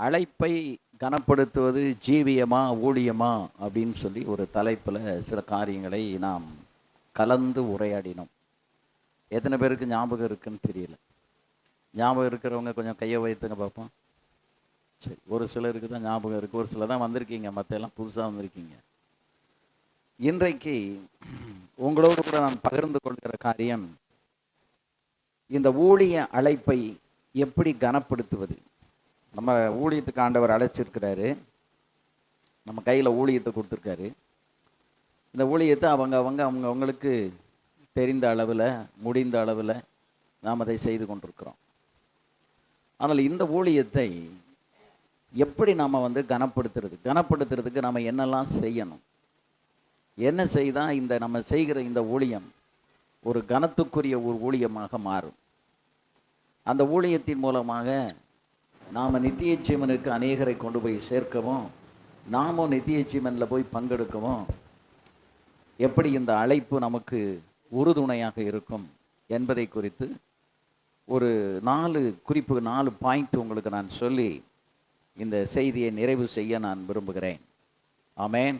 அழைப்பை கனப்படுத்துவது ஜீவியமா ஊழியமா அப்படின்னு சொல்லி ஒரு தலைப்பில் சில காரியங்களை நாம் கலந்து உரையாடினோம். எத்தனை பேருக்கு ஞாபகம் இருக்குன்னு தெரியல. ஞாபகம் இருக்கிறவங்க கொஞ்சம் கையை வைத்துங்க பார்ப்போம். சரி, ஒரு சிலருக்கு தான் ஞாபகம் இருக்குது, ஒரு சிலர் தான் வந்திருக்கீங்க, மற்ற எல்லாம் புதுசாக வந்திருக்கீங்க. இன்றைக்கு உங்களோடு கூட நான் பகிர்ந்து கொள்கிற காரியம், இந்த ஊழிய அழைப்பை எப்படி கனப்படுத்துவது. நம்ம ஊழியத்துக்கு ஆண்டவர் அழைச்சிருக்கிறாரு, நம்ம கையில் ஊழியத்தை கொடுத்துருக்காரு. இந்த ஊழியத்தை அவங்களுக்கு தெரிந்த அளவில், முடிந்த அளவில் நாம் அதை செய்து கொண்டிருக்கிறோம். ஆனால் இந்த ஊழியத்தை எப்படி நாம் கனப்படுத்துறதுக்கு நாம் என்னெல்லாம் செய்யணும், என்ன செய்தால் இந்த நம்ம செய்கிற இந்த ஊழியம் ஒரு கனத்துக்குரிய ஒரு ஊழியமாக மாறும். அந்த ஊழியத்தின் மூலமாக நாம் நித்திய ஜீவனுக்கு அநேகரை கொண்டு போய் சேர்க்கவும், நாமும் நித்திய ஜீவனில் போய் பங்கெடுக்கவும் எப்படி இந்த அழைப்பு நமக்கு உறுதுணையாக இருக்கும் என்பதை குறித்து ஒரு 4 பாயிண்ட் உங்களுக்கு நான் சொல்லி இந்த செய்தியை நிறைவு செய்ய நான் விரும்புகிறேன். ஆமென்.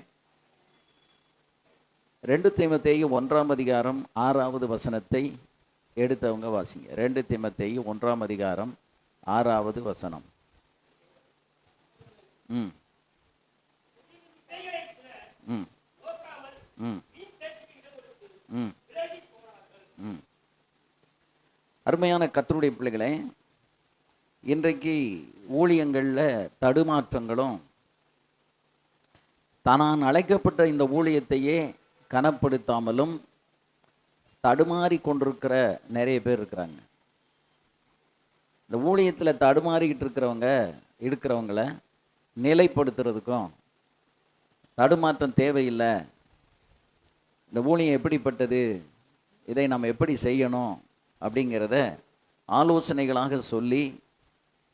2 தீமோத்தேயு 1ஆம் அதிகாரம் 6வது வசனத்தை எடுத்தவங்க வாசிங்க. 2 தீமோத்தேயு 1ஆம் அதிகாரம் 6வது வசனம். ம் ம் ம் ம் ம் அருமையான கர்த்தருடைய பிள்ளைகளே, இன்றைக்கு ஊழியங்களில் தடுமாற்றங்களும், தான் அழைக்கப்பட்ட இந்த ஊழியத்தையே கனப்படுத்தாமலும் தடுமாறி கொண்டிருக்கிற நிறைய பேர் இருக்கிறாங்க. இந்த ஊழியத்தில் தடுமாறிக்கிட்டு இருக்கிறவங்கள நிலைப்படுத்துறதுக்கும், தடுமாற்றம் தேவையில்லை, இந்த ஊழியம் எப்படிப்பட்டது, இதை நம்ம எப்படி செய்யணும் அப்படிங்கிறத ஆலோசனைகளாக சொல்லி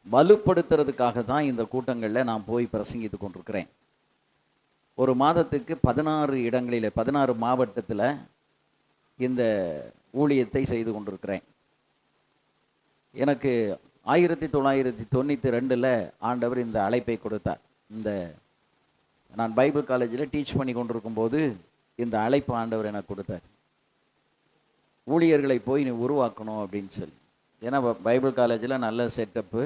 வலுப்படுத்துறதுக்காக தான் இந்த கூட்டங்களில் நான் போய் பிரசங்கித்து கொண்டிருக்கிறேன். ஒரு மாதத்துக்கு 16 இடங்களில் 16 மாவட்டத்தில் இந்த ஊழியத்தை செய்து கொண்டிருக்கிறேன். எனக்கு 1992 ஆண்டவர் இந்த அழைப்பை கொடுத்தார். நான் பைபிள் காலேஜில் டீச் பண்ணி கொண்டிருக்கும் போது இந்த அழைப்பு ஆண்டவர் எனக்கு கொடுத்தார். ஊழியர்களை போய் நீ உருவாக்கணும் அப்படின்னு சொல்லி. ஏன்னா பைபிள் காலேஜில் நல்ல செட்டப்பு,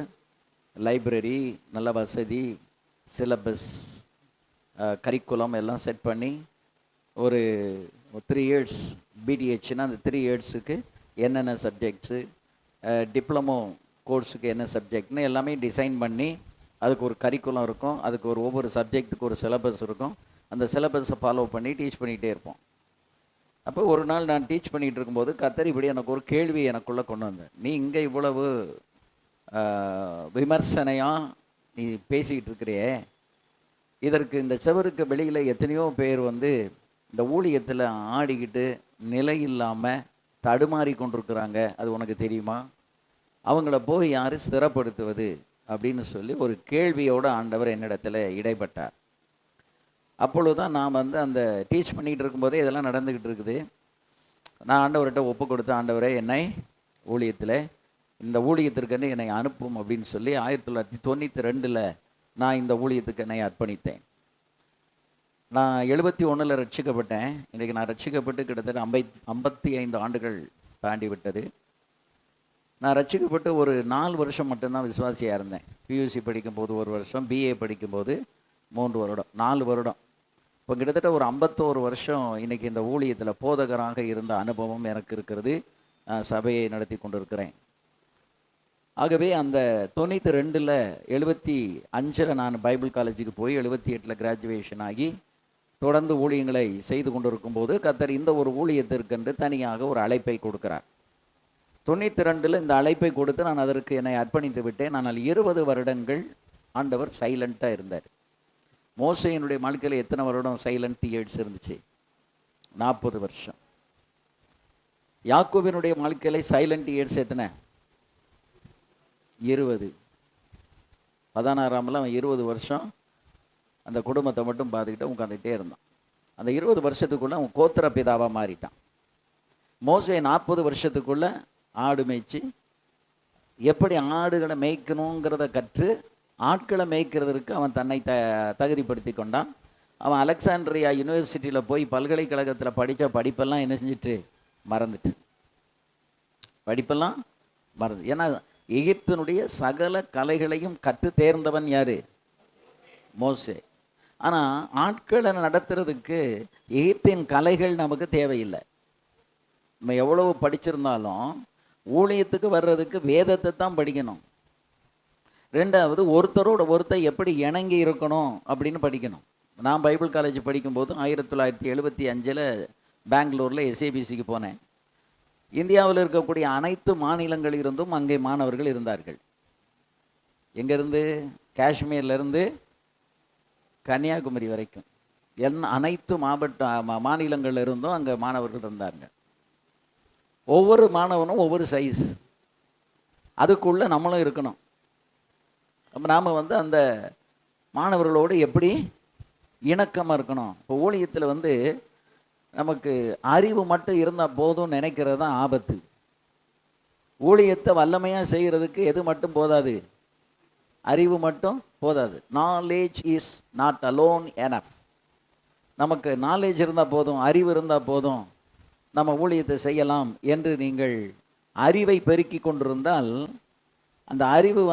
லைப்ரரி, நல்ல வசதி, சிலபஸ், கரிக்குலம் எல்லாம் செட் பண்ணி ஒரு 3 இயர்ஸ் பிடிஹெச்னா அந்த 3 இயர்ஸுக்கு என்னென்ன சப்ஜெக்ட்ஸு, டிப்ளமோ கோர்ஸுக்கு என்ன சப்ஜெக்ட்னு எல்லாமே டிசைன் பண்ணி அதுக்கு ஒரு கரிக்குலம் இருக்கும், அதுக்கு ஒவ்வொரு சப்ஜெக்ட்டுக்கு ஒரு சிலபஸ் இருக்கும். அந்த சிலபஸை ஃபாலோ பண்ணி டீச் பண்ணிகிட்டே இருப்போம். அப்போ ஒரு நாள் நான் டீச் பண்ணிகிட்டு இருக்கும்போது கர்த்தர் இப்படி எனக்கு ஒரு கேள்வி எனக்குள்ளே கொண்டு வந்தேன். நீ இங்கே இவ்வளவு விமர்சனையாக நீ பேசிக்கிட்டு இருக்கிறியே, இதற்கு இந்த செவருக்கு வெளியில் எத்தனையோ பேர் இந்த ஊழியத்தில் ஆடிக்கிட்டு நிலை இல்லாமல் தடுமாறி கொண்டிருக்கிறாங்க, அது உனக்கு தெரியுமா? அவங்கள போய் யார் ஸ்திரப்படுத்துவது அப்படின்னு சொல்லி ஒரு கேள்வியோடு ஆண்டவர் என்னிடத்தில் இடைப்பட்டார். அப்பொழுது தான் நான் அந்த டீச் பண்ணிகிட்டு இருக்கும்போதே இதெல்லாம் நடந்துக்கிட்டு இருக்குது. நான் ஆண்டவர்கிட்ட ஒப்பு கொடுத்த, ஆண்டவரே என்னை ஊழியத்தில், இந்த ஊழியத்திற்கு என்னை அனுப்பும் அப்படின்னு சொல்லி 1992 நான் இந்த ஊழியத்துக்கு என்னை அர்ப்பணித்தேன். நான் 71 ரட்சிக்கப்பட்டேன். இன்றைக்கு நான் ரட்சிக்கப்பட்டு கிட்டத்தட்ட 55 ஆண்டுகள் தாண்டி விட்டது. நான் ரட்சிக்கப்பட்டு ஒரு 4 வருஷம் மட்டும்தான் விசுவாசியாக இருந்தேன். பியூசி படிக்கும்போது 1 வருஷம், பிஏ படிக்கும்போது 3 வருடம், 4 வருடம். இப்போ கிட்டத்தட்ட ஒரு 51 வருஷம் இன்றைக்கி இந்த ஊழியத்தில் போதகராக இருந்த அனுபவம் எனக்கு இருக்கிறது. சபையை நடத்தி கொண்டிருக்கிறேன். ஆகவே அந்த 92 75 நான் பைபிள் காலேஜுக்கு போய் 78 கிராஜுவேஷன் ஆகி தொடர்ந்து ஊழியங்களை செய்து கொண்டிருக்கும்போது கர்த்தர் இந்த ஒரு ஊழியத்திற்கென்று தனியாக ஒரு அழைப்பை கொடுக்கிறார். 92 இந்த அழைப்பை கொடுத்து நான் அதற்கு என்னை அர்ப்பணித்து விட்டேன். ஆனால் 20 வருடங்கள் ஆண்டவர் சைலண்ட்டாக இருந்தார். மோசேயினுடைய வாழ்க்கையில் எத்தனை வருடம் சைலண்ட் இயர்ஸ் இருந்துச்சு? 40 வருஷம். யாக்கோபினுடைய வாழ்க்கையில் சைலண்ட் இயர்ஸ் எத்தனை? 20. 16ஆம் அவன் 20 வருஷம் அந்த குடும்பத்தை மட்டும் பார்த்துக்கிட்டு உட்காந்துக்கிட்டே இருந்தான். அந்த 20 வருஷத்துக்குள்ளே அவன் கோத்திர பிதாவாக மாறிட்டான். மோசே 40 வருஷத்துக்குள்ளே ஆடு மேய்ச்சி எப்படி ஆடுகளை மேய்க்கணுங்கிறத கற்று ஆட்களை மேய்க்கிறதுக்கு அவன் தன்னை தகுதிப்படுத்தி கொண்டான். அவன் அலெக்சாண்ட்ரியா யூனிவர்சிட்டியில் போய் பல்கலைக்கழகத்தில் படித்த படிப்பெல்லாம் என்ன செஞ்சுட்டு மறந்துட்டு, படிப்பெல்லாம் மறந்து. ஏன்னா எகிப்தினுடைய சகல கலைகளையும் கற்று தேர்ந்தவன் யார்? மோசே. ஆனால் ஆட்களை நடத்துறதுக்கு எகிப்தின் கலைகள் நமக்கு தேவையில்லை. நம்ம எவ்வளவு படிச்சிருந்தாலும் ஊழியத்துக்கு வர்றதுக்கு வேதத்தை தான் படிக்கணும். ரெண்டாவது, ஒருத்தரோட ஒருத்தர் எப்படி இணங்கி இருக்கணும் அப்படின்னு படிக்கணும். நான் பைபிள் காலேஜ் படிக்கும்போது 1975 பெங்களூரில் எஸ்ஏபிசிக்கு போனேன். இந்தியாவில் இருக்கக்கூடிய அனைத்து மாநிலங்களிலிருந்தும் அங்கே மாணவர்கள் இருந்தார்கள். எங்கேருந்து? காஷ்மீர்லேருந்து கன்னியாகுமரி வரைக்கும் அனைத்து மாநிலங்களில் இருந்தும் அங்கே மாணவர்கள் இருந்தாங்க. ஒவ்வொரு மாணவனும் ஒவ்வொரு சைஸ், அதுக்குள்ளே நம்மளும் இருக்கணும். அப்போ நாம் அந்த மாணவர்களோடு எப்படி இணக்கமாக இருக்கணும். இப்போ ஊழியத்தில் நமக்கு அறிவு மட்டும் இருந்தால் போதும் நினைக்கிறது தான் ஆபத்து. ஊழியத்தை வல்லமையாக செய்கிறதுக்கு எது மட்டும் போதாது? அறிவு மட்டும் போதாது. Knowledge is not alone enough. நமக்கு நாலேஜ் இருந்தால் போதும், அறிவு இருந்தால் போதும், நம்ம ஊழியத்தை செய்யலாம் என்று நீங்கள் அறிவை பெருக்கி கொண்டிருந்தால் அந்த அறிவு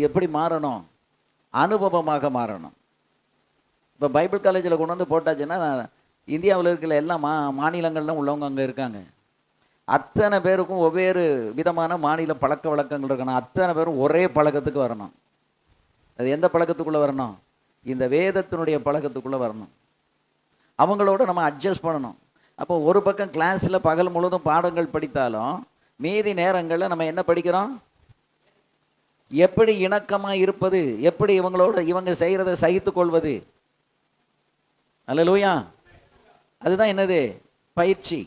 எப்படி மாறணும்? அனுபவமாக மாறணும். இப்போ பைபிள் காலேஜில் கொண்டு வந்து போட்டாச்சுன்னா இந்தியாவில் இருக்கிற எல்லா மாநிலங்கள்லாம் உள்ளவங்க அங்கே இருக்காங்க. அத்தனை பேருக்கும் ஒவ்வொரு விதமான மாநில பழக்க வழக்கங்கள் இருக்கணும். அத்தனை பேரும் ஒரே பழக்கத்துக்கு வரணும். அது எந்த பழக்கத்துக்குள்ளே வரணும்? இந்த வேதத்தினுடைய பழக்கத்துக்குள்ளே வரணும். அவங்களோட நம்ம அட்ஜஸ்ட் பண்ணணும். அப்போ ஒரு பக்கம் கிளாஸில் பகல் முழுவதும் பாடங்கள் படித்தாலும் மீதி நேரங்களில் நம்ம என்ன படிக்கிறோம்? எப்படி இணக்கமாக இருப்பது, எப்படி இவங்க செய்கிறத சகித்து கொள்வது. அல்லேலூயா. அதுதான் என்னது? பயிற்சி.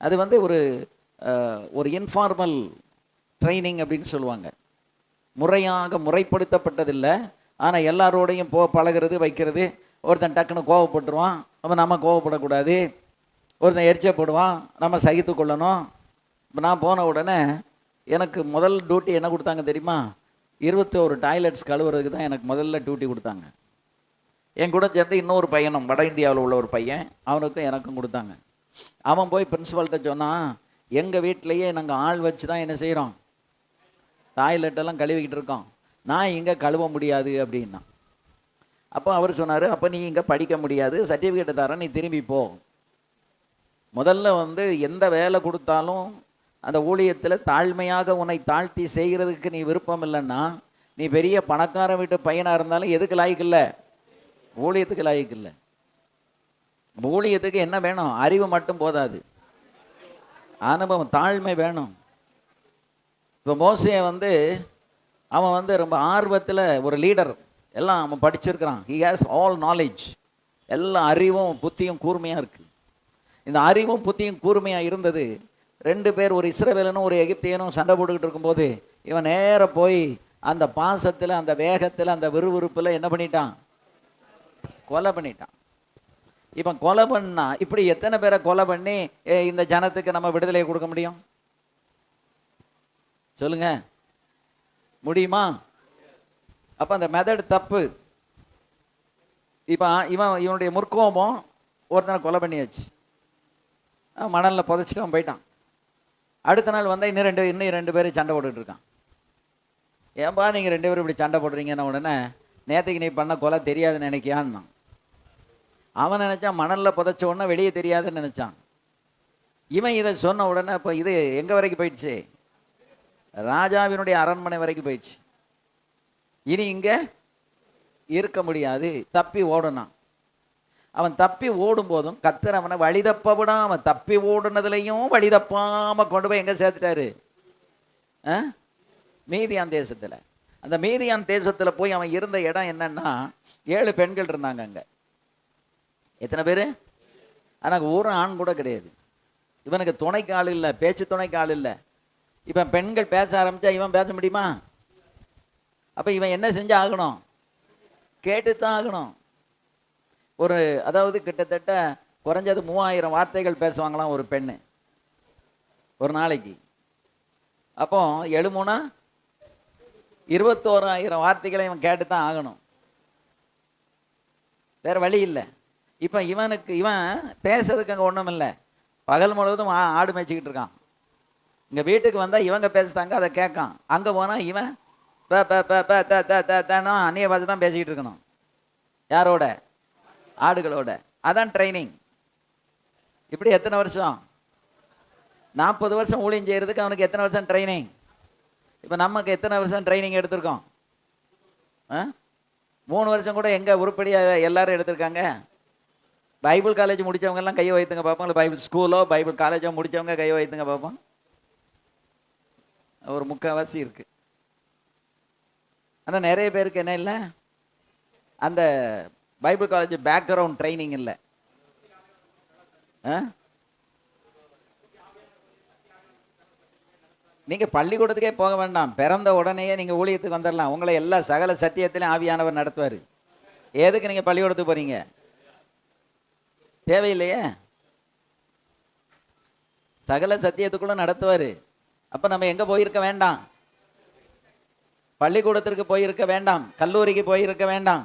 அது ஒரு இன்ஃபார்மல் ட்ரைனிங் அப்படின்னு சொல்லுவாங்க. முறையாக முறைப்படுத்தப்பட்டதில்லை. ஆனால் எல்லாரோடையும் பழகிறது வைக்கிறது. ஒருத்தன் டக்குன்னு கோவப்பட்டுருவான், அப்போ நம்ம கோவப்படக்கூடாது. ஒருத்தன் எரிச்சப்படுவான், நம்ம சகித்து கொள்ளணும். இப்போ நான் போன உடனே எனக்கு முதல் டியூட்டி என்ன கொடுத்தாங்க தெரியுமா? 21 டாய்லெட்ஸ் கழுவுறதுக்கு தான் எனக்கு முதல்ல டியூட்டி கொடுத்தாங்க. என் கூட சேர்ந்து இன்னொரு பையனும், வட இந்தியாவில் உள்ள ஒரு பையன், அவனுக்கும் எனக்கும் கொடுத்தாங்க. அவன் போய் பிரின்ஸிபால்கிட்ட சொன்னான், எங்கள் வீட்டிலையே நாங்கள் ஆள் வச்சு தான் என்ன செய்கிறோம், டாய்லெட்டெல்லாம் கழுவிக்கிட்டு இருக்கோம், நான் இங்கே கழுவ முடியாது அப்படின்னா. அப்போ அவர் சொன்னார், அப்போ நீ இங்கே படிக்க முடியாது, சர்டிஃபிகேட்டை தரேன், நீ திரும்பி போ. முதல்ல எந்த வேலை கொடுத்தாலும் அந்த ஊழியத்தில் தாழ்மையாக உன்னை தாழ்த்தி செய்கிறதுக்கு நீ விருப்பம் இல்லைன்னா, நீ பெரிய பணக்கார வீட்டு பையனாக இருந்தாலும் எதுக்கு லாய்க்கில்லை? ஊழியத்துக்கு லாய்க்கில்லை. ஊழியத்துக்கு என்ன வேணும்? அறிவு மட்டும் போதாது, அனுபவம், தாழ்மை வேணும். இப்போ மோசே அவன் ரொம்ப ஆர்வத்தில் ஒரு லீடர், எல்லாம் அவன் படிச்சிருக்கிறான். He has all knowledge. எல்லா அறிவும் புத்தியும் கூர்மையாக இருக்குது. இந்த அறிவும் புத்தியும் கூர்மையாக இருந்தது. 2 பேர், ஒரு இஸ்ரவேலனும் ஒரு எகிப்தியனும் சண்டை போட்டுக்கிட்டு இருக்கும்போது இவன் நேர போய் அந்த பாசத்தில், அந்த வேகத்தில், அந்த விறுவிறுப்பில் என்ன பண்ணிட்டான்? கொலை பண்ணிட்டான். இவன் கொலை பண்ணா இப்படி எத்தனை பேரை கொலை பண்ணி இந்த ஜனத்துக்கு நம்ம விடுதலையை கொடுக்க முடியும்? சொல்லுங்க, முடியுமா? அப்போ அந்த மெத்தட் தப்பு. இப்போ இவனுடைய முற்கோபம் ஒருத்தனை கொலை பண்ணியாச்சு, மணலில் புதைச்சிட்டு அவன் போயிட்டான். அடுத்த நாள் இன்னும் 2 பேரும் சண்டை போட்டுக்கிட்டு இருக்கான். ஏன்பா நீங்கள் 2 பேரும் இப்படி சண்டை போடுறீங்கன்னா, உடனே நேற்றுக்கு நீ பண்ண கொலை தெரியாதுன்னு நினைக்கியான்னா. அவன் நினச்சான் மணலில் புதைச்ச உடனே வெளியே தெரியாதுன்னு நினச்சான். இவன் இதை சொன்ன உடனே இப்போ இது எங்கே வரைக்கும் போயிடுச்சு? ராஜாவினுடைய அரண்மனை வரைக்கும் போயிடுச்சு. இனி இங்கே இருக்க முடியாது, தப்பி ஓடணும். அவன் தப்பி ஓடும் போதும் கர்த்தர் அவனை வழிதப்ப விடாம, அவன் தப்பி ஓடுனதுலையும் வழிதப்பாம கொண்டு போய் எங்கே சேர்த்துட்டாரு? மீதியான் தேசத்தில். அந்த மீதியான் தேசத்தில் போய் அவன் இருந்த இடம் என்னன்னா, 7 பெண்கள் இருந்தாங்க அங்கே. எத்தனை பேர்? ஆனால் ஒரு ஆண் கூட கிடையாது. இவனுக்கு துணைக்கு ஆள் இல்லை, பேச்சு துணைக்கு ஆள் இல்லை. இப்போ பெண்கள் பேச ஆரம்பித்தா இவன் பேச முடியுமா? அப்போ இவன் என்ன செஞ்சு ஆகணும்? கேட்டுத்தான் ஆகணும். அதாவது கிட்டத்தட்ட குறைஞ்சது 3000 வார்த்தைகள் பேசுவாங்களாம் ஒரு பெண்ணு ஒரு நாளைக்கு. அப்போ 7 3 21,000 வார்த்தைகளை இவன் கேட்டு தான் ஆகணும், வேற வழி இல்லை. இப்போ இவன் பேசுறதுக்கு அங்கே ஒன்றும் இல்லை, பகல் முழுவதும் ஆடு மேய்ச்சிக்கிட்டு இருக்கான். இங்கே வீட்டுக்கு வந்தால் இவங்க பேசுதாங்க, அதை கேட்கான். அங்கே போனால் இவன் அந்நிய பாஷை தான் பேசிக்கிட்டு இருக்கணும். யாரோட? ஆடுகளோட. அதான் ட்ரைனிங். இப்படி எத்தனை வருஷம்? 40 வருஷம் ஊழியம் செய்கிறதுக்கு அவனுக்கு எத்தனை வருஷம் ட்ரைனிங்? இப்போ நமக்கு எத்தனை வருஷம் ட்ரைனிங் எடுத்திருக்கோம்? 3 வருஷம் கூட எங்கே உருப்படியாக எல்லாரும் எடுத்திருக்காங்க? பைபிள் காலேஜ் முடித்தவங்கெல்லாம் கையை வைத்துங்க பார்ப்போம். இல்லை பைபிள் ஸ்கூலோ பைபிள் காலேஜோ முடித்தவங்க கையை வைத்துங்க பார்ப்போம். ஒரு முக்கால்வாசி இருக்குது. ஆனால் நிறைய பேருக்கு என்ன இல்லை, அந்த பைபிள் காலேஜ் பேக்ரவுண்ட் ட்ரைனிங் இல்லை. நீங்கள் பள்ளிக்கூடத்துக்கே போக வேண்டாம், பிறந்த உடனேயே நீங்கள் ஊழியத்துக்கு வந்துடலாம். உங்களை எல்லா சகல சத்தியத்திலையும் ஆவியானவர் நடத்துவார். எதுக்கு நீங்கள் பள்ளிக்கூடத்துக்கு போகிறீங்க? தேவையில்லையே, சகல சத்தியத்துக்குள்ள நடத்துவார். அப்போ நம்ம எங்கே போயிருக்க வேண்டாம்? பள்ளிக்கூடத்திற்கு போயிருக்க வேண்டாம், கல்லூரிக்கு போயிருக்க வேண்டாம்.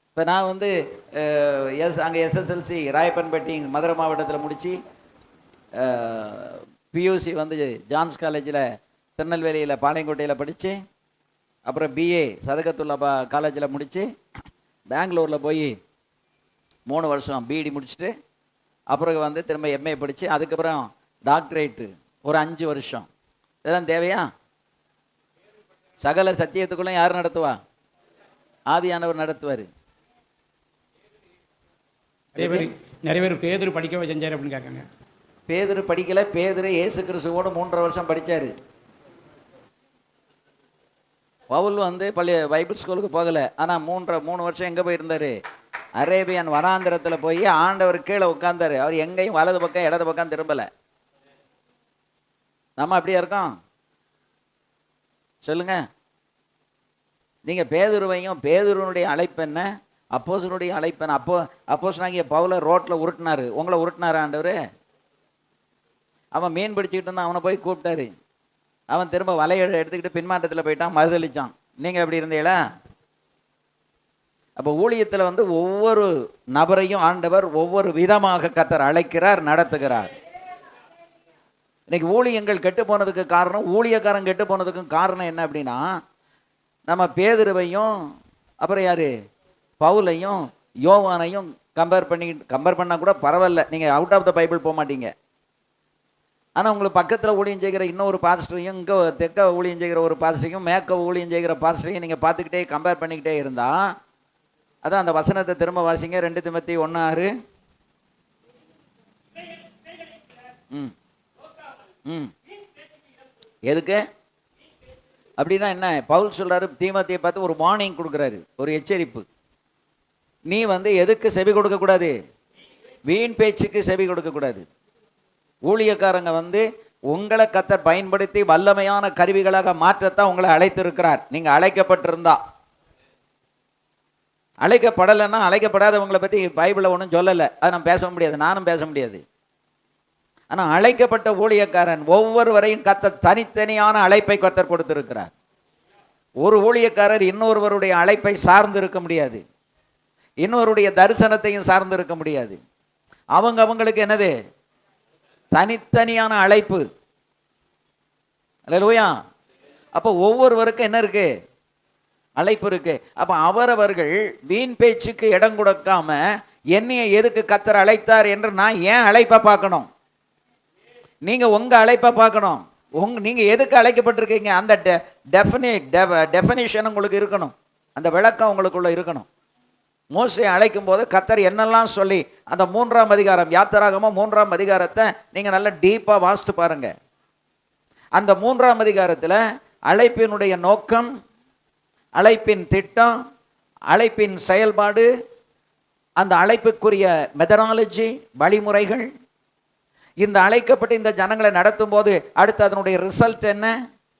இப்போ நான் வந்து அங்கே எஸ்எஸ்எல்சி ராயப்பன்பட்டி மதுரை மாவட்டத்தில் முடித்து, பியூசி வந்து ஜான்ஸ் காலேஜில் திருநெல்வேலியில் பாளையங்கோட்டையில் படித்து, அப்புறம் பிஏ சதகத்துல்லா காலேஜில் முடித்து, பெங்களூரில் போய் 3 வருஷம் பிஇடி முடிச்சுட்டு, அப்புறம் வந்து திரும்ப எம்ஏ படித்து, அதுக்கப்புறம் டாக்டரேட்டு ஒரு 5 வருஷம். இதெல்லாம் தேவையா? சகல சத்தியத்துக்குள்ள யார் நடத்துவா? ஆவியானவர் நடத்துவார். நிறைய பேர் பேதுரு படிக்க செஞ்சார் அப்படின்னு கேட்காங்க. பேதுரு படிக்கல. பேதுரு இயேசு கிறிஸ்துவோடு 3 வருஷம் படித்தார். பவுல் வந்து பைபிள் ஸ்கூலுக்கு போகலை. ஆனால் 3 வருஷம் எங்கே போயிருந்தார்? அரேபியன் வனாந்திரத்தில் போய் ஆண்டவர் கீழே உட்கார்ந்தார். அவர் எங்கேயும் வலது பக்கம் இடது பக்கம் திரும்பலை. நம்ம அப்படியே இருக்கோம்? சொல்லுங்க. நீங்கள் பேதுருவையும், பேதுருனுடைய அழைப்பு என்ன, அப்போஸ்தலனுடைய அழைப்பு என்ன? அப்போஸ்தலனாகிய பவுலை ரோட்டில் உருட்டினார். உங்களை உருட்டினார் ஆண்டவர்? அவன் மீன் பிடிச்சிக்கிட்டு இருந்தான், அவனை போய் கூப்பிட்டாரு. அவன் திரும்ப வலையை எடுத்துக்கிட்டு பின்மாற்றத்தில் போயிட்டான், மறுதளிச்சான். நீங்கள் எப்படி இருந்தீங்களா? அப்போ ஊழியத்தில் வந்து ஒவ்வொரு நபரையும் ஆண்டவர் ஒவ்வொரு விதமாக கர்த்தர் அழைக்கிறார், நடத்துகிறார். இன்னைக்கு ஊழியங்கள் கெட்டு போனதுக்கு காரணம், ஊழியக்காரன் கெட்டு போனதுக்கும் காரணம் என்ன அப்படின்னா, நம்ம பேதுருவையும் அப்புறம் யார் பவுலையும் யோவானையும் கம்பேர் பண்ணால் கூட பரவாயில்ல, நீங்கள் அவுட் ஆஃப் த பைபிள் போக மாட்டீங்க. ஆனால் உங்களுக்கு பக்கத்தில் ஊழியம் செய்கிற இன்னொரு பாஸ்டரையும், இங்கே தெற்க ஊழியம் செய்கிற ஒரு பாஸ்டரையும், மேற்க ஊழியம் செய்கிற பாஸ்டரையும் நீங்கள் பார்த்துக்கிட்டே கம்பேர் பண்ணிக்கிட்டே இருந்தால், அதான் அந்த வசனத்தை திரும்ப வாசிங்க. 2 திமோத்தி 1:6. எதுக்கு அப்படின்னா என்ன? பவுல் சொல்றாரு, தீமோத்தியை பார்த்து ஒரு வார்னிங் கொடுக்குறாரு, ஒரு எச்சரிப்பு. நீ வந்து எதுக்கு செவி கொடுக்கக்கூடாது? வீண் பேச்சுக்கு செவி கொடுக்கக்கூடாது. ஊழியக்காரங்க வந்து உங்களை கர்த்தர் பயன்படுத்தி வல்லமையான கருவிகளாக மாற்றத்தான் உங்களை அழைத்திருக்கிறார். நீங்க அழைக்கப்பட்டிருந்தா. அழைக்கப்படலைன்னா, அழைக்கப்படாதவங்களை பற்றி பைபிளில் ஒன்றும் சொல்லலை, அதை நம்ம பேச முடியாது, நானும் பேச முடியாது. ஆனால் அழைக்கப்பட்ட ஊழியக்காரன் ஒவ்வொருவரையும் கர்த்தர் தனித்தனியான அழைப்பை கர்த்தர் கொடுத்திருக்கிறார். ஒரு ஊழியக்காரர் இன்னொருவருடைய அழைப்பை சார்ந்து இருக்க முடியாது, இன்னொருடைய தரிசனத்தையும் சார்ந்து இருக்க முடியாது. அவங்களுக்கு என்னது? தனித்தனியான அழைப்பு. அல்லேலூயா. அப்போ ஒவ்வொருவருக்கும் என்ன இருக்கு? அழைப்பு இருக்கு. அப்போ அவரவர்கள் வீண் பேச்சுக்கு இடம் கொடுக்காம, என்னைய எதுக்கு கர்த்தர் அழைத்தார் என்று நான் ஏன் அழைப்பை பார்க்கணும்? நீங்க உங்க அழைப்பை பார்க்கணும். நீங்க எதுக்கு அழைக்கப்பட்டிருக்கீங்க, அந்த டெஃபினிஷன் உங்களுக்கு இருக்கணும், அந்த விளக்கம் உங்களுக்குள்ள இருக்கணும். மோசே அழைக்கும் போது கர்த்தர் என்னெல்லாம் சொல்லி, அந்த 3ஆம் அதிகாரம், யாத்திராகமம் 3ஆம் அதிகாரத்தை நீங்க நல்லா டீப்பா வாசித்து பாருங்க. அந்த 3ஆம் அதிகாரத்தில் அழைப்பினுடைய நோக்கம், அழைப்பின் திட்டம், அழைப்பின் செயல்பாடு, அந்த அழைப்புக்குரிய மெத்தடாலஜி, வழிமுறைகள், இந்த அழைக்கப்பட்டு இந்த ஜனங்களை நடத்தும் போது அடுத்து அதனுடைய ரிசல்ட் என்ன,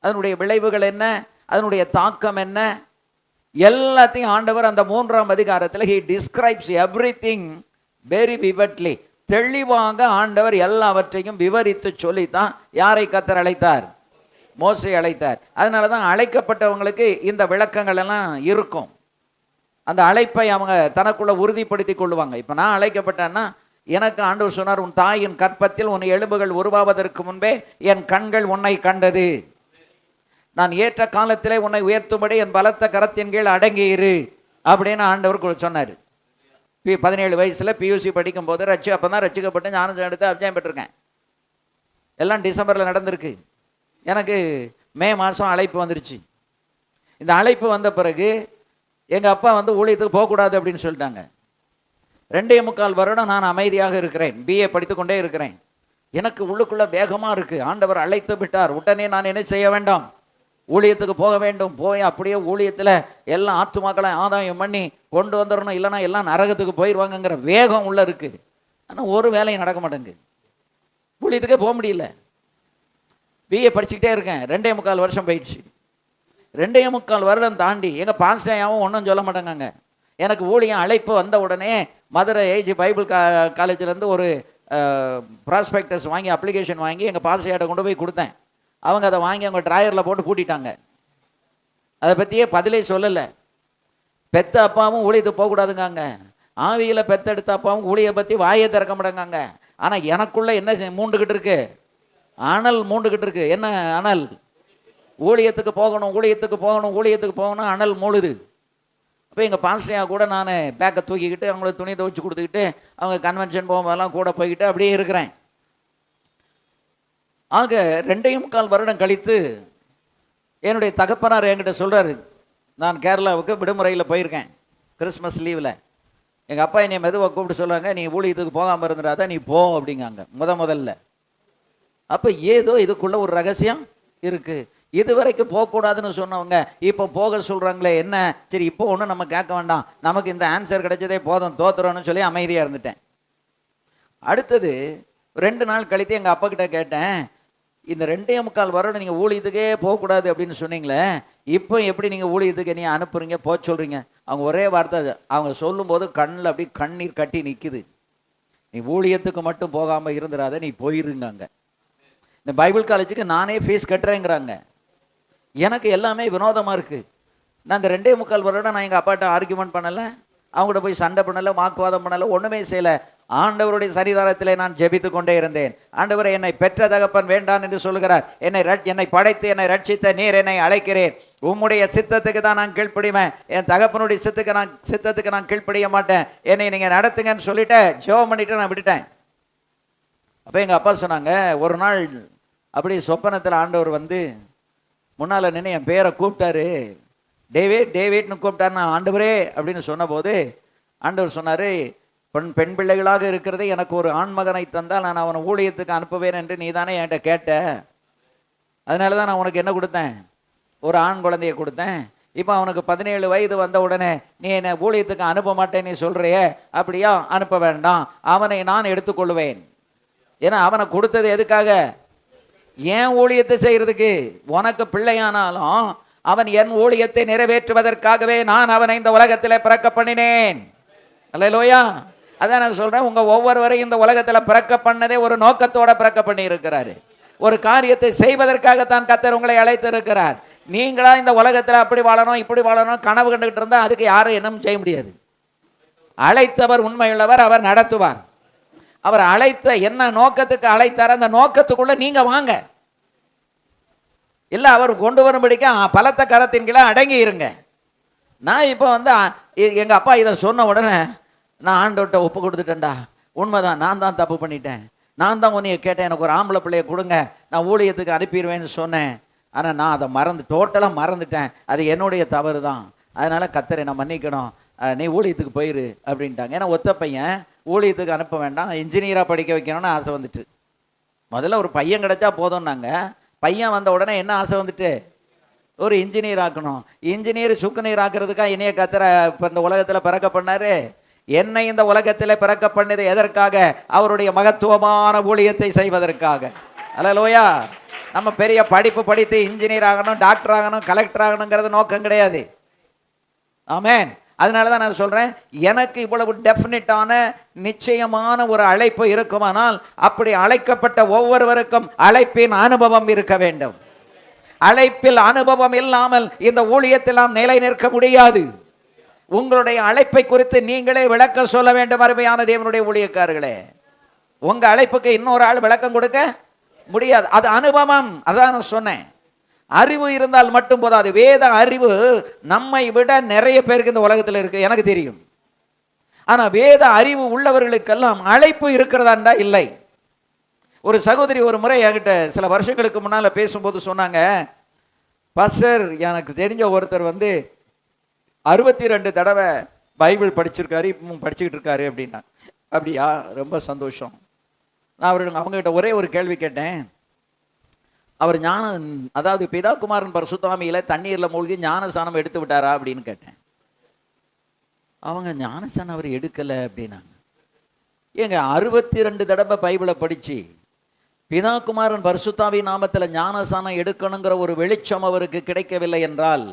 அதனுடைய விளைவுகள் என்ன, அதனுடைய தாக்கம் என்ன, எல்லாத்தையும் ஆண்டவர் அந்த 3ஆம் அதிகாரத்தில் he describes everything very vividly. தெளிவாக ஆண்டவர் எல்லாவற்றையும் விவரித்து சொல்லித்தான் யாரை கர்த்தர் அழைத்தார்? மோசே அழைத்தார். அதனால தான் அழைக்கப்பட்டவங்களுக்கு இந்த விளக்கங்கள் எல்லாம் இருக்கும். அந்த அழைப்பை அவங்க தனக்குள்ள உறுதிப்படுத்தி கொள்ளுவாங்க. இப்போ நான் அழைக்கப்பட்டேன்னா எனக்கு ஆண்டவர் சொன்னார், உன் தாயின் கற்பத்தில் உன் எலும்புகள் உருவாவதற்கு முன்பே என் கண்கள் உன்னை கண்டது, நான் ஏற்ற காலத்திலே உன்னை உயர்த்தும்படி என் பலத்த கரத்தின் கீழ் அடங்கியிரு அப்படின்னு ஆண்டவர் சொன்னார். 17 வயசில் பியூசி படிக்கும்போது அப்போ தான் ரட்சிக்கப்பட்டு ஞானம் எடுத்து அபிஷேகம் பெற்றிருக்கேன். எல்லாம் டிசம்பரில் நடந்திருக்கு. எனக்கு மே மாதம் அழைப்பு வந்துருச்சு. இந்த அழைப்பு வந்த பிறகு எங்கள் அப்பா ஊழியத்துக்கு போகக்கூடாது அப்படின்னு சொல்லிட்டாங்க. 2.25 வருடம் நான் அமைதியாக இருக்கிறேன், பிஏ படித்து கொண்டே இருக்கிறேன். எனக்கு உள்ளுக்குள்ளே வேகமாக இருக்குது, ஆண்டவர் அழைத்து விட்டார், உடனே நான் என்ன செய்ய வேண்டாம், ஊழியத்துக்கு போக வேண்டும். போய் அப்படியே ஊழியத்தில் எல்லா ஆத்துமாக்களை ஆதாயம் பண்ணி கொண்டு வந்துடணும், இல்லைனா எல்லாம் நரகத்துக்கு போயிடுவாங்கங்கிற வேகம் உள்ளே இருக்குது. ஆனால் ஒரு வேலையும் நடக்க மாட்டேங்குது, ஊழியத்துக்கே போக முடியல. பிஏ படிச்சுக்கிட்டே இருக்கேன், 2.25 வருஷம் போயிடுச்சு. 2.25 வருடம் தாண்டி எங்கள் பாஸ்டையாவும் ஒன்றும் சொல்ல மாட்டேங்க. எனக்கு ஊழியம் அழைப்பு வந்த உடனே மதுரை ஏஜி பைபிள் காலேஜிலேருந்து ஒரு ப்ராஸ்பெக்டஸ் வாங்கி அப்ளிகேஷன் வாங்கி எங்கள் பாஸ்டையாட்ட கொண்டு போய் கொடுத்தேன். அவங்க அதை வாங்கி அவங்க ட்ராயரில் போட்டு பூட்டிட்டாங்க. அதை பற்றியே பதிலே சொல்லலை. பெத்த அப்பாவும் ஊழியத்துக்கு போகக்கூடாதுங்க, ஆவியில் பெத்தெடுத்த அப்பாவும் ஊழியை பற்றி வாயை திறக்க மாட்டேங்க. ஆனால் எனக்குள்ளே என்ன மூண்டுக்கிட்டு இருக்கு, அனல் மூண்டுக்கிட்டு இருக்கு. என்ன அனல்? ஊழியத்துக்கு போகணும், ஊழியத்துக்கு போகணும், ஊழியத்துக்கு போகணும், அனல் மூழுது. அப்போ எங்கள் பாஸ்டையாக கூட நான் பேக்கை தூக்கிக்கிட்டு அவங்கள துணி துவைச்சி கொடுத்துக்கிட்டு அவங்க கன்வென்ஷன் போகும்போதெல்லாம் கூட போய்கிட்டு அப்படியே இருக்கிறேன். ஆக 2.25 வருடம் கழித்து என்னுடைய தகப்பனார் என்கிட்ட சொல்கிறாரு, நான் கேரளாவுக்கு விடுமுறையில் போயிருக்கேன் கிறிஸ்மஸ் லீவில். எங்கள் அப்பா என்னை மெதுவாக கூப்பிட்டு சொல்லுவாங்க, நீ ஊழியத்துக்கு போகாமல் இருந்துடாத, நீ போ அப்படிங்காங்க முதல்ல. அப்போ ஏதோ இதுக்குள்ளே ஒரு ரகசியம் இருக்குது. இது வரைக்கும் போகக்கூடாதுன்னு சொன்னவங்க இப்போ போக சொல்கிறாங்களே என்ன, சரி இப்போ ஒன்றும் நம்ம கேட்க வேண்டாம், நமக்கு இந்த ஆன்சர் கிடைச்சதே போதும், தோத்துறோன்னு சொல்லி அமைதியாக இருந்துட்டேன். அடுத்தது 2 நாள் கழித்து எங்கள் அப்பா கிட்ட கேட்டேன், இந்த 2.25 வருடம் நீங்கள் ஊழியத்துக்கே போகக்கூடாது அப்படின்னு சொன்னீங்களே, இப்போ எப்படி நீங்கள் ஊழியத்துக்கு நீ அனுப்புறீங்க, போக சொல்கிறீங்க? அவங்க ஒரே வார்த்தை, அவங்க சொல்லும்போது கண்ணில் அப்படி கண்ணீர் கட்டி நிற்குது, நீ ஊழியத்துக்கு மட்டும் போகாமல் இருந்துடாத, நீ போயிருங்க. இந்த பைபிள் காலேஜுக்கு நானே ஃபீஸ் கட்டுறேங்கிறாங்க. எனக்கு எல்லாமே வினோதமாக இருக்குது. நான் இந்த 2.25 வருடம் நான் எங்கள் அப்பாட்ட ஆர்கியூமெண்ட் பண்ணலை, அவங்கள்ட்ட போய் சண்டை பண்ணலை, வாக்குவாதம் பண்ணலை, ஒன்றுமே செய்யலை. ஆண்டவருடைய சன்னிதானத்திலே நான் ஜெபித்து கொண்டே இருந்தேன். ஆண்டவரை, என்னை பெற்ற தகப்பன் வேண்டான் என்று சொல்கிறார், என்னை படைத்து என்னை ரட்சித்த நீர் என்னை அழைக்கிறேன், உம்முடைய சித்தத்துக்கு தான் நான் கீழ்ப்படிவேன், என் தகப்பனுடைய சித்தத்துக்கு நான் கீழ்ப்படிய மாட்டேன், என்னை நீங்கள் நடத்துங்கன்னு சொல்லிட்டு ஜெபம் பண்ணிட்டு நான் விட்டுட்டேன். அப்போ எங்கள் அப்பா சொன்னாங்க, ஒரு நாள் அப்படி சொப்பனத்தில் ஆண்டவர் முன்னால் நின்று என் பேரை கூப்பிட்டாரு, டேவிட்னு கூப்பிட்டாரு. நான் ஆண்டவரே அப்படின்னு சொன்னபோது ஆண்டவர் சொன்னார், பெண் பிள்ளைகளாக இருக்கிறதே எனக்கு ஒரு ஆண்மகனை தந்தால் நான் அவனை ஊழியத்துக்கு அனுப்புவேன் என்று நீ தானே என்கிட்ட கேட்ட, அதனால தான் நான் உனக்கு என்ன கொடுத்தேன், ஒரு ஆண் குழந்தையை கொடுத்தேன். இப்போ அவனுக்கு 17 வயது வந்த உடனே நீ என்னை ஊழியத்துக்கு அனுப்ப மாட்டேன் நீ சொல்கிறியே, அப்படியா? அனுப்ப வேண்டாம், அவனை நான் எடுத்துக்கொள்வேன். ஏன்னா அவனை கொடுத்தது எதுக்காக? ஏன் ஊழியத்தை செய்கிறதுக்கு. உனக்கு பிள்ளையானாலும் அவன் என் ஊழியத்தை நிறைவேற்றுவதற்காகவே நான் அவனை இந்த உலகத்தில் பிறக்க பண்ணினேன். அல்லேலூயா. அதான் நான் சொல்கிறேன், உங்கள் ஒவ்வொருவரையும் இந்த உலகத்தில் பிறக்க பண்ணதே ஒரு நோக்கத்தோட பிறக்க பண்ணி இருக்கிறாரு. ஒரு காரியத்தை செய்வதற்காகத்தான் கர்த்தர் உங்களை அழைத்து இருக்கிறார். நீங்களா இந்த உலகத்தில் அப்படி வாழணும் இப்படி வாழணும் கனவு கண்டுகிட்டு இருந்தால் அதுக்கு யாரும் என்னும் செய்ய முடியாது. அழைத்தவர் உண்மையுள்ளவர், அவர் நடத்துவார். அவர் அழைத்த என்ன நோக்கத்துக்கு அழைத்தார், அந்த நோக்கத்துக்குள்ள நீங்க வாங்க. இல்லை அவர் கொண்டு வரும்படிக்க பலத்த கரத்தின் கீழே அடங்கி இருங்க. நான் இப்போ எங்கள் அப்பா இதை சொன்ன உடனே நான் ஆண்டவர்கிட்ட ஒப்பு கொடுத்துட்டேன்டா, உண்மைதான், நான் தான் தப்பு பண்ணிட்டேன், நான் தான் உன்னைய கேட்டேன், எனக்கு ஒரு ஆம்பளை பிள்ளைய கொடுங்க, நான் ஊழியத்துக்கு அனுப்பிடுவேன்னு சொன்னேன். ஆனால் நான் அதை டோட்டலாக மறந்துட்டேன், அது என்னுடைய தவறு தான், அதனால் கர்த்தரை நான் மன்னிக்கணும், நீ ஊழியத்துக்கு போயிரு அப்படின்ட்டாங்க. ஏன்னா ஒத்த பையன், ஊழியத்துக்கு அனுப்ப வேண்டாம், இன்ஜினியராக படிக்க வைக்கணும்னு ஆசை வந்துட்டு. முதல்ல ஒரு பையன் கிடைச்சா போதும்னாங்க, பையன் வந்த உடனே என்ன ஆசை வந்துட்டு, ஒரு இன்ஜினியர் ஆக்கணும். இன்ஜினியர் சுக்குநீர் ஆக்குறதுக்காக என்னைய கர்த்தர் இப்போ இந்த உலகத்தில் பிறக்க பண்ணாரு. என்னை இந்த உலகத்தில் பிறக்க பண்ணது எதற்காக? அவருடைய மகத்துவமான ஊழியத்தை செய்வதற்காக. அல்லேலூயா. நம்ம பெரிய படிப்பு படித்து இன்ஜினியர் ஆகணும், டாக்டர் ஆகணும், கலெக்டர் ஆகணுங்கிறது நோக்கம் கிடையாது. ஆமென். அதனால தான் நான் சொல்கிறேன், எனக்கு இவ்வளவு டெஃபினட்டான நிச்சயமான ஒரு அழைப்பு இருக்குமானால் அப்படி அழைக்கப்பட்ட ஒவ்வொருவருக்கும் அழைப்பின் அனுபவம் இருக்க வேண்டும். அழைப்பில் அனுபவம் இல்லாமல் இந்த ஊழியத்தில் நாம் நிலை நிற்க முடியாது. உங்களுடைய அழைப்பை குறித்து நீங்களே விளக்க சொல்ல வேண்டும். அருமையான தேவனுடைய ஊழியக்காரர்களே, உங்க அழைப்புக்கு இன்னொரு ஆள் விளக்கம் கொடுக்க முடியாது. அது அனுபவம். அதான் நான் சொன்னேன். அறிவு இருந்தால் மட்டும் போதாது. வேத அறிவு நம்மை விட நிறைய பேருக்கு இந்த உலகத்தில் இருக்கு, எனக்கு தெரியும். ஆனா வேத அறிவு உள்ளவர்களுக்கெல்லாம் அழைப்பு இருக்கிறதாண்டா இல்லை. ஒரு சகோதரி ஒரு முறை என்கிட்ட சில வருஷங்களுக்கு முன்னால பேசும்போது சொன்னாங்க, பாஸ்டர், எனக்கு தெரிஞ்ச ஒருத்தர் 62 தடவை பைபிள் படிச்சிருக்காரு, இப்போ படிச்சுக்கிட்டு இருக்காரு அப்படின்னா. அப்படியா, ரொம்ப சந்தோஷம். நான் அவங்ககிட்ட ஒரே ஒரு கேள்வி கேட்டேன். அவர் அதாவது பிதா குமாரன் பரிசுத்தாவியில தண்ணீர்ல மூழ்கி ஞானசானம் எடுத்து விட்டாரா அப்படின்னு கேட்டேன். அவங்க ஞானசானம் அவர் எடுக்கல அப்படின்னாங்க. ஏங்க 62 தடவை பைபிளை படிச்சு பிதா குமாரன் பரிசுத்தாவி நாமத்துல ஞானசானம் எடுக்கணுங்கிற ஒரு வெளிச்சம் அவருக்கு கிடைக்கவில்லை என்றால்,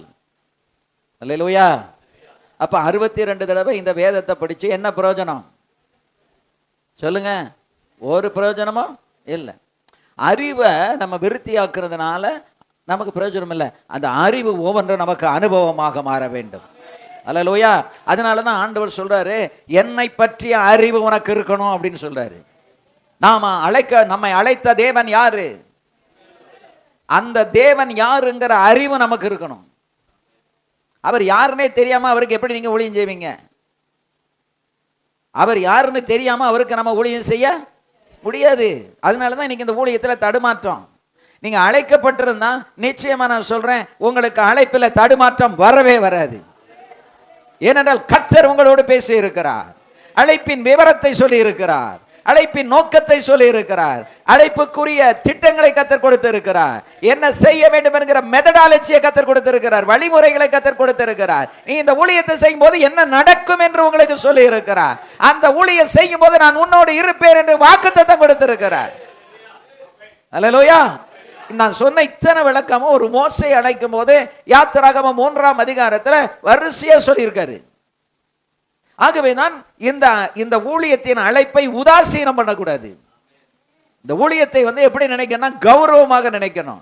அல்லேலூயா, அப்ப 62 தடவை இந்த வேதத்தை படிச்சு என்ன பிரயோஜனம் சொல்லுங்க? ஒரு பிரயோஜனமும் இல்லை. அறிவை நம்ம விருத்தியாக்குறதுனால நமக்கு பிரயோஜனம் இல்லை. அந்த அறிவு ஒவ்வொன்றும் நமக்கு அனுபவமாக மாற வேண்டும். அல்லேலூயா. அதனாலதான் ஆண்டவர் சொல்றாரு, என்னை பற்றிய அறிவு உனக்கு இருக்கணும் அப்படின்னு சொல்றாரு. நம்மை அழைத்த தேவன் யாரு? அந்த தேவன் யாருங்கிற அறிவு நமக்கு இருக்கணும். அவர் யாருன்னே தெரியாம அவருக்கு எப்படி நீங்க ஊழியம் செய்வீங்க? அவர் யாருன்னு தெரியாம அவருக்கு நம்ம ஊழியம் செய்ய முடியாது. அதனாலதான் இன்னைக்கு இந்த ஊழியத்துல தடுமாற்றம். நீங்க அழைக்கப்பட்டிருந்தா நிச்சயமா நான் சொல்றேன், உங்களுக்கு அழைப்பில் தடுமாற்றம் வரவே வராது. ஏனென்றால் கர்த்தர் உங்களோடு பேசி இருக்கிறார். அழைப்பின் விவரத்தை சொல்லி இருக்கிறார். அழைப்பின் நோக்கத்தை சொல்லி இருக்கிறார். அழைப்புக்குரிய திட்டங்களை கத்தர் கொடுத்திருக்கிறார். என்ன செய்ய வேண்டும் என்கிற மெத்தடாலஜியை கத்தர் கொடுத்திருக்கிறார். வழிமுறைகளை கத்தர் கொடுத்திருக்கிறார். நீ இந்த ஊழியத்தை செய்யும் போது என்ன நடக்கும் என்று உங்களுக்கு சொல்லி இருக்கிறார். அந்த ஊழியம் செய்யும் போது நான் உன்னோடு இருப்பேன் என்று வாக்குத்தத்தம் கொடுத்திருக்கிறார். அல்லேலூயா. நான் சொன்ன இத்தனை விளக்கமும் ஒரு மோசை அழைக்கும் போது யாத்திராகமம் 3ஆம் அதிகாரத்துல வரிசையா சொல்லியிருக்காரு. ஆகவே தான் இந்த ஊழியத்தின் அழைப்பை உதாசீனம் பண்ணக்கூடாது. இந்த ஊழியத்தை எப்படி நினைக்கணும்? கௌரவமாக நினைக்கணும்.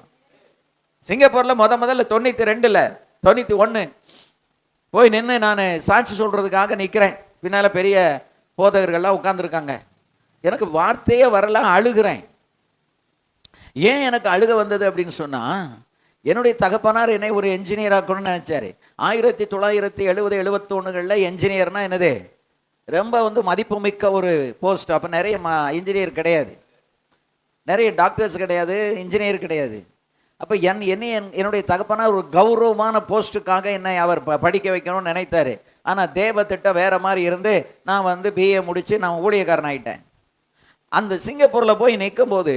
சிங்கப்பூர்ல முதல்ல 92ல 91 போய் நின்று நான் சாட்சி சொல்றதுக்காக நிற்கிறேன். பின்னால பெரிய போதகர்கள்லாம் உட்கார்ந்துருக்காங்க. எனக்கு வார்த்தையே வரல, அழுகிறேன். ஏன் எனக்கு அழுக வந்தது அப்படின்னு சொன்னா, என்னுடைய தகப்பனார் என்னை ஒரு என்ஜினியர் ஆக்கணும்னு நினைச்சாரு. 1970-71 என்ஜினியர்னா என்னது? ரொம்ப மதிப்பு மிக்க ஒரு போஸ்ட். அப்போ நிறைய இன்ஜினியர் கிடையாது, நிறைய டாக்டர்ஸ் கிடையாது, இன்ஜினியர் கிடையாது. அப்போ என்னுடைய தகப்பனார் ஒரு கௌரவமான போஸ்ட்டுக்காக என்னை அவர் படிக்க வைக்கணும்னு நினைத்தாரு. ஆனால் தேவ திட்டம் வேற மாதிரி இருந்து நான் பிஏ முடிச்சு நான் ஊழியக்காரன் ஆயிட்டேன். அந்த சிங்கப்பூரில் போய் நிற்கும் போது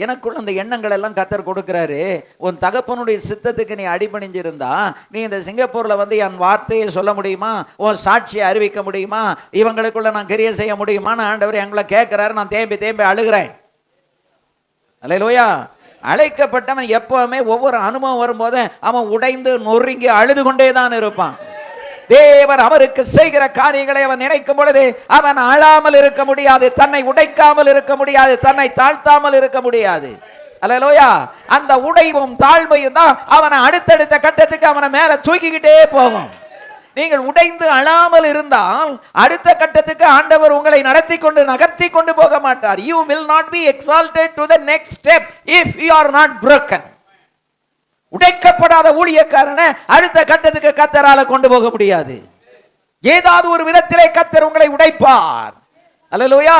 எனக்குள்ள அந்த எண்ணங்கள் எல்லாம் கத்தர் கொடுக்கிறாரு. உன் தகப்பனுடைய சித்தத்துக்கு நீ அடிபணிஞ்சிருந்தா நீ இந்த சிங்கப்பூர்ல என் வார்த்தையை சொல்ல முடியுமா? உன் சாட்சியை அறிவிக்க முடியுமா? இவங்களுக்குள்ள நான் கிரியை செய்ய முடியுமான்னு ஆண்டவர் எங்களை கேட்கிறாரு. நான் தேம்பி அழுகிறேன். அல்லேலூயா. அழைக்கப்பட்டவன் எப்பவுமே ஒவ்வொரு அனுபவம் வரும்போது அவன் உடைந்து நொறுங்கி அழுது கொண்டே தான் இருப்பான். தேவன் அவருக்கு செய்கிற காரியங்களை அவன் நினைக்கும் பொழுது அவன் அழாமல் இருக்க முடியாது, தன்னை உடைக்காமல் இருக்க முடியாது, தன்னை தாழ்த்தாமல் இருக்க முடியாது. அல்லேலூயா. அந்த உடைவும் தாழ்மையும் தான் அவனை அடுத்தடுத்த கட்டத்துக்கு அவனை மேல தூக்கிக்கிட்டே போகும். நீங்கள் உடைந்து அழாமல் இருந்தால் அடுத்த கட்டத்துக்கு ஆண்டவர் உங்களை நகர்த்தி கொண்டு போக மாட்டார். You will not be exalted to the next step if you are not broken. உடைக்கப்படாத ஊழியக்காரனை அடுத்த கட்டத்துக்கு கத்தரால கொண்டு போக முடியாது. ஏதாவது ஒரு விதத்திலே கத்தர் உங்களை உடைப்பார். அல்லேலூயா.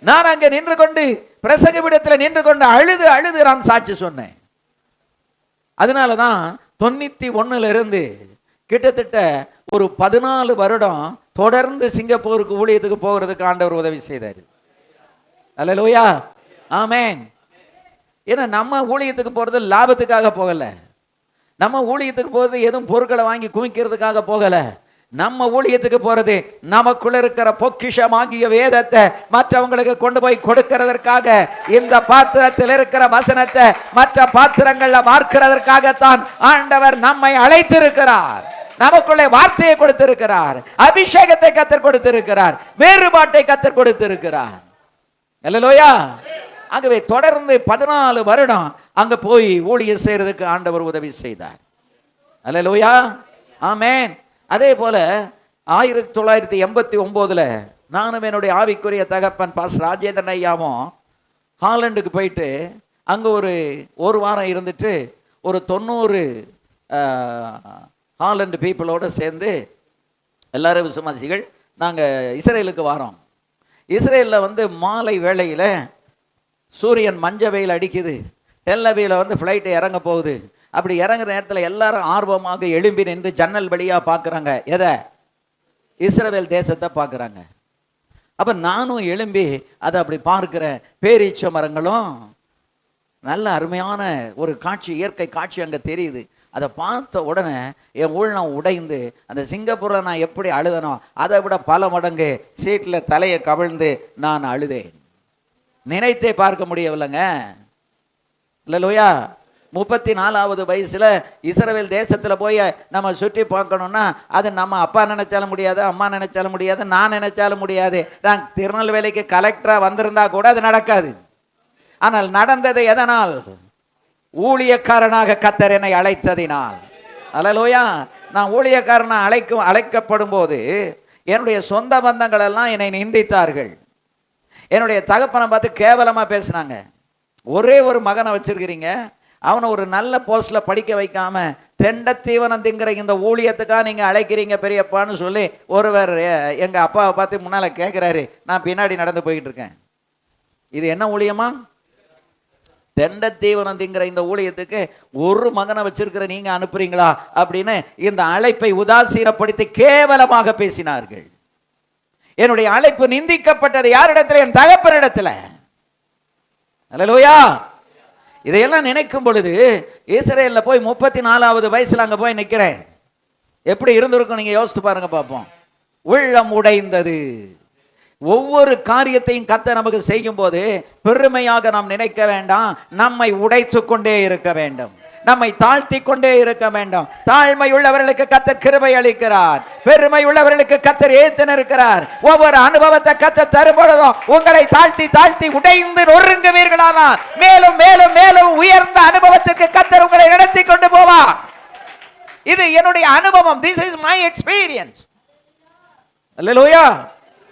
நான் அங்க நின்று கொண்டு பிரசங்க பீடத்தில் நின்று கொண்டு அழுது நான் சாட்சி சொன்னேன். அதனாலதான் 91ல இருந்து கிட்டத்தட்ட ஒரு 14 வருடம் தொடர்ந்து சிங்கப்பூருக்கு ஊழியத்துக்கு போகிறதுக்கு ஆண்டவர் உதவி செய்தார். அல்லேலூயா. ஆமென். ஏன்னா நம்ம ஊழியத்துக்கு போறது லாபத்துக்காக போகல. நம்ம ஊழியத்துக்கு போறது எதுவும் பொருட்களை வாங்கி குவிக்கிறதுக்காக போகல. நம்ம ஊழியத்துக்கு போறது நமக்குள்ள இருக்கிற பொக்கிஷமாகிய வேதத்தை மற்றவங்களுக்கு கொண்டு போய் கொடுக்கிறதற்காக, இந்த பாத்திரத்தில் இருக்கிற வசனத்தை மற்ற பாத்திரங்கள்ல பார்க்கிறதற்காகத்தான் ஆண்டவர் நம்மை அழைத்திருக்கிறார். நமக்குள்ளே வார்த்தையை கொடுத்திருக்கிறார், அபிஷேகத்தை கத்தர் கொடுத்திருக்கிறார், வேறுபாட்டை கத்தர் கொடுத்திருக்கிறார். அல்லேலூயா. ஆகவே தொடர்ந்து 14 வருடம் அங்க போய் ஊழியர் செய்யறதுக்கு ஆண்டவர் உதவி செய்தார். அல்லேலூயா, ஆமென். அதே போல 1989 நானும் என்னுடைய ஆவிக்குரிய தகப்பன் பாஸ்டர் ராஜேந்திரன் ஐயாவும் ஹாலண்டுக்கு போயிட்டு அங்கே ஒரு வாரம் இருந்துட்டு ஒரு 90 ஹாலண்டு பீப்புளோடு சேர்ந்து எல்லாரும் விசுவாசிகள் நாங்கள் இஸ்ரேலுக்கு வரோம். இஸ்ரேலில் மாலை வேளையில் சூரியன் மஞ்ச வெயில் அடிக்குது. டெல்லவியில் ஃப்ளைட்டு இறங்க போகுது. அப்படி இறங்குற நேரத்தில் எல்லாரும் ஆர்வமாக எழும்பி நின்று ஜன்னல் வழியாக பார்க்குறாங்க. எதை? இஸ்ரவேல் தேசத்தை பார்க்குறாங்க. அப்போ நானும் எழும்பி அதை அப்படி பார்க்குறேன். பேரீச்ச மரங்களும் நல்ல அருமையான ஒரு காட்சி, இயற்கை காட்சி அங்கே தெரியுது. அதை பார்த்த உடனே என் உள்ளம் உடைந்து, அந்த சிங்கப்பூரில் நான் எப்படி அழுதனோ அதை விட பல மடங்கு சீட்டில் தலையை கவிழ்ந்து நான் அழுதேன். நினைத்தே பார்க்க முடியவில்லைங்க. இல்லையா? 34வது வயசுல இஸ்ரவேல் தேசத்துல போய் நம்ம சுற்றி பார்க்கணும்னா அது நம்ம அப்பா நினைச்சாலும் முடியாது, அம்மா நினைச்சாலும் முடியாது, நான் நினைச்சாலும் முடியாது. நான் திருநெல்வேலிக்கு கலெக்டரா வந்திருந்தா கூட அது நடக்காது. ஆனால் நடந்தது எதனால்? ஊழியக்காரனாக கர்த்தர் என்னை அழைத்ததினால். அல்லேலூயா. நான் ஊழியக்காரனா அழைக்கப்படும் போது என்னுடைய சொந்த பந்தங்கள் எல்லாம் என்னை நிந்தித்தார்கள். என்னுடைய தகப்பனை பார்த்து கேவலமா பேசினாங்க. ஒரே ஒரு மகனை வச்சிருக்கிறீங்க, அவனை ஒரு நல்ல போஸ்ட்ல படிக்க வைக்காம தெண்டத்தீவனம் திங்கிற இந்த ஊழியத்துக்காக நீங்க அழைக்கிறீங்க பெரியப்பான்னு சொல்லி ஒருவர் எங்க அப்பாவை பார்த்து முன்னால கேட்கிறாரு. நான் பின்னாடி நடந்து போயிட்டு இருக்கேன். இது என்ன ஊழியமா? தெண்டத்தீவனம் திங்கிற இந்த ஊழியத்துக்கு ஒரு மகனை வச்சிருக்கிற நீங்க அனுப்புறீங்களா அப்படின்னு இந்த அழைப்பை உதாசீனப்படுத்தி கேவலமாக பேசினார்கள். என்னுடைய அழைப்பு நிந்திக்கப்பட்டது யாரிடத்துல? என் தகப்பனிடத்துல. அல்லேலூயா. இதையெல்லாம் நினைக்கும் பொழுது இஸ்ரேலில் போய் 34வது வயசுல அங்கே போய் நிற்கிறேன். எப்படி இருந்திருக்கும் நீங்க யோசித்து பாருங்க பார்ப்போம். உள்ளம் உடைந்தது. ஒவ்வொரு காரியத்தையும் கர்த்தர் நமக்கு செய்யும் போது பெருமையாக நாம் நினைக்க வேண்டாம். நம்மை உடைத்து கொண்டே இருக்க வேண்டும், நம்மை தாழ்த்தி கொண்டே இருக்க வேண்டும். தாழ்மை உள்ளவர்களுக்கு கர்த்தர் கிருபை அளிக்கிறார், பெருமை உள்ளவர்களுக்கு கர்த்தர் ஏத்து நிற்கிறார். ஒவ்வொரு அனுபவத்தை கர்த்தர் தரும் பொழுதும் உங்களை தாழ்த்தி தாழ்த்தி உடைந்து நொறுங்குவீர்களானால் மேலும் மேலும் மேலும் உயர்ந்த அனுபவத்திற்கு கர்த்தர் உங்களை நடத்தி கொண்டு போவார். இது என்னுடைய அனுபவம். This is my experience. அல்லேலூயா,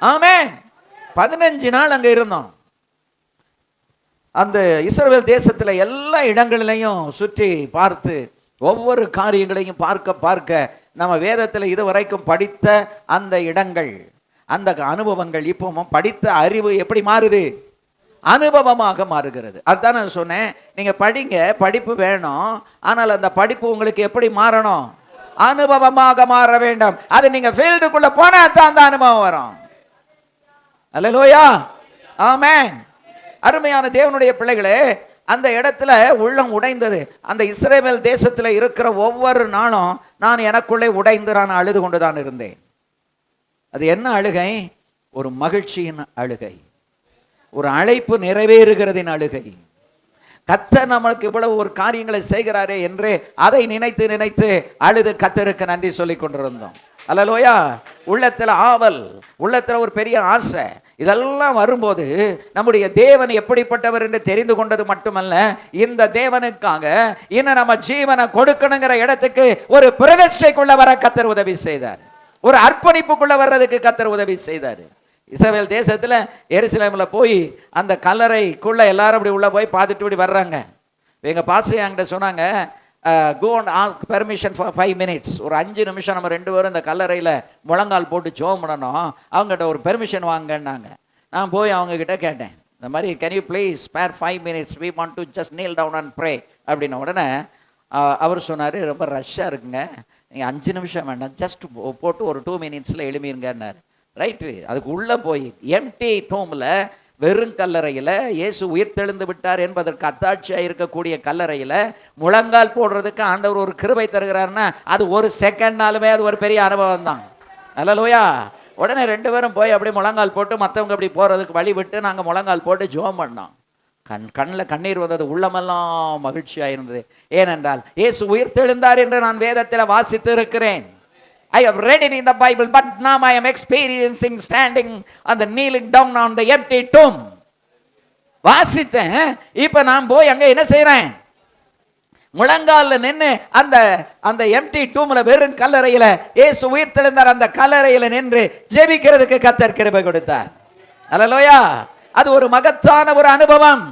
ஆமென். 15 நாள் அங்க இருந்தோம். அந்த இஸ்ரவேல் தேசத்துல எல்லா இடங்களிலையும் சுற்றி பார்த்து ஒவ்வொரு காரியங்களையும் பார்க்க பார்க்க நம்ம வேதத்தில் இதுவரைக்கும் படித்த அந்த இடங்கள், அந்த அனுபவங்கள் இப்போ படித்த அறிவு எப்படி மாறுது? அனுபவமாக மாறுகிறது. அதுதான் நான் சொன்னேன். நீங்க படிங்க, படிப்பு வேணும். ஆனால் அந்த படிப்பு உங்களுக்கு எப்படி மாறணும்? அனுபவமாக மாற வேண்டும். அது நீங்க ஃபீல்டுக்குள்ள போனா தான் அந்த அனுபவம் வரும். அல்லேலூயா, ஆமென். அருமையான தேவனுடைய பிள்ளைகளே, அந்த இடத்துல உள்ளம் உடைந்தது. அந்த இஸ்ரவேல் தேசத்துல இருக்கிற ஒவ்வொரு நாளும் நான் எனக்குள்ளே உடைந்து நான் அழுது கொண்டுதான் இருந்தேன். அது என்ன அழுகை? ஒரு மகிழ்ச்சியின் அழுகை, ஒரு அழைப்பு நிறைவேறுகிறதின் அழுகை. கர்த்தர் நமக்கு இவ்வளவு ஒரு காரியங்களை செய்கிறாரே என்று அதை நினைத்து நினைத்து அழுது கர்த்தருக்கு நன்றி சொல்லி கொண்டிருந்தோம். அல்லேலூயா. உள்ளத்துல ஆவல், உள்ளத்துல ஒரு பெரிய ஆசை, இதெல்லாம் வரும்போது நம்முடைய தேவன் எப்படிப்பட்டவர் என்று தெரிந்து கொண்டது மட்டுமல்ல, இந்த தேவனுக்காக இன்னும் நம்ம ஜீவனை கொடுக்கணுங்கிற இடத்துக்கு ஒரு பிரதிஷ்டைக்குள்ள வர கர்த்தர் உதவி செய்தார். ஒரு அர்ப்பணிப்புக்குள்ள வர்றதுக்கு கர்த்தர் உதவி செய்தார். இஸ்ரவேல் தேசத்துல எருசலேம்ல போய் அந்த கல்லறைக்குள்ள எல்லாரும் அப்படி உள்ள போய் பார்த்துட்டு இப்படி வர்றாங்க. எங்க பாஸ்டர் என்கிட்ட சொன்னாங்க, go and ask permission for 5 minutes. ஒரு 5 நிமிஷம் நம்ம 2 பேரும் இந்த கல்லறையில் முழங்கால் போட்டு ஜெபம் பண்ணணும், அவங்ககிட்ட ஒரு பெர்மிஷன் வாங்கன்னாங்க. நான் போய் அவங்க கிட்ட கேட்டேன், இந்த மாதிரி can you please spare 5 minutes, we want to just kneel down and pray அப்படின்ன உடனே அவர் சொன்னார், ரொம்ப ரஷ்ஷாக இருக்குங்க, நீங்கள் 5 நிமிஷம் வேண்டாம், ஜஸ்ட் போட்டு ஒரு 2 மினிட்ஸில் எழுமிருங்கன்னாரு. ரைட்டு. அதுக்கு உள்ளே போய் எம்டி டோமில் வெறும் கல்லறையில் இயேசு உயிர்த்தெழுந்து விட்டார் என்பதற்கு அத்தாட்சியாக இருக்கக்கூடிய கல்லறையில் முழங்கால் போடுறதுக்கு ஆண்டவர் ஒரு கிருபை தருகிறாருன்னா அது ஒரு செகண்ட்னாலுமே அது ஒரு பெரிய அனுபவம் தான். அல்லேலூயா. உடனே 2 பேரும் போய் அப்படியே முழங்கால் போட்டு மற்றவங்க அப்படி போகிறதுக்கு வழி விட்டு நாங்கள் முழங்கால் போட்டு ஜெபம் பண்ணோம். கண்ணில் கண்ணீர் வந்தது, உள்ளமெல்லாம் மகிழ்ச்சியாக இருந்தது. ஏனென்றால் இயேசு உயிர்த்தெழுந்தார் என்று நான் வேதத்தில் வாசித்து இருக்கிறேன். I have read it in the Bible, but now I am experiencing standing and the kneeling down on the empty tomb. வாசித்தேன். இப்ப நான் போய் அங்க என்ன செய்றேன்? முழங்கால நின்று அந்த அந்த எம்டி டூம்ல வெறும் கல்லறையில இயேசு உயிர் தெழுந்தார். அந்த கல்லறையில நின்று ஜெபிக்கிறதுக்கு கர்த்தர் கிருபை கொடுத்தார். அல்லேலூயா. அது ஒரு மகத்தான ஒரு அனுபவம்.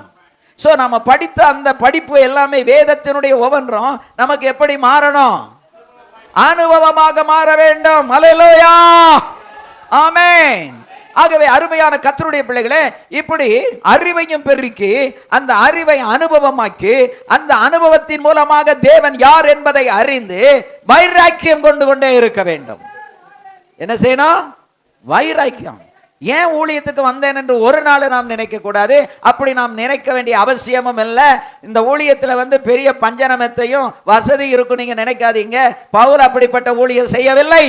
சோ நம்ம படித்த அந்த படிப்பு எல்லாமே வேதத்தினுடைய ஒவ்வொன்றும் நமக்கு எப்படி மாறணும்? அனுபவமாக மாற வேண்டும். அல்லேலூயா. ஆமென். ஆகவே அருமையான கர்த்தருடைய பிள்ளைகளே, இப்படி அறிவையும் பெருக்கி அந்த அறிவை அனுபவமாக்கி அந்த அனுபவத்தின் மூலமாக தேவன் யார் என்பதை அறிந்து வைராக்கியம் கொண்டு கொண்டே இருக்க வேண்டும். என்ன செய்யணும்? வைராக்கியம். ஏன் ஊழியத்துக்கு வந்தேன் என்று ஒரு நாள் நாம் நினைக்க கூடாது. அப்படி நாம் நினைக்க வேண்டிய அவசியமும் இல்லை. இந்த ஊழியத்தில் பெரிய பஞ்சனமத்தையும் வசதி இருக்கும் நீங்க நினைக்காதீங்க. பவுல் அப்படிப்பட்ட ஊழியம் செய்யவில்லை.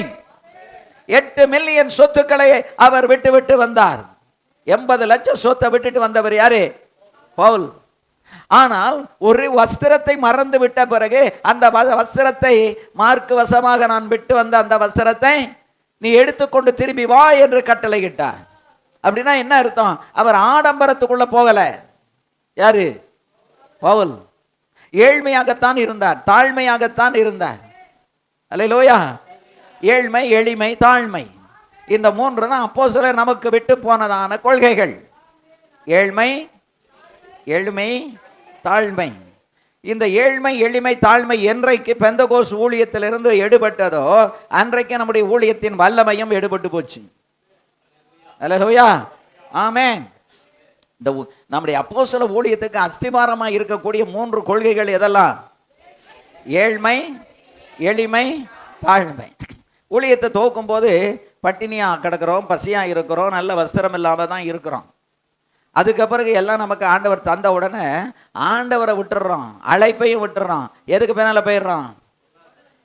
8 மில்லியன் சொத்துக்களை அவர் விட்டு வந்தார். 80 லட்சம் சொத்தை விட்டுட்டு வந்தவர் யாரு? பவுல். ஆனால் ஒரு வஸ்திரத்தை மறந்து விட்ட பிறகு அந்த வஸ்திரத்தை மார்க்கு வசமாக நான் விட்டு வந்த அந்த வஸ்திரத்தை நீ எடுத்துக்கொண்டு திரும்பி வா என்று கட்டளையிட்டார். அப்படின்னா என்ன அர்த்தம்? அவர் ஆடம்பரத்துக்குள்ள போகல. யாரு? பவுல். ஏழ்மையாகத்தான் இருந்தார், தாழ்மையாகத்தான் இருந்தார். அல்லேலூயா. ஏழ்மை, எளிமை, தாழ்மை, இந்த மூன்று தான் அப்போஸ்தலர் நமக்கு விட்டு போனதான கொள்கைகள். ஏழ்மை, எளிமை, தாழ்மை. இந்த ஏழ்மை, எளிமை, தாழ்மை என்றைக்கு பெந்தகோஸ் ஊழியத்திலிருந்து எடுபட்டதோ அன்றைக்கு நம்முடைய ஊழியத்தின் வல்லமையும் எடுபட்டு போச்சு. அல்லேலூயா. ஆமென். இந்த நம்முடைய அப்போஸ்தல ஊழியத்துக்கு அஸ்திபாரமா இருக்கக்கூடிய 3 கொள்கைகள் எதெல்லாம்? ஏழ்மை, எளிமை, தாழ்மை. ஊழியத்தை துவக்கும் போது பட்டினியா கிடக்கிறோம், பசியா இருக்கிறோம், நல்ல வஸ்திரம் இல்லாம தான் இருக்கிறோம். அதுக்கு பிறகு எல்லாம் நமக்கு ஆண்டவர் தந்த உடனே ஆண்டவரை விட்டுடுறோம், அழைப்பையும் விட்டுறோம். எதுக்கு பின்னால போயிடுறோம்?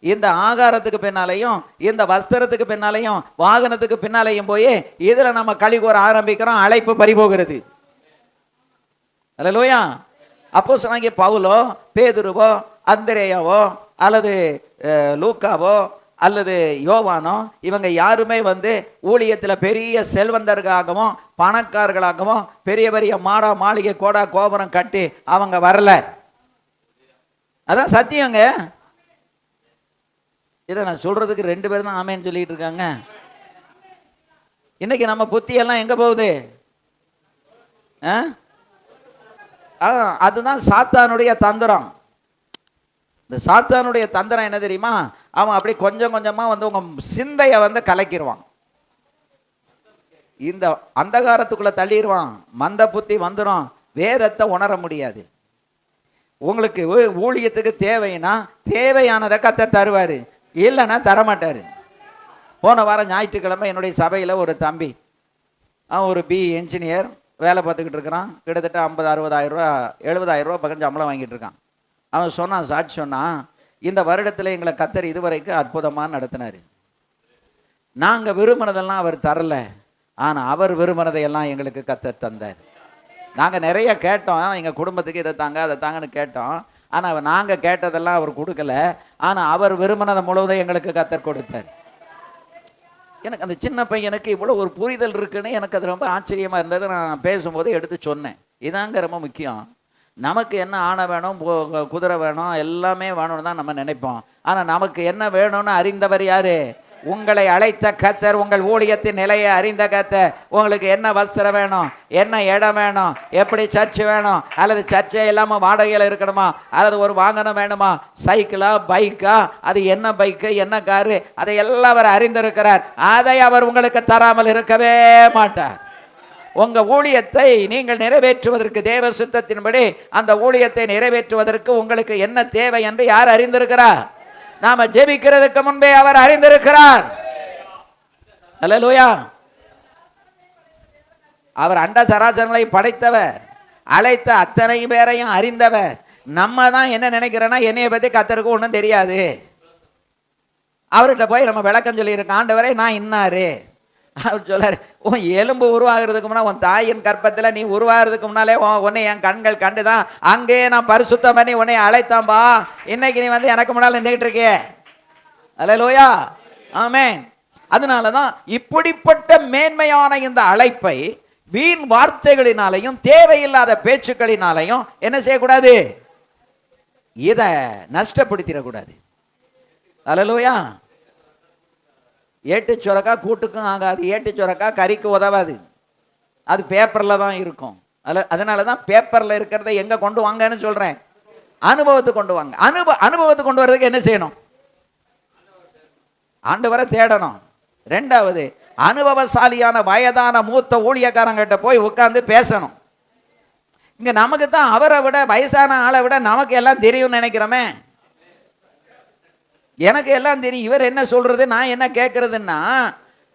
இந்த ஆகாரத்துக்கு பின்னாலையும் இந்த வஸ்திரத்துக்கு பின்னாலையும் வாகனத்துக்கு பின்னாலையும் போய் இதுல நம்ம களி கூற ஆரம்பிக்கிறோம். அழைப்பு பறிபோகிறது. அல்லேலூயா. அப்போஸ்தலனாகிய பவுலோ, பேதுருவோ, அந்திரேயாவோ அல்லது லூக்காவோ அல்லது யோவானோ இவங்க யாருமே ஊழியத்தில் பெரிய செல்வந்தர்களாகவும் பணக்காரர்களாகவும் பெரிய பெரிய மாடா மாளிகை கோடா கோபுரம் கட்டி அவங்க வரல. அதான் சத்தியங்க. இதை நான் சொல்றதுக்கு 2 பேர் தான் ஆமேன்னு சொல்லிட்டு இருக்காங்க. இன்னைக்கு நம்ம புத்தி எல்லாம் எங்க போகுது? அதுதான் சாத்தானுடைய தந்திரம். இந்த சாத்தானுடைய தந்திரம் என்ன தெரியுமா? அவன் அப்படி கொஞ்சம் கொஞ்சமா உங்க சிந்தைய கலக்கிடுவான். இந்த அந்தகாரத்துக்குள்ள தள்ளிடுவான். மந்த புத்தி வந்துடும். வேதத்தை உணர முடியாது. உங்களுக்கு ஊழியத்துக்கு தேவைன்னா தேவையானதை கர்த்தர் தருவாரு, இல்லைன்னா தரமாட்டாரு. போன வாரம் ஞாயிற்றுக்கிழமை என்னுடைய சபையில் ஒரு தம்பி, அவன் ஒரு BE என்ஜினியர் வேலை பார்த்துக்கிட்டு இருக்கிறான். கிட்டத்தட்ட 50-60,000 ரூபா 70,000 ரூபா பக்கம் சம்பளம் வாங்கிட்டு இருக்கான். அவன் சொன்னான், சாட்சி சொன்னான், இந்த வருடத்தில் எங்களை கர்த்தர் இதுவரைக்கும் அற்புதமாக நடத்தினார். நாங்கள் விரும்பினதெல்லாம் அவர் தரல, ஆனால் அவர் விரும்பினதையெல்லாம் எங்களுக்கு கர்த்தர் தந்தார். நாங்கள் நிறைய கேட்டோம், எங்கள் குடும்பத்துக்கு இதை தாங்க அதை தாங்கன்னு கேட்டோம். ஆனால் நாங்கள் கேட்டதெல்லாம் அவர் கொடுக்கல, ஆனால் அவர் விரும்பினதை முழுவதும் எங்களுக்கு கர்த்தர் கொடுத்தார். எனக்கு அந்த சின்ன பையனுக்கு இவ்வளோ ஒரு புரிதல் இருக்குன்னு எனக்கு அது ரொம்ப ஆச்சரியமாக இருந்தது. நான் பேசும்போது எடுத்து சொன்னேன். இதாங்க ரொம்ப முக்கியம். நமக்கு என்ன ஆணை வேணும், குதிரை வேணும், எல்லாமே வேணும்னு தான் நம்ம நினைப்போம். ஆனால் நமக்கு என்ன வேணும்னு அறிந்தவர் யாரு? உங்களை அழைத்த கர்த்தர். உங்கள் ஊழியத்தின் நிலையை அறிந்த கர்த்தர். உங்களுக்கு என்ன வஸ்திரம் வேணும், என்ன இடம் வேணும், எப்படி சர்ச்சு வேணும், அல்லது சர்ச்சை இல்லாமல் வாடகையில் இருக்கணுமா, அல்லது ஒரு வாகனம் வேணுமா, சைக்கிளா பைக்கா, அது என்ன பைக்கு என்ன காரு, அதை எல்லாம் அவர் அறிந்திருக்கிறார். அதை அவர் உங்களுக்கு தராமல் இருக்கவே மாட்டார். உங்க ஊழியத்தை நீங்கள் நிறைவேற்றுவதற்கு தேவ சித்தத்தின்படி அந்த ஊழியத்தை நிறைவேற்றுவதற்கு உங்களுக்கு என்ன தேவை என்று யார் அறிந்திருக்கிறார்? நாம ஜெபிக்கிறதுக்கு முன்பே அவர் அறிந்திருக்கிறார். அல்லேலூயா. அவர் அண்ட சராசரங்களை படைத்தவர், அழைத்த அத்தனை பேரையும் அறிந்தவர். நம்ம தான் என்ன நினைக்கிறோன்னா என்னைய பத்தி கர்த்தருக்கு ஒன்றும் தெரியாது. அவர்கிட்ட போய் நம்ம விளக்கம் சொல்லியிருக்கோம், ஆண்டவரே நான் இன்னாரு. அவர் சொல்லாரு, உன் எலும்பு உருவாகிறதுக்கு முன்னா, உன் தாயின் கற்பத்தில் நீ உருவாகிறதுக்கு முன்னாலே உன்னை என் கண்கள் கண்டுதான் அங்கே நான் பரிசுத்தம் பண்ணி உன்னை அழைத்தாம்பா. இன்னைக்கு நீ எனக்கு முன்னால் நின்றுட்டு இருக்கே. அல்லேலூயா. ஆமென். அதனாலதான் இப்படிப்பட்ட மேன்மையான இந்த அழைப்பை வீண் வார்த்தைகளினாலையும் தேவையில்லாத பேச்சுக்களினாலையும் என்ன செய்யக்கூடாது? இதை நஷ்டப்படுத்திடக்கூடாது. அல்லேலூயா. ஏட்டு சுரக்கா கூட்டுக்கும் ஆகாது, ஏட்டு சுரக்கா கறிக்கு உதவாது, அது பேப்பரில் தான் இருக்கும். அதனால தான் பேப்பரில் இருக்கிறத எங்கே கொண்டு வாங்கன்னு சொல்கிறேன், அனுபவத்துக்கு கொண்டு வாங்க. அனுபவத்துக்கு கொண்டு வர்றதுக்கு என்ன செய்யணும்? ஆண்டவரை தேடணும். ரெண்டாவது, அனுபவசாலியான வயதான மூத்த ஊழியக்காரங்கிட்ட போய் உட்கார்ந்து பேசணும். இங்கே நமக்கு தான் அவரை விட வயசான ஆளை விட நமக்கு எல்லாம் தெரியும்னு நினைக்கிறோமே. எனக்கு எல்லாம் தெரியும், இவர் என்ன சொல்றது, நான் என்ன கேட்கறதுன்னா,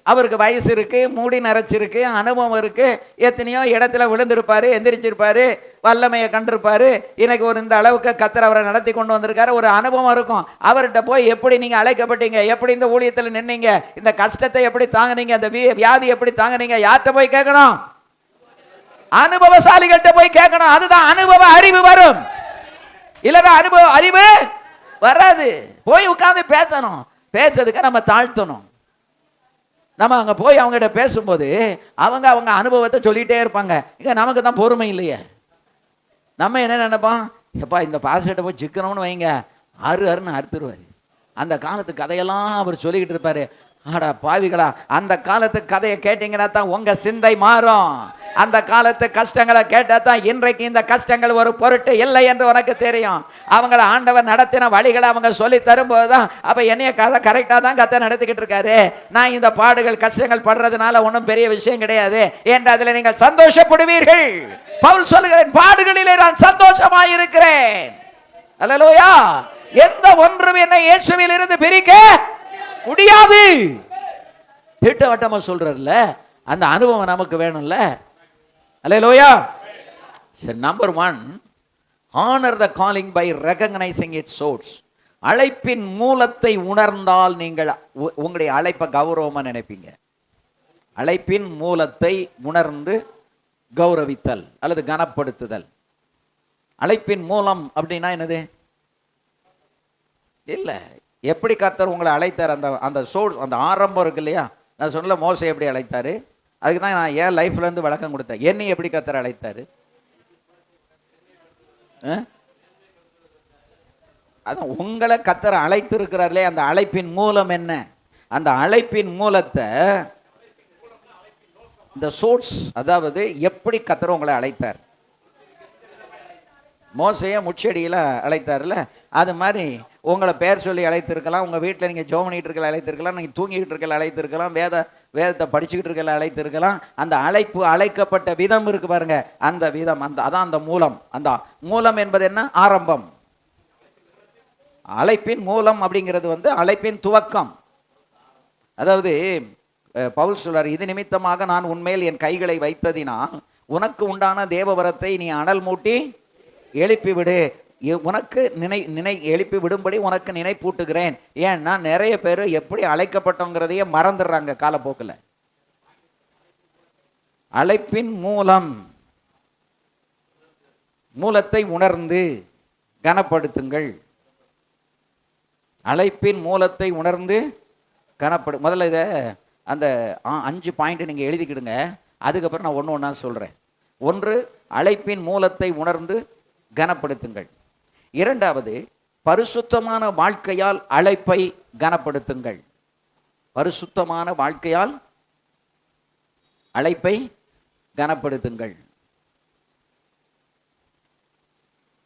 அவருக்கு வயசு இருக்கு, மூடி நரைச்சிருக்கு, அனுபவம் இருக்கு, எத்தனையோ இடத்துல விழுந்திருப்பாரு, எந்திரிச்சிருப்பாரு, வல்லமையை கண்டிருப்பாரு, இன்னைக்கு ஒரு இந்த அளவுக்கு கர்த்தர் அவரை நடத்தி கொண்டு வந்திருக்காரு, ஒரு அனுபவம் இருக்கும். அவர்கிட்ட போய் எப்படி நீங்க அழைக்கப்பட்டீங்க, எப்படி இந்த ஊழியத்தில் நின்னீங்க, இந்த கஷ்டத்தை எப்படி தாங்கினீங்க, இந்த வியாதி எப்படி தாங்கினீங்க, யார்கிட்ட போய் கேட்கணும்? அனுபவசாலிகள்கிட்ட போய் கேட்கணும். அதுதான் அனுபவ அறிவு வரும். இல்லைன்னா அனுபவ அறிவு வராது. போய் உட்கார்ந்து பேசணும். பேசுறதுக்கு நம்ம தாழ்த்தணும். நம்ம அங்கே போய் அவங்ககிட்ட பேசும்போது அவங்க அனுபவத்தை சொல்லிகிட்டே இருப்பாங்க. இங்கே நமக்கு தான் பொறுமை இல்லையே. நம்ம என்ன நினைப்போம், எப்பா இந்த பாஸ்டர்கிட்ட போய் சிக்கணும்னு வைங்க, அருன்னு அறுத்துருவார். அந்த காலத்து கதையெல்லாம் அவர் சொல்லிக்கிட்டு இருப்பார். ஆடா பாவிகளா, அந்த காலத்து கதையை கேட்டீங்கன்னா தான் உங்கள் சிந்தை மாறும். அந்த காலத்து கஷ்டங்களை கேட்டால் தான் இன்றைக்கு இந்த கஷ்டங்கள் ஒரு பொருட்டு இல்லை என்று உனக்கு தெரியும். அவங்கள ஆண்டவர் நடத்தின வழிகளை அவங்க சொல்லி தரும்போது தான், அப்போ என்னைய கதை கரெக்டாக தான் கதை நடத்திக்கிட்டு இருக்காரு, நான் இந்த பாடுகள் கஷ்டங்கள் படுறதுனால ஒன்றும் பெரிய விஷயம் கிடையாது என்று அதில் நீங்கள் சந்தோஷப்படுவீர்கள். பவுல் சொல்லுகிறேன், பாடுகளிலே நான் சந்தோஷமாக இருக்கிறேன். அல்லேலூயா. எந்த ஒன்றும் என்னை இயேசுவில் இருந்து பிரிக்க முடியாது. திட்டவட்டமா சொல்றல்ல, அந்த அனுபவம் நமக்கு வேணும்ல. அல்லேலூயா. சரி, number 1, honor the calling by recognizing its source. அழைப்பின் மூலத்தை உணர்ந்தால் நீங்கள் உங்களுடைய அழைப்பை கௌரவமா நினைப்பீங்க. அழைப்பின் மூலத்தை உணர்ந்து கௌரவித்தல் அல்லது கனப்படுத்துதல். அழைப்பின் மூலம் அப்படின்னா என்னது? இல்லை, எப்படி கர்த்தர் உங்களை அழைத்தார், அந்த சோர்ஸ், அந்த ஆரம்பம் இருக்கு இல்லையா. நான் சொன்னல மோசே எப்படி அழைத்தாரு, அதுக்கு தான் நான் என் லைஃப்லேருந்து விளக்கம் கொடுத்தேன். என்னை எப்படி கர்த்தர் அழைத்தாரு? அதான் உங்களை கர்த்தர் அழைத்திருக்கிறார்களே, அந்த அழைப்பின் மூலம் என்ன? அந்த அழைப்பின் மூலத்தை, இந்த சோர்ஸ், அதாவது எப்படி கர்த்தர் உங்களை அழைத்தார். மோசையை முச்செடியில் அழைத்தார்ல, அது மாதிரி உங்களை பேர் சொல்லி அழைத்திருக்கலாம், உங்கள் வீட்டில் நீங்கள் ஜோம் பண்ணிகிட்டு இருக்கல அழைத்திருக்கலாம், நீங்கள் தூங்கிக்கிட்டு இருக்கல அழைத்திருக்கலாம், வேதத்தை படிச்சுக்கிட்டு இருக்கல அழைத்திருக்கலாம். அந்த அழைப்பு, அழைக்கப்பட்ட விதம் இருக்கு பாருங்க, அந்த விதம், அதான் அந்த மூலம். அந்த மூலம் என்பது என்ன? ஆரம்பம். அழைப்பின் மூலம் அப்படிங்கிறது வந்து அழைப்பின் துவக்கம். அதாவது பவுல் சொல்றார், இது நிமித்தமாக நான் உன்மேல் என் கைகளை வைத்ததினால் உனக்கு உண்டான தேவவரத்தை நீ அனல் மூட்டி எழுப்பிவிடு, உனக்கு எழுப்பி விடும்படி உனக்கு நினைப்பூட்டுகிறேன். ஏன்னா நிறைய பேர் எப்படி அழைக்கப்பட்டோங்கிறதையே மறந்துடுறாங்க காலப்போக்கில். அழைப்பின் மூலத்தை உணர்ந்து கனப்படுத்துங்கள். அழைப்பின் மூலத்தை உணர்ந்து முதல்ல இதை அந்த 5 பாயிண்ட் நீங்கள் எழுதிக்கிடுங்க. அதுக்கப்புறம் நான் ஒன்று ஒன்றா சொல்கிறேன். 1, அழைப்பின் மூலத்தை உணர்ந்து கனப்படுத்துங்கள். 2வது, பரிசுத்தமான வாழ்க்கையால் அழைப்பை கனப்படுத்துங்கள். பரிசுத்தமான வாழ்க்கையால் அழைப்பை கனப்படுத்துங்கள்.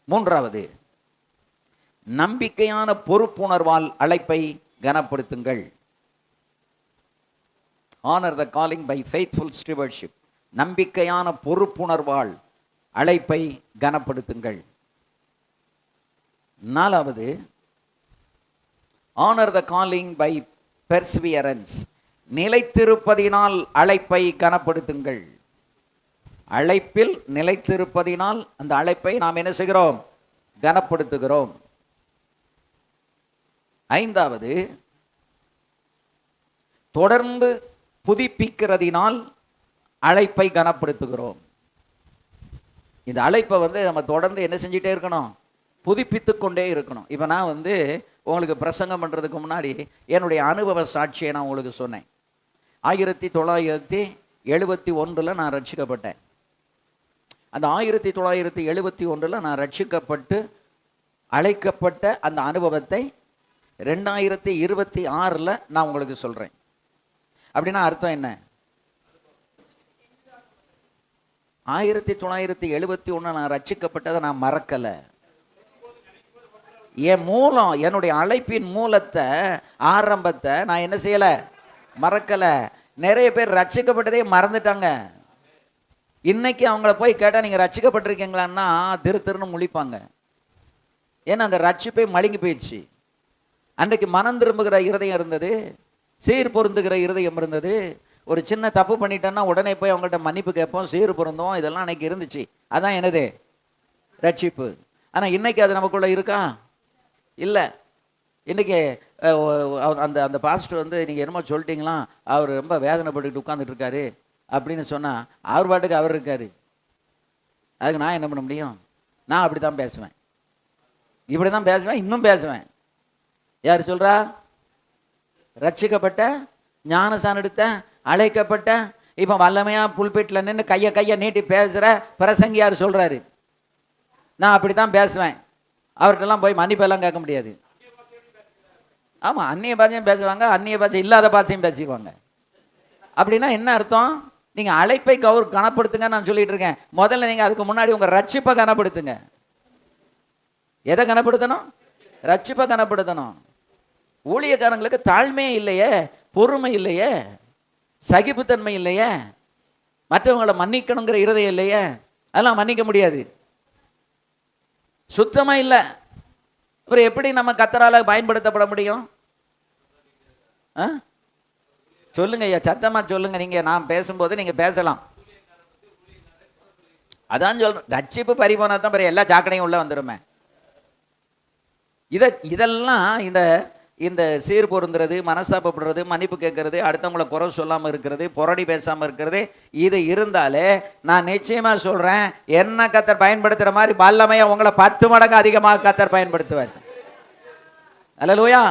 3வது, நம்பிக்கையான பொறுப்புணர்வால் அழைப்பை கனப்படுத்துங்கள். honor the calling by faithful stewardship. நம்பிக்கையான பொறுப்புணர்வால் அழைப்பை கனப்படுத்துங்கள். 4வது, honor the calling by perseverance. நிலைத்திருப்பதினால் அழைப்பை கனப்படுத்துங்கள். அழைப்பில் நிலைத்திருப்பதினால் அந்த அழைப்பை நாம் என்ன செய்கிறோம்? கனப்படுத்துகிறோம். 5வது, தொடர்ந்து புதுப்பிக்கிறதினால் அழைப்பை கனப்படுத்துகிறோம். இந்த அழைப்பை வந்து நம்ம தொடர்ந்து என்ன செஞ்சுட்டே இருக்கணும்? புதுப்பித்து கொண்டே இருக்கணும். இப்போ நான் வந்து உங்களுக்கு பிரசங்கம் பண்ணுறதுக்கு முன்னாடி என்னுடைய அனுபவ சாட்சியை நான் உங்களுக்கு சொன்னேன். 1971 நான் ரட்சிக்கப்பட்டேன். அந்த 1971 நான் ரட்சிக்கப்பட்டு அழைக்கப்பட்ட அந்த அனுபவத்தை 2026 நான் உங்களுக்கு சொல்றேன். அப்படின்னா அர்த்தம் என்ன? 1971 நான் ரட்சிக்கப்பட்டதை நான் மறக்கல. என் மூலம், என்னுடைய அழைப்பின் மூலத்தை, ஆரம்பத்தை நான் என்ன செய்யல? மறக்கல. நிறைய பேர் ரட்சிக்கப்பட்டதே மறந்துட்டாங்க. இன்னைக்கு அவங்கள போய் கேட்டால் நீங்கள் ரட்சிக்கப்பட்டிருக்கீங்களான்னா திருன்னு முழிப்பாங்க. ஏன்னா அந்த ரட்சிப்பை மழுங்கி போயிடுச்சு. அன்றைக்கு மனம் திரும்புகிற இருதயம் இருந்தது, சீர் பொருந்துகிற இருதயம் இருந்தது. ஒரு சின்ன தப்பு பண்ணிட்டேன்னா உடனே போய் அவங்கள்ட்ட மன்னிப்பு கேட்போம், சீர் பொருந்தோம், இதெல்லாம் அன்னைக்கு இருந்துச்சு. அதான் என்னது? ரட்சிப்பு. ஆனால் இன்னைக்கு அது நமக்குள்ள இருக்கா? இல்லை. இன்றைக்கி அந்த அந்த பாஸ்டர் வந்து நீங்கள் என்னமோ சொல்லிட்டீங்களா, அவர் ரொம்ப வேதனைப்பட்டுக்கிட்டு உட்காந்துட்டு இருக்காரு அப்படின்னு சொன்னால் அவர் பாட்டுக்கு அவர் இருக்கார். அதுக்கு நான் என்ன பண்ண முடியும்? நான் அப்படி தான் பேசுவேன், இப்படி தான் பேசுவேன், இன்னும் பேசுவேன். யார் சொல்கிறா? ரட்சிக்கப்பட்ட, ஞானசானம் எடுத்த, அழைக்கப்பட்ட, இப்போ வல்லமையாக புல்பீட்டில் நின்று கையை நீட்டி பேசுகிற பிரசங்கி யார் சொல்கிறாரு? நான் அப்படி தான் பேசுவேன். அவர்கிட்டலாம் போய் மன்னிப்பெல்லாம் கேட்க முடியாது. ஆமாம், அந்நிய பாஷையும் பேசுவாங்க, அந்நிய பாஷை இல்லாத பாஷையும் பேசிக்குவாங்க. அப்படின்னா என்ன அர்த்தம்? நீங்கள் அழைப்பை கனப்படுத்துங்க நான் சொல்லிட்டு இருக்கேன். முதல்ல நீங்கள் அதுக்கு முன்னாடி உங்கள் ரட்சிப்பை கனப்படுத்துங்க. எதை கனப்படுத்தணும்? ரட்சிப்பை கனப்படுத்தணும். ஊழியக்காரங்களுக்கு தாழ்மையே இல்லையே, பொறுமை இல்லையே, சகிப்புத்தன்மை இல்லையே, மற்றவங்களை மன்னிக்கணுங்கிற இருதயம் இல்லையே, அதெல்லாம் மன்னிக்க முடியாது. சுத்தமா இல்லை. அப்புறம் எப்படி நம்ம கர்த்தரால பயன்படுத்தப்பட முடியும்? சொல்லுங்க ஐயா, சத்தமா சொல்லுங்க. நீங்க நான் பேசும்போது நீங்க பேசலாம். அதான் சொல்றேன், ரட்சிப்பு பறிபோனா தான் பிறகு எல்லா சாக்கடையும் உள்ள வந்துருமே. இதெல்லாம் இந்த சீர் பொருந்துறது, மனஸ்தாபப்படுறது, மன்னிப்பு கேட்கறது, அடுத்தவங்களை குறை சொல்லாமல் இருக்கிறது, புரடி பேசாமல் இருக்கிறது, இது இருந்தாலே நான் நிச்சயமா சொல்றேன், என்ன கர்த்தர் பயன்படுத்துற மாதிரி வல்லமையா உங்களை 10 மடங்கு அதிகமாக கர்த்தர் பயன்படுத்துவார். அல்லேலூயா.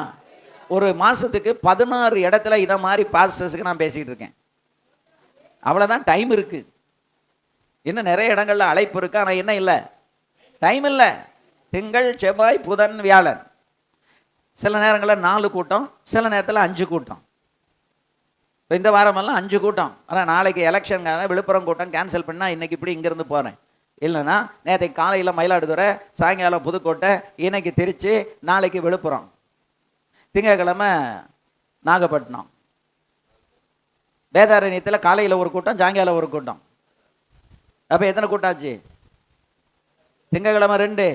ஒரு மாசத்துக்கு 16 இடத்துல இதை மாதிரி பாஸ்டர்ஸுக்கு நான் பேசிக்கிட்டு இருக்கேன். அவ்வளோதான் டைம் இருக்கு. இன்னும் நிறைய இடங்கள்ல அழைப்பு இருக்கு, ஆனால் என்ன இல்லை? டைம் இல்லை. திங்கள், செவ்வாய், புதன், வியாழன், சில நேரங்களில் 4 கூட்டம், சில நேரத்தில் 5 கூட்டம். இப்போ இந்த வாரமெல்லாம் 5 கூட்டம். ஆனால் நாளைக்கு எலெக்ஷன் விழுப்புரம் கூட்டம் கேன்சல் பண்ணால் இன்னைக்கு இப்படி இங்கேருந்து போகிறேன். இல்லைன்னா நேற்றைக்கு காலையில் மயிலாடுதுறை, சாயங்காலம் புதுக்கோட்டை, இன்னைக்கு திருச்சி, நாளைக்கு விழுப்புரம், திங்கட்கிழமை நாகப்பட்டினம். வேதாரண்யத்தில் காலையில் ஒரு கூட்டம், சாயங்காலம் ஒரு கூட்டம். அப்போ எத்தனை கூட்டம் ஆச்சு? திங்கக்கிழமை 2,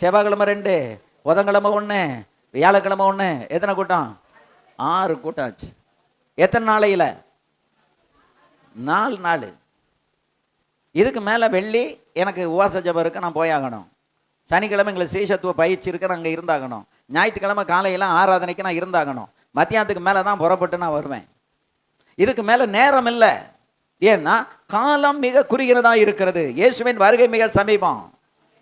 செவ்வாய்க்கிழமை 2, புதன்கிழமை 1, வியாழக்கிழமை 1, எத்தனை கூட்டம்? 6 கூட்டம் ஆச்சு. எத்தனை நாளையில்? 4 நாள். இதுக்கு மேலே வெள்ளி எனக்கு உவாச ஜபம் இருக்கு, நான் போயாகணும். சனிக்கிழமை எங்களுக்கு சீசத்துவ பயிற்சி இருக்கு, நான் அங்கே இருந்தாகணும். ஞாயிற்றுக்கிழமை காலையில் ஆராதனைக்கு நான் இருந்தாகணும். மத்தியானத்துக்கு மேலே தான் புறப்பட்டு நான் வருவேன். இதுக்கு மேலே நேரம் இல்லை. ஏன்னா காலம் மிக குறுகிறதா இருக்கிறது. இயேசுவின் வருகை மிக சமீபம்.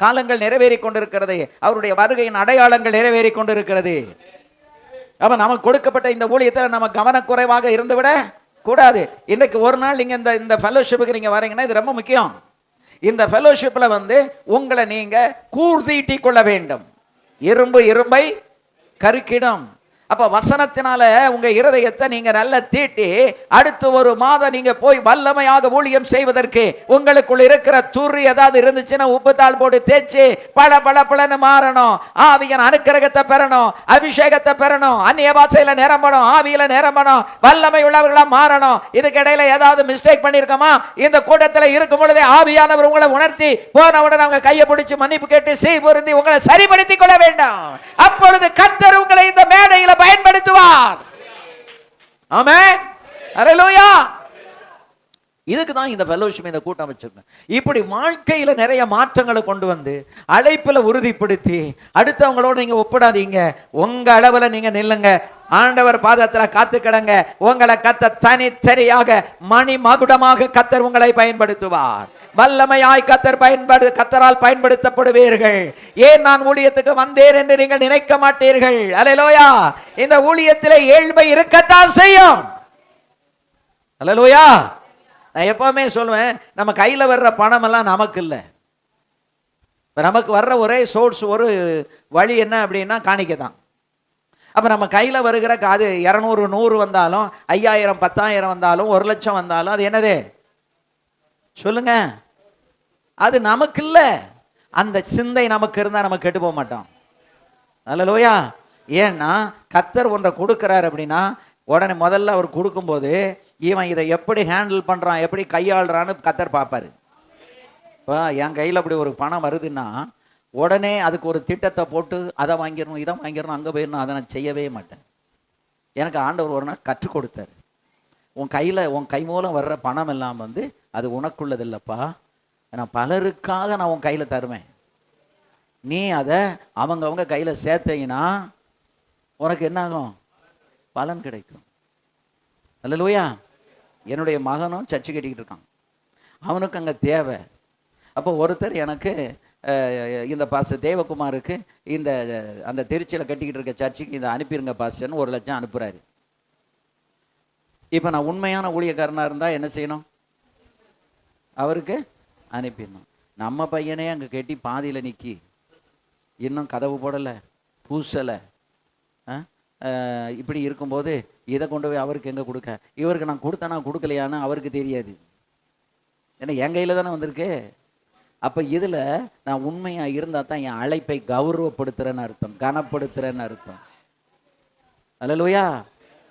காலங்கள் நிறைவேறி கொண்டிருக்கிறது. அவருடைய வருகையின் அடையாளங்கள் நிறைவேறி கொண்டிருக்கிறது. அப்ப நமக்கு கொடுக்கப்பட்ட இந்த ஊழியத்தில் நம்ம கவனக்குறைவாக இருந்து விட கூடாது. இன்னைக்கு ஒரு நாள் நீங்க இந்த ஃபெலோஷிப்புக்கு நீங்க வரீங்கன்னா இது ரொம்ப முக்கியம். இந்த ஃபெலோஷிப்ல உங்களை நீங்க கூர்தீட்டி கொள்ள வேண்டும். இரும்பு இரும்பை கருக்கிடும். அப்ப வசனத்தினால உங்க இருதயத்தை நீங்க நல்ல தீட்டி அடுத்து ஒரு மாதம் நீங்க போய் வல்லமையாக ஊழியம் செய்வதற்கு உங்களுக்குள்ள இருக்கிற துரு ஏதாவது இருந்துச்சுன்னா உப்பு தாள் போட்டு தேய்ச்சி பளபளன்னு மாறணும். ஆவியின் அனுக்கிரகத்தை பெறணும், அபிஷேகத்தை பெறணும், அந்நிய பாஷையில நிரம்பணும், ஆவியில நிரம்பணும், வல்லமை உள்ளவர்களா மாறணும். இதுக்கு இடையில ஏதாவது மிஸ்டேக் பண்ணிருக்கோமா? இந்த கூட்டத்தில் இருக்கும் பொழுதே ஆவியானவர் உங்களை உணர்த்தி போனவுடன் அவங்க கையை பிடிச்சு மன்னிப்பு கேட்டு பொருந்தி உங்களை சரிப்படுத்திக் கொள்ள வேண்டும். அப்பொழுது கர்த்தர் உங்களை இந்த மேடையில் பயன்படுத்துவார். ஆமென். ஹல்லேலூயா. இதுக்கு தான் இந்த ஃபெலோஷிப், இந்த கூட்டம் வச்சிருக்கேன். இப்படி வாழ்க்கையில நிறைய மாற்றங்களை கொண்டு வந்து அழைப்புல உறுதிப்படுத்தி அடுத்தவங்களோட நீங்க ஒப்பிடாதீங்க. உங்க அளவுல நீங்க நில்லுங்க. ஆண்டவர் பாதத்துல காத்து கிடங்க. உங்களை கர்த்தர் தனித்தனியாக மணி மகுடமாக கர்த்தர் உங்களை பயன்படுத்துவார். வல்லமையாய் கர்த்தரால் பயன்படுத்தப்படுவீர்கள். ஏன் நான் ஊழியத்துக்கு வந்தேன் என்று நீங்கள் நினைக்க மாட்டீர்கள். அல்லேலூயா. இந்த ஊழியத்திலே ஏழ்மை இருக்கத்தான் செய்யும். அல்லேலூயா. நான் எப்பவுமே சொல்லுவேன், நம்ம கையில் வர்ற பணம் எல்லாம் நமக்கு இல்லை. இப்போ நமக்கு வர்ற ஒரே சோர்ஸ், ஒரு வழி என்ன அப்படின்னா காணிக்கை தான். அப்போ நம்ம கையில் வருகிற அது 200 100 வந்தாலும் 5000 10,000 வந்தாலும் 1,00,000 வந்தாலும் அது என்னது சொல்லுங்க? அது நமக்கு இல்லை. அந்த சிந்தை நமக்கு இருந்தால் நம்ம கெட்டு போக மாட்டோம். அல்லேலூயா. ஏன்னா கர்த்தர் ஒன்றை கொடுக்குறாரு அப்படின்னா உடனே முதல்ல அவர் கொடுக்கும்போது இவன் இதை எப்படி ஹேண்டில் பண்ணுறான், எப்படி கையாளுறான்னு கர்த்தர் பார்ப்பாரு. இப்போ என் கையில் அப்படி ஒரு பணம் வருதுன்னா உடனே அதுக்கு ஒரு திட்டத்தை போட்டு அதை வாங்கிடணும் இதை வாங்கிடணும் அங்கே போயிடணும், அதை நான் செய்யவே மாட்டேன். எனக்கு ஆண்டவர் ஒரு நாள் கற்றுக் கொடுத்தாரு. உன் கை மூலம் வர்ற பணம் எல்லாம் அது உனக்குள்ளது இல்லைப்பா, நான் பலருக்காக நான் உன் கையில் தருவேன். நீ அதை அவங்க கையில் சேர்த்தீங்கன்னா உனக்கு என்ன ஆகும்? பலன் கிடைக்கும். அல்லேலூயா. என்னுடைய மகனும் சர்ச்சு கட்டிக்கிட்டு இருக்கான், அவனுக்கு அங்கே தேவை. அப்போ ஒருத்தர் எனக்கு இந்த பாஸ்டர் தேவகுமாருக்கு அந்த திருச்சியில் கட்டிக்கிட்டு இருக்க சர்ச்சுக்கு இதை அனுப்பிடுங்க பாஸ்டர்னு 1,00,000 அனுப்புகிறாரு. இப்போ நான் உண்மையான ஊழியக்காரனாக இருந்தால் என்ன செய்யணும்? அவருக்கு அனுப்பிடணும். நம்ம பையனே அங்கே கட்டி பாதியில் நிற்கி இன்னும் கதவு போடலை பூசலை, இப்படி இருக்கும்போது இதை கொண்டு போய் அவருக்கு எங்கே கொடுக்க? இவருக்கு நான் கொடுத்தேனா கொடுக்கலையான்னு அவருக்கு தெரியாது. ஏன்னா என் கையில் தானே வந்திருக்கு. அப்போ இதில் நான் உண்மையாக இருந்தால் தான் என் அழைப்பை கௌரவப்படுத்துகிறேன்னு அர்த்தம், கனப்படுத்துகிறேன்னு அர்த்தம். அல்லேலூயா.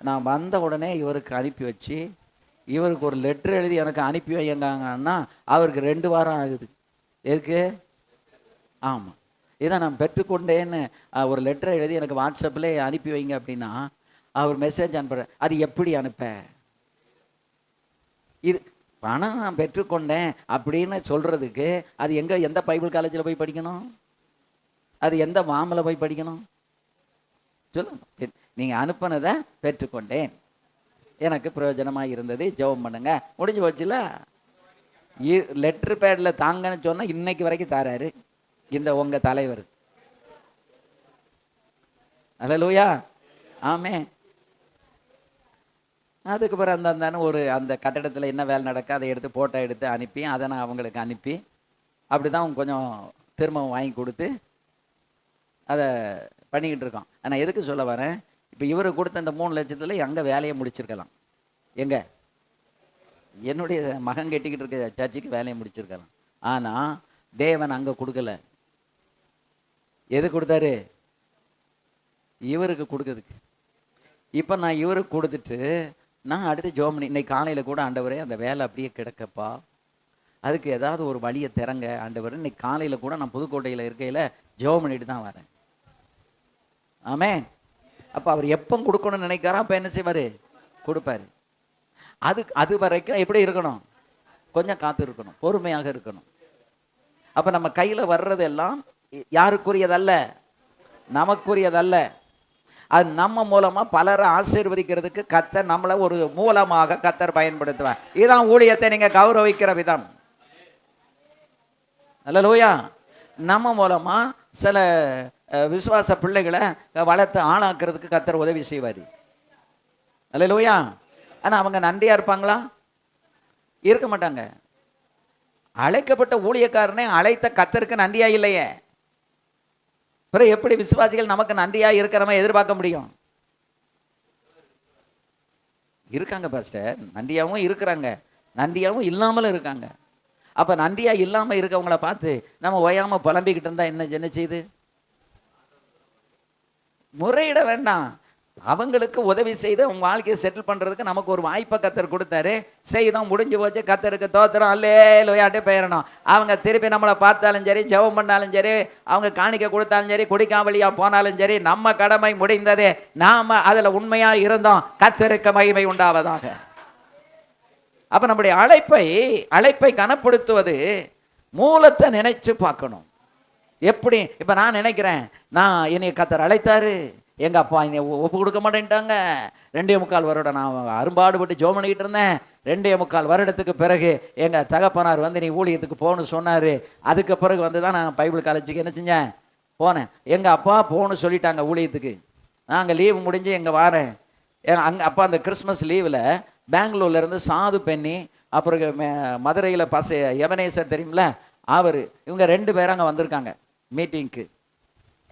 நான் வந்த உடனே இவருக்கு அனுப்பி வச்சு இவருக்கு ஒரு லெட்ரு எழுதி எனக்கு அனுப்பி வையங்கன்னா அவருக்கு 2 வாரம் ஆகுது. எதுக்கு? ஆமாம், இதை நான் பெற்றுக்கொண்டேன்னு ஒரு லெட்டரை எழுதி எனக்கு வாட்ஸ்அப்பில் அனுப்பி வைங்க அப்படின்னா அவர் மெசேஜ் அனுப்புகிற. அது எப்படி அனுப்ப? இது பணம் நான் பெற்றுக்கொண்டேன் அப்படின்னு சொல்கிறதுக்கு அது எந்த பைபிள் காலேஜில் போய் படிக்கணும்? அது எந்த மாமில் போய் படிக்கணும்? சொல்லுங்க. நீங்கள் அனுப்பினதை பெற்றுக்கொண்டேன், எனக்கு பிரயோஜனமாக இருந்தது, ஜெபம் பண்ணுங்க, முடிஞ்சு போச்சுல. லெட்ரு பேடில் தாங்கன்னு சொன்னால் இன்னைக்கு வரைக்கும் தராரு இந்த உங்கள் தலைவர். அல்லேலூயா. ஆமே. அதுக்கு பிறகு அந்த கட்டடத்தில் என்ன வேலை நடக்க அதை எடுத்து ஃபோட்டோ எடுத்து அனுப்பி அதை நான் அவங்களுக்கு அனுப்பி அப்படி தான் கொஞ்சம் திரும்பவும் வாங்கி கொடுத்து அதை பண்ணிக்கிட்டு இருக்கோம். ஆனால் எதுக்கு சொல்ல வரேன், இப்போ இவருக்கு கொடுத்த இந்த 3 லட்சத்தில் எங்கே வேலையை முடிச்சிருக்கலாம்? எங்கே? என்னுடைய மகன் கட்டிக்கிட்டு இருக்க சர்ச்சுக்கு வேலையை முடிச்சிருக்கலாம். ஆனால் தேவன் அங்கே கொடுக்கல. எது கொடுத்தாரு? இவருக்கு கொடுக்குறதுக்கு. இப்போ நான் இவருக்கு கொடுத்துட்டு நான் அடுத்து ஜெபம் பண்ணி இன்னைக்கு காலையில் கூட ஆண்டவரே அந்த வேலை அப்படியே கிடக்கப்பா, அதுக்கு ஏதாவது ஒரு வழியை திறங்க ஆண்டவர். இன்னைக்கு காலையில் கூட நான் புதுக்கோட்டையில் இருக்கையில் ஜெபம் பண்ணிட்டு தான் வரேன். ஆமென். அப்போ அவர் எப்போ கொடுக்கணும்னு நினைக்கிறாரோ அப்போ என்ன செய்வார்? கொடுப்பாரு. அது வரைக்கும் எப்படி இருக்கணும்? கொஞ்சம் காத்து இருக்கணும், பொறுமையாக இருக்கணும். அப்போ நம்ம கையில் வர்றதெல்லாம் யாருக்குரியதல்ல, நமக்குரியதல்ல. அது நம்ம மூலமாக பலரை ஆசீர்வதிக்கிறதுக்கு கர்த்தர் நம்மளை ஒரு மூலமாக கர்த்தர் பயன்படுத்துவார். இதுதான் ஊழியத்தை நீங்கள் கௌரவிக்கிற விதம். அல்லேலூயா. நம்ம மூலமாக சில விசுவாச பிள்ளைகளை வளர்த்து ஆளாக்குறதுக்கு கர்த்தர் உதவி செய்வார். அல்லேலூயா. ஆனால் அவங்க நன்றியாக இருப்பாங்களா? இருக்க மாட்டாங்க. அழைக்கப்பட்ட ஊழியக்காரனே அழைத்த கர்த்தருக்கு நன்றியா இல்லையே, பிறகு எப்படி விசுவாசிகள் நமக்கு நன்றியாக இருக்கிறவங்க எதிர்பார்க்க முடியும்? இருக்காங்க பாஸ்டர், நன்றியாகவும் இருக்கிறாங்க, நன்றியாகவும் இல்லாமலும் இருக்காங்க. அப்போ நன்றியாக இல்லாமல் இருக்கவங்கள பார்த்து நம்ம ஓயாமல் புலம்பிக்கிட்டு இருந்தால் என்ன செய்யுது? முறையிட வேண்டாம். அவங்களுக்கு உதவி செய்து உங்கள் வாழ்க்கையை செட்டில் பண்ணுறதுக்கு நமக்கு ஒரு வாய்ப்பை கர்த்தர் கொடுத்தாரு. செய்தோம், முடிஞ்சு போச்சு, கர்த்தருக்கு தோத்திரம், அல்லேலூயாட்டே பெயரணும். அவங்க திருப்பி நம்மளை பார்த்தாலும் சரி, ஜெபம் பண்ணாலும் சரி, அவங்க காணிக்க கொடுத்தாலும் சரி, குடிக்காமலியாக போனாலும் சரி, நம்ம கடமை முடிந்தது. நாம் அதில் உண்மையாக இருந்தோம். கர்த்தருக்கு மகிமை உண்டாவதாக. அப்போ நம்முடைய அழைப்பை கனப்படுத்துவது மூலத்தை நினைச்சு பார்க்கணும். எப்படி? இப்போ நான் நினைக்கிறேன், நான் என்னை கர்த்தர் அழைத்தாரு, எங்கள் அப்பா என்னை ஒப்பு கொடுக்க மாட்டேன்ட்டாங்க, 2.25 வருடம் நான் அரும்பாடுபட்டு ஜெபம் பண்ணிக்கிட்டு இருந்தேன். 2.25 வருடத்துக்கு பிறகு எங்கள் தகப்பனார் நீ ஊழியத்துக்கு போகணும்னு சொன்னார். அதுக்கு பிறகு தான் நான் பைபிள் காலேஜுக்கு என்ன செஞ்சேன், போனேன். எங்கள் அப்பா போகணும்னு சொல்லிட்டாங்க ஊழியத்துக்கு. நாங்கள் லீவு முடிஞ்சு எங்கே வாரேன். அங்கே அப்பா அந்த கிறிஸ்மஸ் லீவில் பெங்களூர்லேருந்து சாது பெண்ணி, அப்புறம் மதுரையில் எவனேசர் தெரியுமில்ல, இவங்க 2 பேரும் அங்கே வந்திருக்காங்க மீட்டிங்க்கு.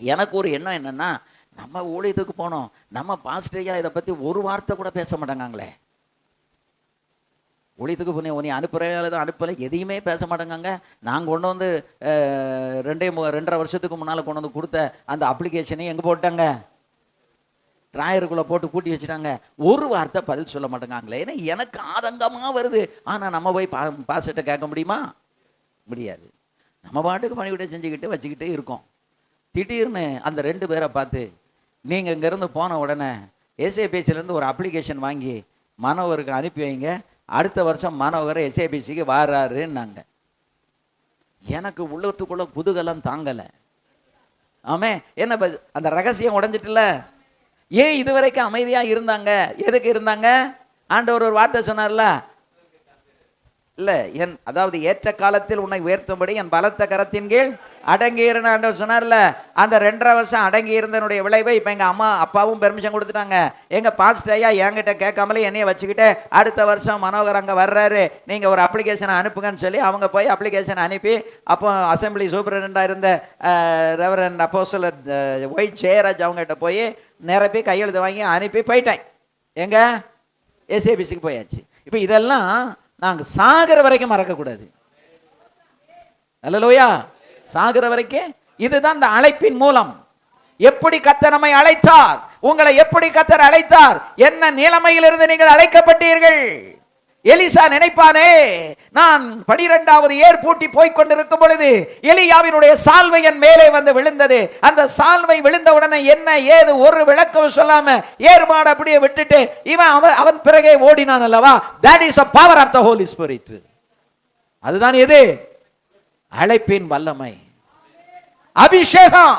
எனக்கு ஒரு எண்ணம் என்னன்னா, நம்ம ஊழியத்துக்கு போனோம், நம்ம பாஸ்டரையா இதை பற்றி ஒரு வார்த்தை கூட பேச மாட்டாங்களே. ஊழியத்துக்கு போனேன், உன்னை அனுப்புகிறேன் அனுப்பலை, எதையுமே பேச மாட்டேங்காங்க. நாங்கள் கொண்டு வந்து 2.5 வருஷத்துக்கு முன்னால் கொண்டு வந்து கொடுத்த அந்த அப்ளிகேஷனையும் எங்கே போட்டாங்க, ட்ராயருக்குள்ளே போட்டு பூட்டி வச்சுட்டாங்க. ஒரு வார்த்தை பதில் சொல்ல மாட்டேங்காங்களே. ஏன்னா எனக்கு ஆதங்கமாக வருது. ஆனால் நம்ம போய் பாஸ்டர்கிட்ட கேட்க முடியுமா? முடியாது. நம்ம பாட்டுக்கு பணிவிட செஞ்சுக்கிட்டு வச்சுக்கிட்டே இருக்கோம். திடீர்னு அந்த 2 பேரை பார்த்து, நீங்கள் இங்கேருந்து போன உடனே எஸ்ஏபிசிலேருந்து ஒரு அப்ளிகேஷன் வாங்கி மனோகருக்கு அனுப்பி வைங்க, அடுத்த வருஷம் மனோகரை எஸ்ஏபிசிக்கு வாராருன்னாங்க. எனக்கு உள்ளத்துக்குள்ள குதூகலம் தாங்கலை. ஆமே, என்ன அந்த ரகசியம் உடைஞ்சிட்டுல. ஏன் இதுவரைக்கும் அமைதியாக இருந்தாங்க? எதுக்கு இருந்தாங்க? ஆண்டவர் ஒரு வார்த்தை சொன்னார்ல, இல்லை அதாவது ஏற்ற காலத்தில் உன்னை உயர்த்தும்படி என் பலத்த கரத்தின் கீழ் அடங்கி இருந்த சொன்னார்ல. அந்த 2.5 வருஷம் அடங்கி இருந்தனுடைய விளைவை இப்போ எங்கள் அம்மா அப்பாவும் பெர்மிஷன் கொடுத்துட்டாங்க. எங்கள் பாஸ்டர் ஐயா என்கிட்ட கேட்காமலே என்னைய வச்சுக்கிட்டு அடுத்த வருஷம் மனோகர் அங்கே வர்றாரு, நீங்கள் ஒரு அப்ளிகேஷனை அனுப்புங்கன்னு சொல்லி அவங்க போய் அப்ளிகேஷன் அனுப்பி, அப்போ அசம்பிளி சூப்பரண்டாக இருந்த ரெவரண்ட் அப்போஸ்தலர் ஒய் ஜெயராஜ் அவங்ககிட்ட போய் நிரப்பி கையெழுத்து வாங்கி அனுப்பி போயிட்டேன். எங்க எஸ்ஏபிசிக்கு போயாச்சு. இப்போ இதெல்லாம் நாங்கள் சாகிற வரைக்கும் மறக்கக்கூடாது. அல்லேலூயா. சாகிற வரைக்கும் இதுதான் இந்த அழைப்பின் மூலம். எப்படி கர்த்தர் நம்மை அழைத்தார், உங்களை எப்படி கர்த்தர் அழைத்தார், என்ன நிலைமையிலிருந்து நீங்கள் அழைக்கப்பட்டீர்கள். எலிசா நினைப்பானே, நான் 12வது ஏர் பூட்டி போய் கொண்டிருக்கும் பொழுது எலியாவினுடைய சால்வை என் மேலே வந்து விழுந்தது. அந்த சால்வை விழுந்த உடனே என்ன ஏது ஒரு விளக்கம் சொல்லாம ஏற்பாடு அப்படியே விட்டுட்டு அவன் பிறகே ஓடினான் அல்லவா. that is a power of the Holy Spirit. அதுதான் எது? அழைப்பின் வல்லமை, அபிஷேகம்.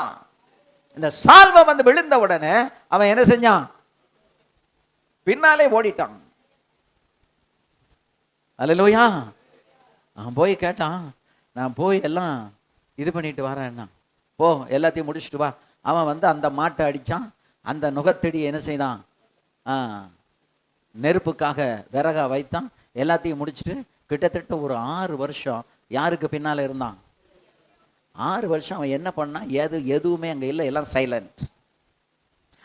இந்த சால்வை வந்து விழுந்த உடனே அவன் என்ன செஞ்சான்? பின்னாலே ஓடிட்டான். அல்லேலூயா. அவன் போய் கேட்டான், நான் போய் எல்லாம் இது பண்ணிட்டு வரேன்னா, போ எல்லாத்தையும் முடிச்சுட்டு வா. அவன் வந்து அந்த மாட்டை அடித்தான். அந்த நுகத்தடியை என்ன செய்தான்? நெருப்புக்காக விறகா வைத்தான். எல்லாத்தையும் முடிச்சுட்டு கிட்டத்தட்ட ஒரு 6 வருஷம் யாருக்கு பின்னால் இருந்தான்? 6 வருஷம் அவன் என்ன பண்ணான்? எதுவுமே அங்கே இல்லை, எல்லாம் சைலண்ட்.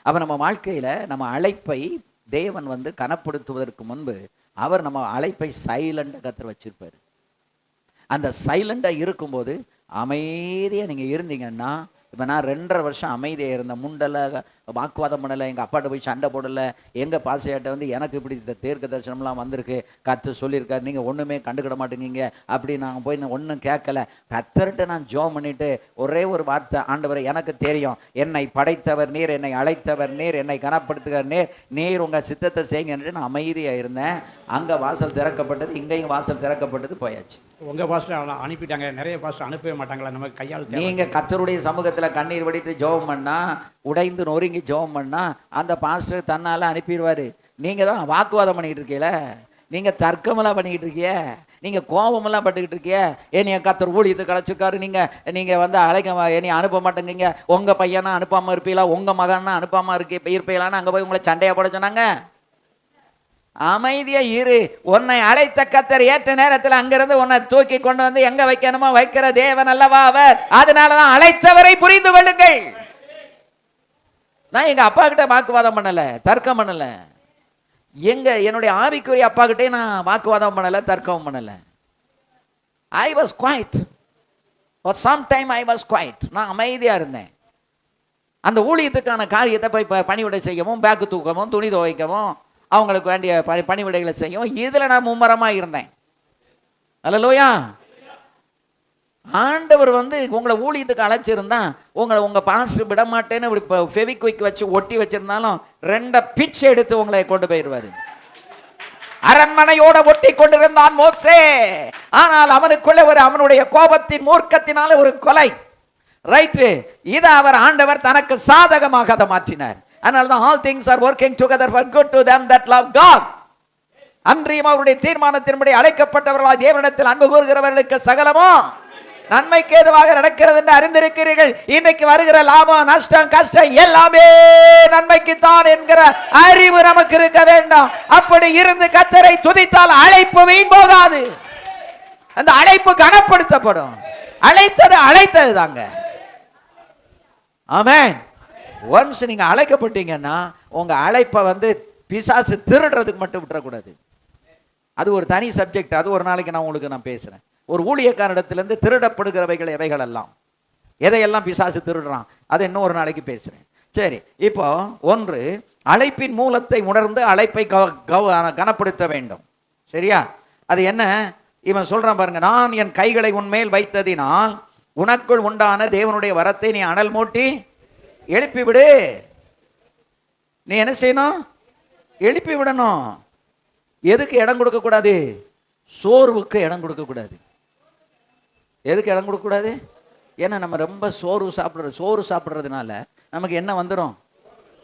அப்போ நம்ம வாழ்க்கையில் நம்ம அழைப்பை தேவன் வந்து கனப்படுத்துவதற்கு முன்பு அவர் நம்ம அழைப்பை சைலண்டாக கர்த்தர் வச்சிருப்பார். அந்த சைலண்டாக இருக்கும்போது அமைதியாக நீங்கள் இருந்தீங்கன்னா, இப்போ நான் 2.5 வருஷம் அமைதியாக இருந்தேன். முண்டலை, வாக்குவாதம் பண்ணலை, எங்கள் அப்பாட்ட போய் சண்டை போடலை. எங்கள் பாசையாட்ட வந்து எனக்கு இப்படி இந்த தீர்க்க தரிசனம்லாம் வந்திருக்கு, கர்த்தர் சொல்லியிருக்காரு, நீங்கள் ஒன்றுமே கண்டுக்கிட மாட்டேங்கிங்க அப்படி நாங்கள் போய் ஒன்றும் கேட்கல. கர்த்தர்கிட்ட நான் ஜெபம் பண்ணிவிட்டு ஒரே ஒரு வார்த்தை, ஆண்டவரே எனக்கு தெரியும், என்னை படைத்தவர் நீர், என்னை அழைத்தவர் நீர், என்னை கனப்படுத்துகிற நீர் உங்கள் சித்தத்தை செய்யுங்கன்னு நான் அமைதியாக இருந்தேன். அங்கே வாசல் திறக்கப்பட்டது, இங்கேயும் வாசல் திறக்கப்பட்டது, போயாச்சு. உங்கள் பாஸ்டர் அனுப்பிட்டாங்க. நிறைய பாஸ்டர் அனுப்பவே மாட்டாங்களா நம்ம கையால்? நீங்கள் கர்த்தருடைய சமூகத்தில் கண்ணீர் வடித்து ஜெபம் பண்ணா, உடைந்து நொறுங்கி ஜெபம் பண்ணா, அந்த பாஸ்டர் தன்னால் அனுப்பிடுவார். நீங்கள் தான் வாக்குவாதம் பண்ணிக்கிட்டு இருக்கீல, நீங்கள் தர்க்கமெல்லாம் பண்ணிக்கிட்டு இருக்கிய, நீங்கள் கோபமெல்லாம் பட்டுக்கிட்டு இருக்கிய. என்னைய கர்த்தர் ஊழியத்துக்கு அழைச்சிருக்காரு, நீங்கள் வந்து அழைக்க என்னைய அனுப்ப மாட்டேங்கிங்க. உங்கள் பையனா அனுப்பாமல் இருப்பீங்களா, உங்கள் மகனா அனுப்பாமல் இருப்பீங்களான்னு அங்கே போய் உங்களை சண்டையாக போட சொன்னாங்க. அமைதியா இரு. உன்னை அழைத்த கர்த்தர் ஏற்ற நேரத்தில் அங்கிருந்து உன்னை தூக்கி கொண்டு வந்து எங்க வைக்கணுமோ வைக்கிற தேவன் அல்லவா அவர். அதனாலதான் அழைத்தவரை புரிந்து கொள்ளுங்கள். நான் எங்க அப்பா கிட்ட வாக்குவாதம் பண்ணல, தர்க்கம் பண்ணல. என்னுடைய ஆவிக்குரிய அப்பா கிட்டே நான் வாக்குவாதம் பண்ணல, தர்க்கம் பண்ணல. I was quiet. For some time I was quiet. நான் அமைதியா இருந்தேன். அந்த ஊழியத்துக்கான காரியத்தை போய் பணிவிடை செய்யவும், பேக்கு தூக்கவும், துணி துவைக்கவும், அவங்களுக்கு வேண்டிய பணிவிடைகளை செய்யும், இதில் நான் மும்மரமாக இருந்தேன். அல்லேலூயா. ஆண்டவர் வந்து உங்களை ஊழியத்துக்கு அழைச்சிருந்தா, உங்கள் பாஸ்டர் விட மாட்டேன்னு இப்படி ஃபெவிக்விக் வச்சு ஒட்டி வச்சிருந்தாலும் 2 பிச்சை எடுத்து உங்களை கொண்டு போயிடுவார். அரண்மனையோட ஒட்டி கொண்டிருந்தான் மோசே. ஆனால் அவனுக்குள்ள அவனுடைய கோபத்தின் மூர்க்கத்தினால ஒரு கொலை. ரைட்டு. இதை ஆண்டவர் தனக்கு சாதகமாக அதை மாற்றினார். அதனால்தான் all things are working together for good to them that love God. அன்றியும் அவருடைய தீர்மானத்தின்படி அழைக்கப்பட்டவர்களாய் தேவனிடத்தில் அன்பு கூறுகிறவர்களுக்கு சகலமோ நன்மைக்கு ஏதுவாக நடக்கிறது என்று அறிந்திருக்கிறீர்கள். இன்னைக்கு வருகிற லாபம், நஷ்டம், கஷ்டம் எல்லாமே நன்மைக்கு தான் என்கிற அறிவு நமக்கு இருக்க வேண்டாம். அப்படி இருந்து கர்த்தரை துதித்தால் அழைப்பு வீண் போகாது. அந்த அழைப்பு கனப்படுத்தப்படும். அழைத்தது தாங்க. ஆமென். ஒன்ஸ் நீங்க அழைக்கப்பட்டீங்கன்னா உங்க அழைப்பை பிசாசு திருடுறதுக்கு மட்டும் விட்டுறக்கூடாது. அது ஒரு தனி சப்ஜெக்ட். அது ஒரு நாளைக்கு நான் பேசுறேன். ஒரு ஊழியக்காரிடத்திலிருந்து திருடப்படுகிறவைகள் எவைகள் எல்லாம், எதையெல்லாம் பிசாசு திருடுறான், அதை இன்னும் ஒரு நாளைக்கு பேசுறேன். சரி, இப்போ ஒன்று, அழைப்பின் மூலத்தை உணர்ந்து அழைப்பை கனப்படுத்த வேண்டும். சரியா? அது என்ன? இவன் சொல்றான் பாருங்க, நான் என் கைகளை உன்மேல் வைத்ததினால் உனக்குள் உண்டான தேவனுடைய வரத்தை நீ அனல் மூட்டி எழுப்பி விடு. நீ என்ன செய்யணும்? எழுப்பி விடணும். எதுக்கு இடம் கொடுக்க கூடாது? சோர்வுக்கு இடம் கொடுக்க கூடாது. எதுக்கு இடம் கொடுக்க கூடாது? ஏன்னா நம்ம ரொம்ப சோறு சாப்பிட்றதுனால நமக்கு என்ன வந்துடும்?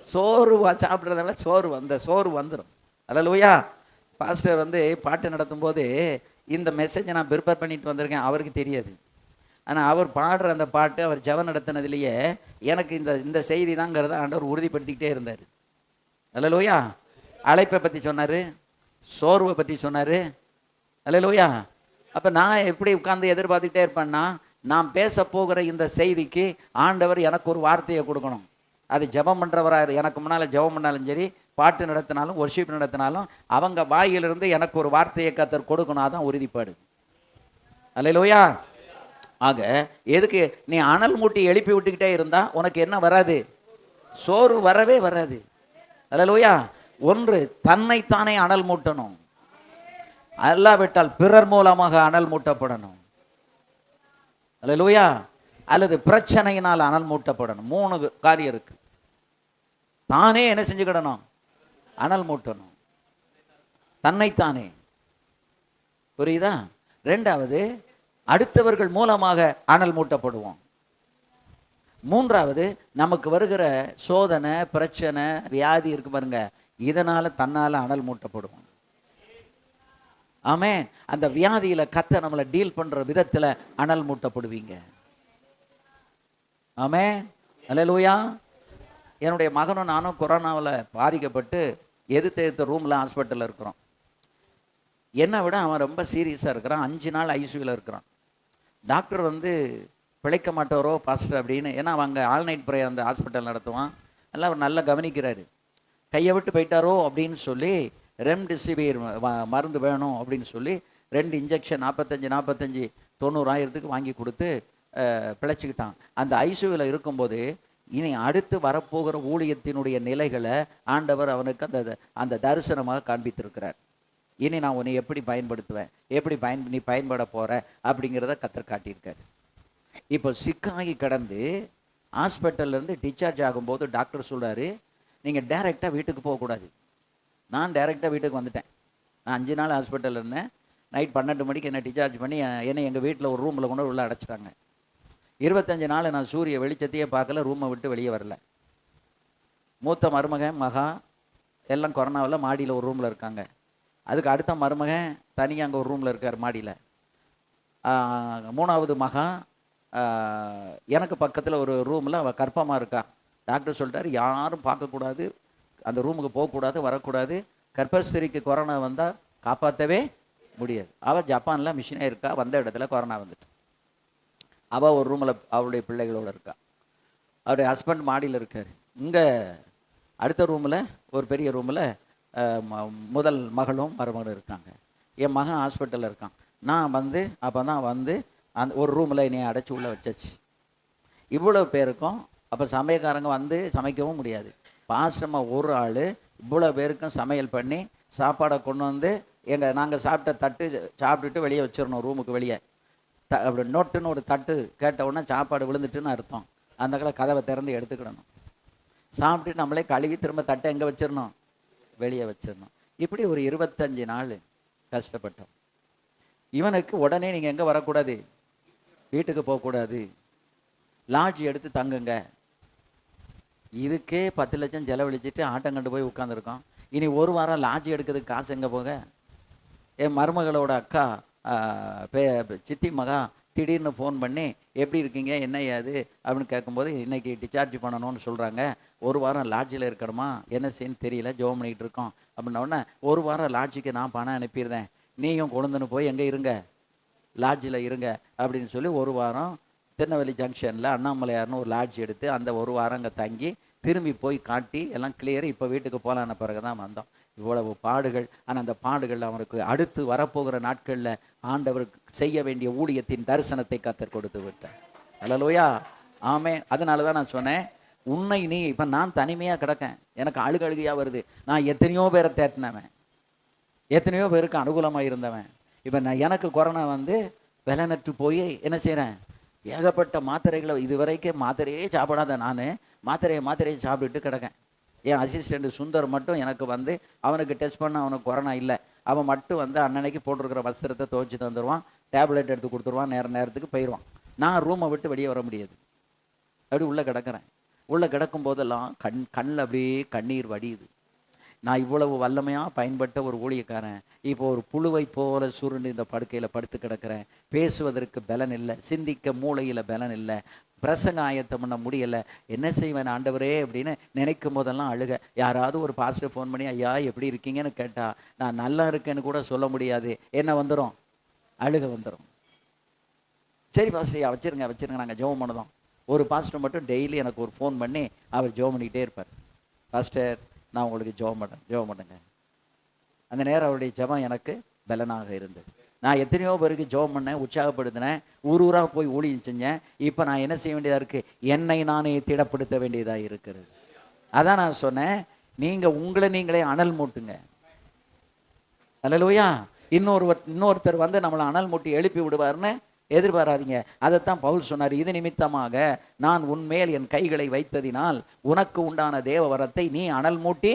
சோறு சாப்பிட்றதுனால சோறு வந்துடும். அல்லேலூயா. பாஸ்டர் பாட்டு நடத்தும் போது இந்த மெசேஜை நான் ப்ரிப்பேர் பண்ணிட்டு வந்திருக்கேன். அவருக்கு தெரியாது. ஆனால் அவர் பாடுற அந்த பாட்டு, அவர் ஜெபம் நடத்தினதுலேயே எனக்கு இந்த செய்தி தாங்கிறத ஆண்டவர் உறுதிப்படுத்திக்கிட்டே இருந்தார். அல்லேலூயா. அழைப்பை பற்றி சொன்னார், சோர்வை பற்றி சொன்னார். அல்லேலூயா. அப்போ நான் எப்படி உட்கார்ந்து எதிர்பார்த்துக்கிட்டே இருப்பேன்னா, நான் பேச போகிற இந்த செய்திக்கு ஆண்டவர் எனக்கு ஒரு வார்த்தையை கொடுக்கணும். அது ஜெபம் பண்ணுறவராக, எனக்கு முன்னால் ஜெபம் பண்ணாலும் சரி, பாட்டு நடத்தினாலும் ஒர்ஷிப் நடத்தினாலும் அவங்க வாயிலிருந்து எனக்கு ஒரு வார்த்தையை கர்த்தர் கொடுக்கணும். அதான் உறுதிப்பாடு. அல்லேலூயா. ஆக எதுக்கு நீ அனல் மூட்டி எழுப்பி விட்டுக்கிட்டே இருந்தா உனக்கு என்ன வராது? சோறு வரவே வராது. அல்லேலூயா. ஒன்று, தன்னைத்தானே அனல் மூட்டணும். அல்லாவிட்டால் பிறர் மூலமாக அனல் மூட்டப்படணும். அல்லேலூயா. அல்லது பிரச்சனையினால் அனல் மூட்டப்படணும். 3 காரியம் இருக்கு. தானே என்ன செஞ்சுக்கிடணும்? அனல் மூட்டணும். தன்னைத்தானே. புரியுதா? 2வது, அடுத்தவர்கள் மூலமாக அனல் மூட்டப்படுவோம். 3வது, நமக்கு வருகிற சோதனை, பிரச்சனை, வியாதி இருக்கு பாருங்க, இதனால தன்னால அனல் மூட்டப்படுவோம். ஆமே. அந்த வியாதியில கர்த்தர் நம்மளை டீல் பண்ற விதத்துல அனல் மூட்டப்படுவீங்க. ஆமே. அல்லேலூயா. என்னுடைய மகனும் நானும் கொரோனாவில் பாதிக்கப்பட்டு எதிர்த்த ரூமில் ஹாஸ்பிட்டலில் இருக்கிறோம். என்னை விட அவன் ரொம்ப சீரியஸாக இருக்கிறான். 5 நாள் ஐசியூவில் இருக்கிறான். டாக்டர் பிழைக்க மாட்டாரோ பாஸ்டர் அப்படின்னு, ஏன்னா அவங்க ஆல் நைட் ப்ரேயர் அந்த ஹாஸ்பிட்டல் நடத்துவான். எல்லாம் அவர் நல்லா கவனிக்கிறாரு. கையை விட்டு போயிட்டாரோ அப்படின்னு சொல்லி ரெம்டெசிவிர் மருந்து வேணும் அப்படின்னு சொல்லி 2 இன்ஜெக்ஷன் 45 90,000 வாங்கி கொடுத்து பிழைச்சிக்கிட்டான். அந்த ஐசியூவில் இருக்கும்போது இனி அடுத்து வரப்போகிற ஊழியத்தினுடைய நிலைகளை ஆண்டவர் அவனுக்கு அந்த தரிசனமாக காண்பித்திருக்கிறார். இனி நான் உன்னை எப்படி பயன்படுத்துவேன், எப்படி நீ பயன்பட போற அப்படிங்கிறத கர்த்தர் காட்டியிருக்காரு. இப்போ சிக்காகி கடந்து ஹாஸ்பிட்டல்லேருந்து டிஸ்சார்ஜ் ஆகும்போது டாக்டர் சொல்கிறாரு, நீங்கள் டைரெக்டாக வீட்டுக்கு போகக்கூடாது. நான் டைரெக்டாக வீட்டுக்கு வந்துட்டேன். நான் 5 நாள் ஹாஸ்பிட்டலில் இருந்தேன். நைட் 12 மணிக்கு என்னை டிஸ்சார்ஜ் பண்ணி என்னை எங்கள் வீட்டில் ஒரு ரூமில் கொண்டு உள்ளே அடைச்சிட்டாங்க. 25 நாள் நான் சூரிய வெளிச்சத்தையே பார்க்கல, ரூமை விட்டு வெளியே வரல. மூத்த மருமகன் மகா எல்லாம் கொரோனாவில் மாடியில் ஒரு ரூமில் இருக்காங்க. அதுக்கு அடுத்த மருமகன் தனியாக அங்கே ஒரு ரூமில் இருக்கார் மாடியில். 3வது மகா எனக்கு பக்கத்தில் ஒரு ரூமில் அவள் கர்ப்பமாக இருக்கா. டாக்டர் சொல்லிட்டாரு, யாரும் பார்க்கக்கூடாது, அந்த ரூமுக்கு போகக்கூடாது, வரக்கூடாது. கர்ப்பஸ்திரிக்கு கொரோனா வந்தால் காப்பாற்றவே முடியாது. அவள் ஜப்பானில் மிஷினே இருக்கா. வந்த இடத்துல கொரோனா வந்துட்டு அவள் ஒரு ரூமில் அவளுடைய பிள்ளைகளோடு இருக்கா. அவருடைய ஹஸ்பண்ட் மாடியில் இருக்கார். இங்கே அடுத்த ரூமில் ஒரு பெரிய ரூமில் முதல் மகளும் மருமகளும் இருக்காங்க. என் மகன் ஹாஸ்பிட்டலில் இருக்கான். நான் அப்போ தான் அந்த ஒரு ரூமில் என்னை அடைச்சி உள்ளே வச்சாச்சு. இவ்வளோ பேருக்கும் அப்போ சமையல்காரங்க சமைக்கவும் முடியாது. பாஸ்டமாக ஒரு ஆள் இவ்வளோ பேருக்கும் சமையல் பண்ணி சாப்பாடை கொண்டு நாங்கள் சாப்பிட்ட தட்டு சாப்பிட்டுட்டு வெளியே வச்சிடணும். ரூமுக்கு வெளியே அப்படி நோட்டுன்னு ஒரு தட்டு கேட்ட உடனே சாப்பாடு விழுந்துட்டுன்னு அர்த்தம். அந்த கதவை திறந்து எடுத்துக்கிடணும். சாப்பிட்டுட்டு நம்மளே கழுவி திரும்ப தட்டை எங்கே வச்சிடணும்? வெளியே வச்சிடணும். இப்படி ஒரு 25 நாள் கஷ்டப்பட்டோம். இவனுக்கு உடனே நீங்கள் எங்கே வரக்கூடாது? வீட்டுக்கு போகக்கூடாது, லாட்ஜ் எடுத்து தங்குங்க. இதுக்கே 10 லட்சம் செலவழிச்சிட்டு ஆட்டங்கண்டு போய் உட்காந்துருக்கோம். இனி ஒரு வாரம் லாட்ஜ் எடுக்கிறதுக்கு காசு எங்கே போக? என் மருமகளோட அக்கா சித்தி மகா திடீர்னு ஃபோன் பண்ணி எப்படி இருக்கீங்க, என்ன ஏது அப்படின்னு கேட்கும்போது, இன்றைக்கி டிஸ்சார்ஜ் பண்ணணும்னு சொல்கிறாங்க, ஒரு வாரம் லாட்ஜில் இருக்கணுமா, என்ன செய்யன்னு தெரியல, ஜோம் பண்ணிகிட்டு இருக்கோம் அப்படின்னோடனே, ஒரு வாரம் லாட்ஜுக்கு நான் பணம் அனுப்பிடுறேன், நீயும் கொழுந்துன்னு போய் எங்கே இருங்க, லாட்ஜில் இருங்க அப்படின்னு சொல்லி ஒரு வாரம் திருநெல்வேலி ஜங்ஷனில் அண்ணாமலையார்னு ஒரு லாட்ஜ் எடுத்து அந்த ஒரு வாரம் அங்கே தங்கி திரும்பி போய் காட்டி எல்லாம் கிளியர். இப்போ வீட்டுக்கு போகலான பிறகு தான் வந்தோம். இவ்வளவு பாடுகள். ஆனால் அந்த பாடுகள் அவருக்கு அடுத்து வரப்போகிற நாட்களில் ஆண்டவருக்கு செய்ய வேண்டிய ஊழியத்தின் தரிசனத்தை கத்தர் கொடுத்து விட்டார். அல்லேலூயா, ஆமே. அதனால தான் நான் சொன்னேன், உன்னை நீ இப்போ நான் தனிமையாக கிடக்கேன், எனக்கு அழுகையாக வருது. நான் எத்தனையோ பேரை தேத்தினவன், எத்தனையோ பேருக்கு அனுகூலமாக இருந்தவன். இப்போ நான் எனக்கு கொரோனா வந்து விலனற்று போய் என்ன செய்கிறேன், ஏகப்பட்ட மாத்திரைகளை இதுவரைக்கும் மாத்திரையே சாப்பிடாத நான் மாத்திரையை சாப்பிட்டுட்டு கிடக்கேன். என் அசிஸ்டண்ட் சுந்தர் மட்டும் எனக்கு வந்து அவனுக்கு டெஸ்ட் பண்ண அவனுக்கு கொரோனா இல்லை, அவன் மட்டும் வந்து அன்னன்னைக்கு போட்டிருக்கிற வஸ்திரத்தை துவைச்சி தந்துடுவான், டேப்லெட் எடுத்து கொடுத்துருவான், நேரத்துக்கு போயிடுவான். நான் ரூமை விட்டு வெளியே வர முடியாது, அப்படி உள்ளே கிடக்கிறேன். உள்ளே கிடக்கும் போதெல்லாம் கண்ணில் அப்படியே கண்ணீர் வடியுது. நான் இவ்வளவு வல்லமையாக பயன்பட்ட ஒரு ஊழியக்காரன் இப்போ ஒரு புழுவை போல சுருண்டு இந்த படுக்கையில் படுத்து கிடக்கிறேன். பேசுவதற்கு பலன் இல்லை, சிந்திக்க மூளையில் பலன் இல்லை, பிரசங்க ஆயத்தம் பண்ண முடியலை. என்ன செய்வேன் ஆண்டவரே அப்படின்னு நினைக்கும் போதெல்லாம் அழுக. யாராவது ஒரு பாஸ்டர் ஃபோன் பண்ணி ஐயா எப்படி இருக்கீங்கன்னு கேட்டால் நான் நல்லா இருக்கேன்னு கூட சொல்ல முடியாது. என்ன வந்துடும், அழுக வந்துடும். சரி பாஸ்டர் வச்சிருங்க நாங்கள் ஜெபம் பண்ணதோம். ஒரு பாஸ்டர் மட்டும் டெய்லி எனக்கு ஒரு ஃபோன் பண்ணி அவர் ஜெபம் பண்ணிக்கிட்டே இருப்பார். பாஸ்டர் நான் உங்களுக்கு ஜெபம் பண்ணுங்க. அந்த நேரம் அவருடைய ஜெபம் எனக்கு பலனாக இருந்தது. நான் எத்தனையோ பேருக்கு ஜெபம் பண்ணேன், உற்சாகப்படுத்தினேன், ஊராக போய் ஊழியம் செஞ்சேன். இப்போ நான் என்ன செய்ய வேண்டியதாக இருக்குது, என்னை நானே திடப்படுத்த வேண்டியதாக இருக்கிறது. அதான் நான் சொன்னேன், நீங்கள் உங்களை நீங்களே அனல் மூட்டுங்க. அல்லேலூயா. இன்னொருத்தர் வந்து நம்மளை அனல் மூட்டி எழுப்பி விடுவார்னு எதிர்பாராதீங்க. அதைத்தான் பவுல் சொன்னார், இது நிமித்தமாக நான் உன்மேல் என் கைகளை வைத்ததினால் உனக்கு உண்டான தேவ வரத்தை நீ அனல் மூட்டி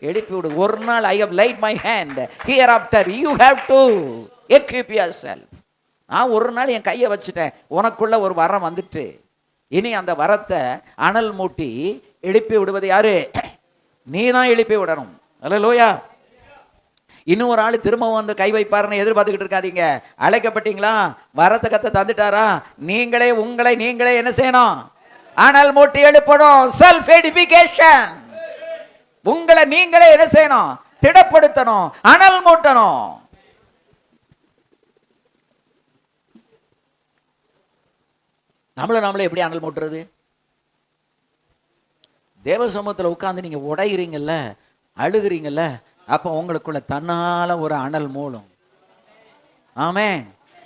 எழுப்பி விடு. ஒரு நாள் I have laid my hand, hereafter you have to equip yourself. நான் ஒரு நாள் என் கையை வச்சுட்டேன், உனக்குள்ள ஒரு வரம் வந்துட்டு, இனி அந்த வரத்தை அனல் மூட்டி எழுப்பி விடுவது யாரு, நீ தான் எழுப்பி விடணும். அல்லேலூயா. இன்னொரு ஆள் திரும்ப வந்து கை வைப்பாருன்னு எதிர்பார்த்துக்கிட்டு இருக்காதீங்க. அழைக்கப்பட்டீங்களா, வரத்தை கத்த தந்துட்டாரா, உங்களை நீங்களே என்ன செய்யணும், அனல் மூட்டி எழுப்பணும். Self edification. உங்களை நீங்களே என்ன செய்யணும், திடப்படுத்தணும், அனல் மூட்டணும். நம்மளே எப்படி அனல் மூட்டுறது? தேவ சமூகத்தில் உட்கார்ந்து நீங்க உடைகிறீங்கல்ல, அழுகிறீங்கல்ல, அப்போ உங்களுக்குள்ள தன்னால ஒரு அனல் மூலம். ஆமே.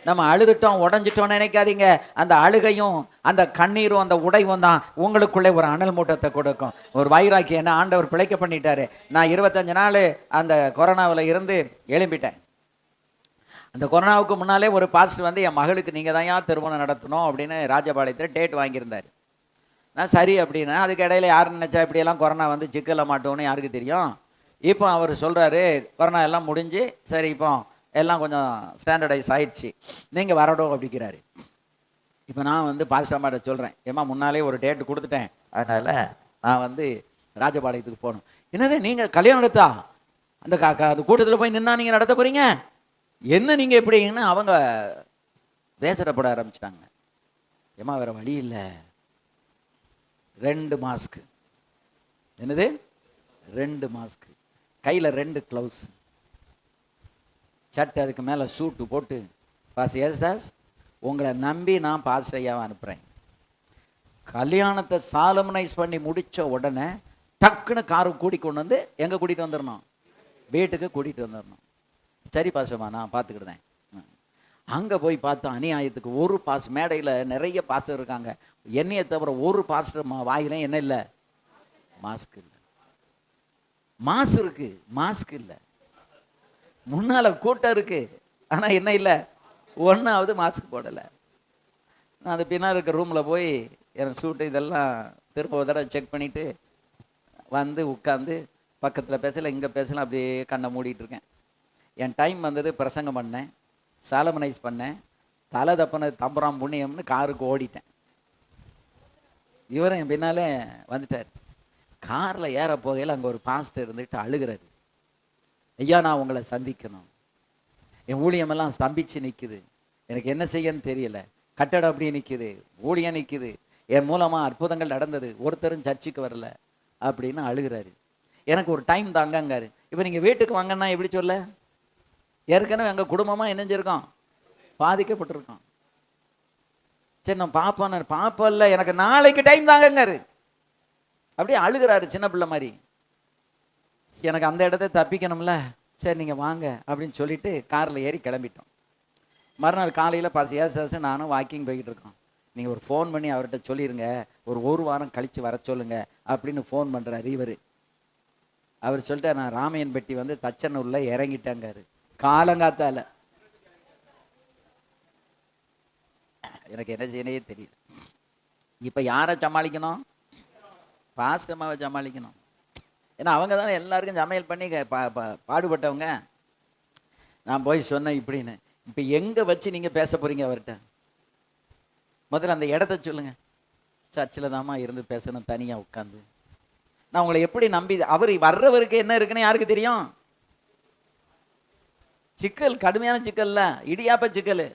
நம்ம அழுதுட்டோம் உடஞ்சிட்டோம்னு நினைக்காதீங்க. அந்த அழுகையும் அந்த கண்ணீரும் அந்த உடைவும் தான் உங்களுக்குள்ளே ஒரு அனல் மூட்டத்தை கொடுக்கும். ஒரு வைராக்கி. என்ன ஆண்டவர் பிழைக்க பண்ணிட்டாரு. நான் 25 நாள் அந்த கொரோனாவில் இருந்து எழும்பிட்டேன். அந்த கொரோனாவுக்கு முன்னாலே ஒரு பாஸ்டர் வந்து என் மகளுக்கு நீங்கள் தான் ஏன் திருமணம் நடத்தணும் அப்படின்னு ராஜபாளையத்தில் டேட் வாங்கியிருந்தார். நான் சரி அப்படின்னா, அதுக்கு இடையில யார் நினச்சா இப்படியெல்லாம் கொரோனா வந்து சிக்கல மாட்டோன்னு யாருக்கு தெரியும். இப்போ அவர் சொல்கிறாரு, கொரோனா எல்லாம் முடிஞ்சு சரி இப்போ எல்லாம் கொஞ்சம் ஸ்டாண்டர்டைஸ் ஆயிடுச்சு, நீங்கள் வரணும் அப்படிங்கிறாரு. இப்போ நான் வந்து பாஸ்டர் அம்மாட்ட சொல்கிறேன், ஏம்மா முன்னாலே ஒரு டேட்டு கொடுத்துட்டேன், அதனால் நான் வந்து ராஜபாளையத்துக்கு போகணும். என்னது நீங்கள் கல்யாணம் நடத்தா, அந்த அந்த கூட்டத்தில் போய் நின்னா நீங்கள் நடத்த போகிறீங்க, என்ன நீங்கள் எப்படின்னு அவங்க பேசப்பட ஆரம்பிச்சிட்டாங்க. ஏம்மா வேறு வழி இல்லை, 2 மாஸ்க்கு. என்னது 2 மாஸ்க்கு, கையில் 2 க்ளவுஸ், சட்டை, அதுக்கு மேலே சூட்டு போட்டு, பாஸ் உங்களை நம்பி நான் பாஸ்டர் ஐயாவை அனுப்புகிறேன். கல்யாணத்தை சாலமனைஸ் பண்ணி முடித்த உடனே டக்குன்னு காரு கொண்டு வந்து எங்கே கூட்டிகிட்டு வந்துடணும், வீட்டுக்கு கூட்டிகிட்டு வந்துடணும். சரி பாஸ்டர்மா நான் பார்த்துக்கிட்டேன். அங்கே போய் பார்த்தா அநியாயத்துக்கு ஒரு மேடையில் நிறைய பாஸ்டர் இருக்காங்க, என்னையை தவிர ஒரு பாஸ்டர் வாயிலும் என்ன இல்லை, மாஸ்க் இல்லை. மாசு இருக்கு, மாஸ்க் இல்லை. முன்னால கூட்டம் இருக்கு, ஆனா என்ன இல்லை, ஒன்றாவது மாஸ்க் போடலை. நான் அது பின்னால் இருக்க ரூமில் போய் என் சூட்டு இதெல்லாம் திரும்ப ஒரு தடவை செக் பண்ணிட்டு வந்து உட்காந்து பக்கத்தில் பேசலை, இங்கே பேசலாம், அப்படியே கண்ணை மூடிட்டு இருக்கேன். என் டைம் வந்தது, பிரசங்கம் பண்ணேன், சாலமனைஸ் பண்ணேன், தலை தப்புனது தம்புராம் புண்ணியம்னு காருக்கு ஓடிட்டேன். இவரும் என் பின்னாலே வந்துட்டார். காரில் ஏற போகையில் அங்கே ஒரு பாஸ்டர் இருந்துட்டு அழுகிறாரு. ஐயா நான் உங்களை சந்திக்கணும், என் ஊழியமெல்லாம் ஸ்தம்பிச்சு நிற்குது, எனக்கு என்ன செய்யன்னு தெரியல, கட்டடம் அப்படியே நிற்குது, ஊழியம் நிற்குது, என் மூலமாக அற்புதங்கள் நடந்தது, ஒருத்தரும் சர்ச்சுக்கு வரல அப்படின்னு அழுகிறாரு. எனக்கு ஒரு டைம் தாங்கங்காரு. இப்போ நீங்கள் வீட்டுக்கு வாங்கன்னா எப்படி சொல்ல, ஏற்கனவே எங்கள் குடும்பமாக இணைஞ்சிருக்கோம், பாதிக்கப்பட்டிருக்கான். சரி நான் பாப்பல்ல, எனக்கு நாளைக்கு டைம் தாங்கங்காரு. அப்படியே அழுகிறாரு சின்ன பிள்ளை மாதிரி. எனக்கு அந்த இடத்த தப்பிக்கணும்ல, சரி நீங்கள் வாங்க அப்படின்னு சொல்லிட்டு காரில் ஏறி கிளம்பிட்டோம். மறுநாள் காலையில் பசியாசு நானும் வாக்கிங் போய்கிட்டு இருக்கோம். நீங்கள் ஒரு ஃபோன் பண்ணி அவர்கிட்ட சொல்லிடுங்க, ஒரு வாரம் கழித்து வர சொல்லுங்க அப்படின்னு ஃபோன் பண்ணுறாரு இவர். அவர் சொல்லிட்டு நான் ராமையன்பட்டி வந்து தச்சனூரில் இறங்கிட்டேங்காரு காலங்காத்தால. எனக்கு என்ன செய்யனே தெரியல. இப்போ யாரை சமாளிக்கணும்? பாஸ்டமாவை சமாளிக்கணும். ஏன்னா அவங்க தானே எல்லாருக்கும் சமையல் பண்ணி பாடுபட்டவங்க. நான் போய் சொன்னேன் இப்படின்னு. இப்போ எங்கே வச்சு நீங்கள் பேச போகிறீங்க அவர்கிட்ட? முதல்ல அந்த இடத்த சொல்லுங்கள். சர்ச்சில் தாம்மா இருந்து பேசணும் தனியாக உட்காந்து. நான் உங்களை எப்படி நம்பி? அவர் வர்றவருக்கு என்ன இருக்குன்னு யாருக்கு தெரியும்? சிக்கல், கடுமையான சிக்கல்ல, இடியாப்ப சிக்கல்.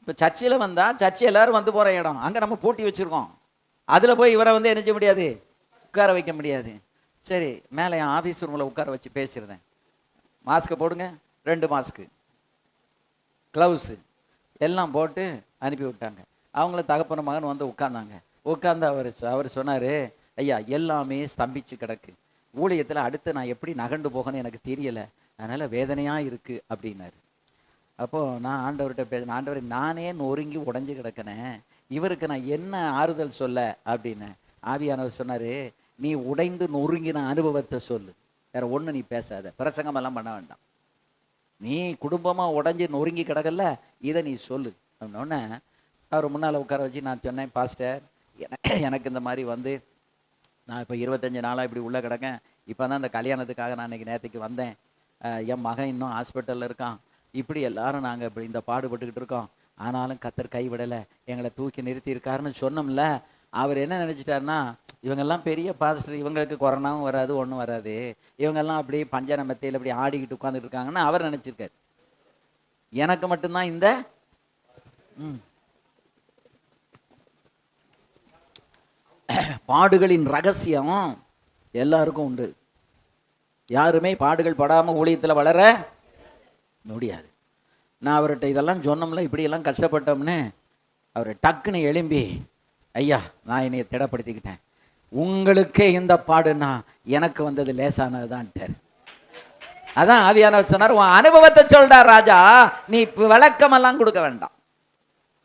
இப்போ சர்ச்சில் வந்தால் சர்ச்சை எல்லாரும் வந்து போகிற இடம், அங்கே நம்ம போட்டி வச்சுருக்கோம். அதில் போய் இவரை வந்து என்ன செய்ய முடியாது, உட்கார வைக்க முடியாது. சரி, மேலே என் ஆஃபீஸ் ரூமில் உட்கார வச்சு பேசிடுறேன். மாஸ்க்கை போடுங்க, 2 மாஸ்க்கு, க்ளவுஸு எல்லாம் போட்டு அனுப்பி விட்டாங்க. அவங்கள தகப்பன மகன் வந்து உட்கார்ந்தாங்க. உட்கார்ந்து அவர் சொன்னார், ஐயா எல்லாமே ஸ்தம்பிச்சு கிடக்கு, ஊழியத்தில் அடுத்து நான் எப்படி நகண்டு போகணும்னு எனக்கு தெரியலை, அதனால் வேதனையாக இருக்குது அப்படின்னாரு. அப்போது நான் ஆண்டவர்கிட்ட பேசினேன், ஆண்டவர் நானே நொறுங்கி உடஞ்சி கிடக்கினேன், இவருக்கு நான் என்ன ஆறுதல் சொல்ல அப்படின்னு. ஆவியானவர் சொன்னார், நீ உடைந்து நொறுங்கின அனுபவத்தை சொல்லு, வேற ஒன்று நீ பேசாத, பிரசங்கமெல்லாம் பண்ண வேண்டாம், நீ குடும்பமாக உடஞ்சி நொறுங்கி கிடக்கல, இதை நீ சொல்லு அப்படின்னோடனே அவர் முன்னால் உட்கார வச்சு நான் சொன்னேன், பாஸ்டர் எனக்கு இந்த மாதிரி வந்து நான் இப்போ 25 நாளாக இப்படி உள்ளே கிடக்கேன், இப்போ தான் இந்த கல்யாணத்துக்காக நான் இன்றைக்கி நேற்றுக்கு வந்தேன், என் மகன் இன்னும் ஹாஸ்பிட்டலில் இருக்கான், இப்படி எல்லாரும் நாங்கள் இப்படி இந்த பாடுபட்டுக்கிட்டு இருக்கோம், ஆனாலும் கர்த்தர் கைவிடலை, எங்களை தூக்கி நிறுத்தியிருக்காருன்னு சொன்னோம்ல. அவர் என்ன நினச்சிட்டாருன்னா, இவங்கெல்லாம் பெரிய பாஸ்டர், இவங்களுக்கு கொரோனாவும் வராது ஒன்றும் வராது, இவங்கெல்லாம் அப்படியே பஞ்சன மெத்தையில் அப்படி ஆடிக்கிட்டு உட்காந்துட்டு இருக்காங்கன்னு அவர் நினச்சிருக்காரு. எனக்கு மட்டும்தான் இந்த பாடுகளின் ரகசியம் எல்லாருக்கும் உண்டு. யாருமே பாடுகள் படாமல் ஊழியத்தில் வளர முடியாது. நான் அவர்கிட்ட இதெல்லாம் சொன்னோம்ல, இப்படியெல்லாம் கஷ்டப்பட்டோம்னு அவர் டக்குன்னு எழும்பி, ஐயா நான் என்னைய திடப்படுத்திக்கிட்டேன், உங்களுக்கே இந்த பாடுனா எனக்கு வந்தது லேசானதுதான்ட்டார். அதான் ஆவியானவர் சொன்னார், உன் அனுபவத்தை சொல்றார் ராஜா, நீ விளக்கமெல்லாம் கொடுக்க வேண்டாம்.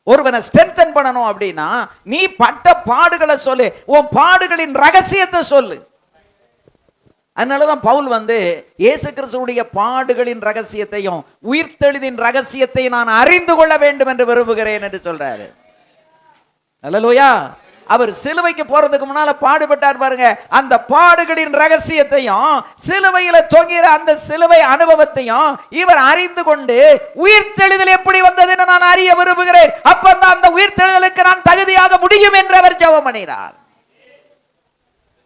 ஒருவனை ஸ்ட்ரென்தன் பண்ணணும் அப்படின்னா நீ பட்ட பாடுகளை சொல்லு, உன் பாடுகளின் ரகசியத்தை சொல்லு. அதனாலதான் பவுல் வந்து இயேசு கிறிஸ்துவுடைய பாடுகளின் ரகசியத்தையும் உயிர்த்தெழுதின் ரகசியத்தையும் நான் அறிந்து கொள்ள வேண்டும் என்று விரும்புகிறேன் என்று சொல்றாரு. அல்லேலூயா. அவர் சிலுவைக்கு போறதுக்கு முன்னால பாடுபட்டார் பாருங்க, அந்த பாடுகளின் ரகசியத்தையும் சிலுவையில தொங்கிற அந்த சிலுவை அனுபவத்தையும் இவர் அறிந்து கொண்டு உயிர்த்தெழுதல் எப்படி வந்தது என்று நான் அறிய விரும்புகிறேன், அப்பதான் அந்த உயிர்த்தெழுதலுக்கு நான் தகுதியாக முடியும் என்று அவர் ஜெபம் பண்ணினார்.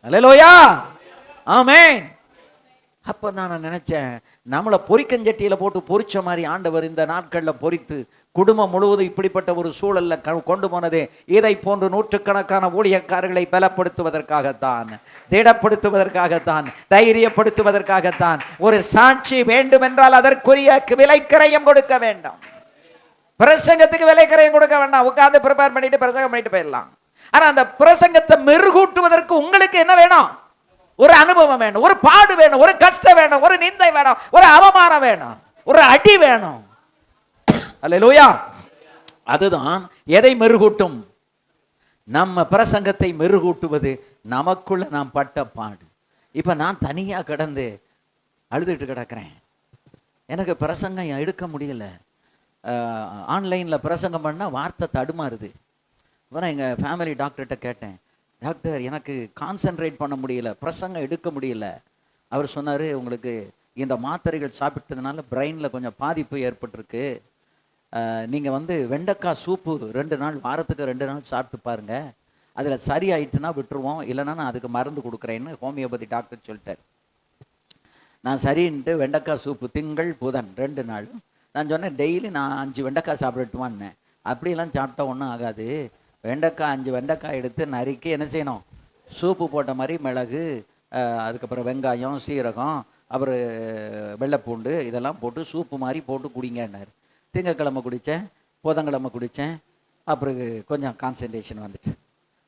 அல்லேலூயா, ஆமென். அப்போ நான் நினைச்சேன், நம்மளை பொரிக்கஞ்சட்டியில் போட்டு பொரிச்ச மாதிரி ஆண்டவர் இந்த நாட்களில் பொரித்து குடும்பம் முழுவதும் இப்படிப்பட்ட ஒரு சூழல்ல கொண்டு போனது இதை போன்று நூற்றுக்கணக்கான ஊழியக்காரர்களை பலப்படுத்துவதற்காகத்தான், திடப்படுத்துவதற்காகத்தான், தைரியப்படுத்துவதற்காகத்தான். ஒரு சாட்சி வேண்டும் என்றால் அதற்குரிய விலைக்கரையும் கொடுக்க வேண்டும். பிரசங்கத்துக்கு விலைக்கரையும் கொடுக்க வேண்டாம், உட்கார்ந்து ப்ரிப்பேர் பண்ணிட்டு பிரசங்கம் பண்ணிட்டு போயிடலாம். ஆனா அந்த பிரசங்கத்தை மெருகூட்டுவதற்கு உங்களுக்கு என்ன வேணும்? ஒரு அனுபவம் வேணும், ஒரு பாடு வேணும், ஒரு கஷ்டம் வேணும், ஒரு நிந்தை வேணும், ஒரு அவமானம் வேணும், ஒரு அடி வேணும். அல்லேலூயா. அதுதான் எதை மெருகூட்டும்? நம்ம பிரசங்கத்தை மெருகூட்டுவது நமக்குள்ள நாம் பட்ட பாடு. இப்ப நான் தனியா கடந்து அழுதுட்டு கிடக்கிறேன், எனக்கு பிரசங்கம் எடுக்க முடியல, ஆன்லைன்ல பிரசங்கம் பண்ணா வார்த்தை தடுமாறுது. அப்புறம் எங்க ஃபேமிலி டாக்டர்கிட்ட கேட்டேன், டாக்டர் எனக்கு கான்சென்ட்ரேட் பண்ண முடியல, பிரசங்கம் எடுக்க முடியல. அவர் சொன்னார், உங்களுக்கு இந்த மாத்திரைகள் சாப்பிட்டதுனால பிரெயினில் கொஞ்சம் பாதிப்பு ஏற்பட்டிருக்கு, நீங்கள் வந்து வெண்டைக்காய் சூப்பு 2 நாள், வாரத்துக்கு 2 நாள் சாப்பிட்டு பாருங்கள், அதில் சரி ஆயிட்டுனா விட்டுருவோம், இல்லைன்னா நான் அதுக்கு மருந்து கொடுக்குறேன்னு ஹோமியோபதி டாக்டர் சொல்லிட்டார். நான் சரின்ட்டு வெண்டைக்காய் சூப்பு திங்கள் புதன் 2 நாள். நான் சொன்னேன், டெய்லி நான் 5 வெண்டைக்காய் சாப்பிடட்டுமான்னு. அப்படியெல்லாம் சாப்பிட்டா ஒன்றும் ஆகாது, வெண்டைக்காய் 5 வெண்டைக்காய் எடுத்து நறுக்கி என்ன செய்யணும், சூப்பு போட்ட மாதிரி மிளகு, அதுக்கப்புறம் வெங்காயம், சீரகம், அப்புறம் வெள்ளைப்பூண்டு இதெல்லாம் போட்டு சூப்பு மாதிரி போட்டு குடிங்கன்னாரு. திங்கக்கிழமை குடித்தேன், புதன்கிழமை குடித்தேன், அப்புறம் கொஞ்சம் கான்சன்ட்ரேஷன் வந்துட்டு,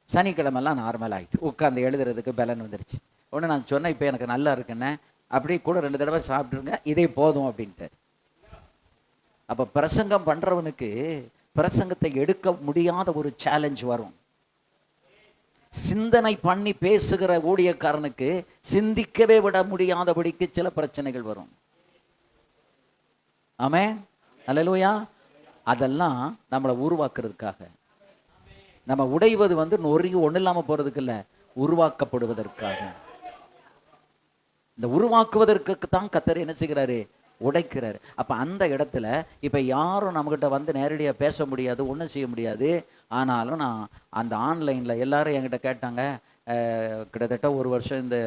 சனிக்கிழமெல்லாம் நார்மல் ஆகிட்டு உட்காந்து எழுதுறதுக்கு பலன் வந்துருச்சு. ஒன்று நான் சொன்னேன், இப்போ எனக்கு நல்லா இருக்குன்னு, அப்படியே கூட 2 தடவை சாப்பிட்ருங்க, இதே போதும் அப்படின்ட்டு. அப்போ பிரசங்கம் பண்ணுறவனுக்கு பிரசங்கத்தை எடுக்க முடியாத ஒரு சேலஞ்ச் வரும். சிந்தனை பண்ணி பேசுகிற ஊழியக்காரனுக்கு சிந்திக்கவே விட முடியாதபடிக்கு சில பிரச்சனைகள் வரும். ஆமென், அல்லேலூயா. அதெல்லாம் நம்மளை உருவாக்குறதுக்காக. நம்ம உடைவது நொறுங்கி ஒன்றும் இல்லாமல் போகிறதுக்கு இல்லை, உருவாக்கப்படுவதற்காக. இந்த உருவாக்குவதற்கு தான் கர்த்தர் என்ன செய்கிறாரு? உடைக்கிறாரு. அப்போ அந்த இடத்துல இப்போ யாரும் நம்மகிட்ட நேரடியாக பேச முடியாது, ஒன்றும் செய்ய முடியாது. ஆனாலும் நான் அந்த ஆன்லைனில் எல்லாரும் என்கிட்ட கேட்டாங்க, கிட்டத்தட்ட 1 வருஷம் இந்த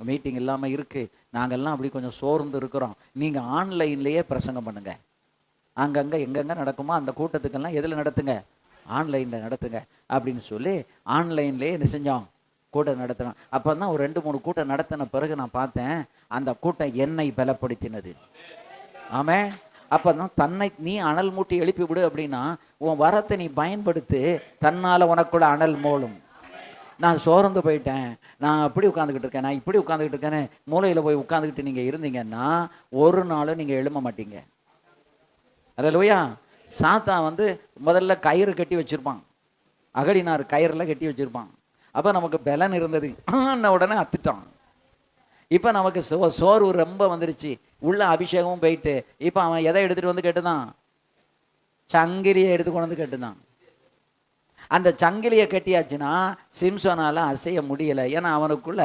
மீட்டிங் இல்லாமல் இருக்குது, நாங்கள்லாம் அப்படி கொஞ்சம் சோர்ந்து இருக்கிறோம், நீங்கள் ஆன்லைன்லேயே பிரசங்கம் பண்ணுங்க, அங்கங்கே எங்கெங்கே நடக்குமோ அந்த கூட்டத்துக்கெல்லாம் எதில் நடத்துங்க? ஆன்லைனில் நடத்துங்க அப்படின்னு சொல்லி ஆன்லைன்லேயே என்ன செஞ்சோம்? கூட்டம் நடத்தினோம். அப்போ தான் ஒரு 2-3 கூட்டம் நடத்தின பிறகு நான் பார்த்தேன், அந்த கூட்டம் என்னை பலப்படுத்தினது. ஆமே. அப்போ தான் தன்னை நீ அனல் மூட்டி எழுப்பி விடு அப்படின்னா, உன் வரத்தை நீ பயன்படுத்து, தன்னால் உனக்குள்ள அனல் மோளும். நான் சோர்ந்து போயிட்டேன், நான் அப்படி உட்காந்துக்கிட்டு இருக்கேன், நான் இப்படி உட்காந்துக்கிட்டு இருக்கேன்னு மூலையில் போய் உட்காந்துக்கிட்டு நீங்கள் இருந்தீங்கன்னா ஒரு நாளும் நீங்கள் எழும்ப மாட்டீங்க. அல்லேலூயா. சாத்தான் முதல்ல கயிறு கட்டி வச்சுருப்பான், அகடினார் கயிறில் கட்டி வச்சுருப்பான். அப்போ நமக்கு பலன் இருந்தது, உடனே அத்துட்டான். இப்போ நமக்கு சோர்வு ரொம்ப வந்துருச்சு, உள்ள அபிஷேகமும் போயிட்டு, இப்போ அவன் எதை எடுத்துகிட்டு கேட்டுதான்? சங்கிலியை எடுத்து கொண்டு கேட்டுதான். அந்த சங்கிலியை கட்டியாச்சுன்னா சிம்சோனால் அசைய முடியலை. ஏன்னா அவனுக்குள்ள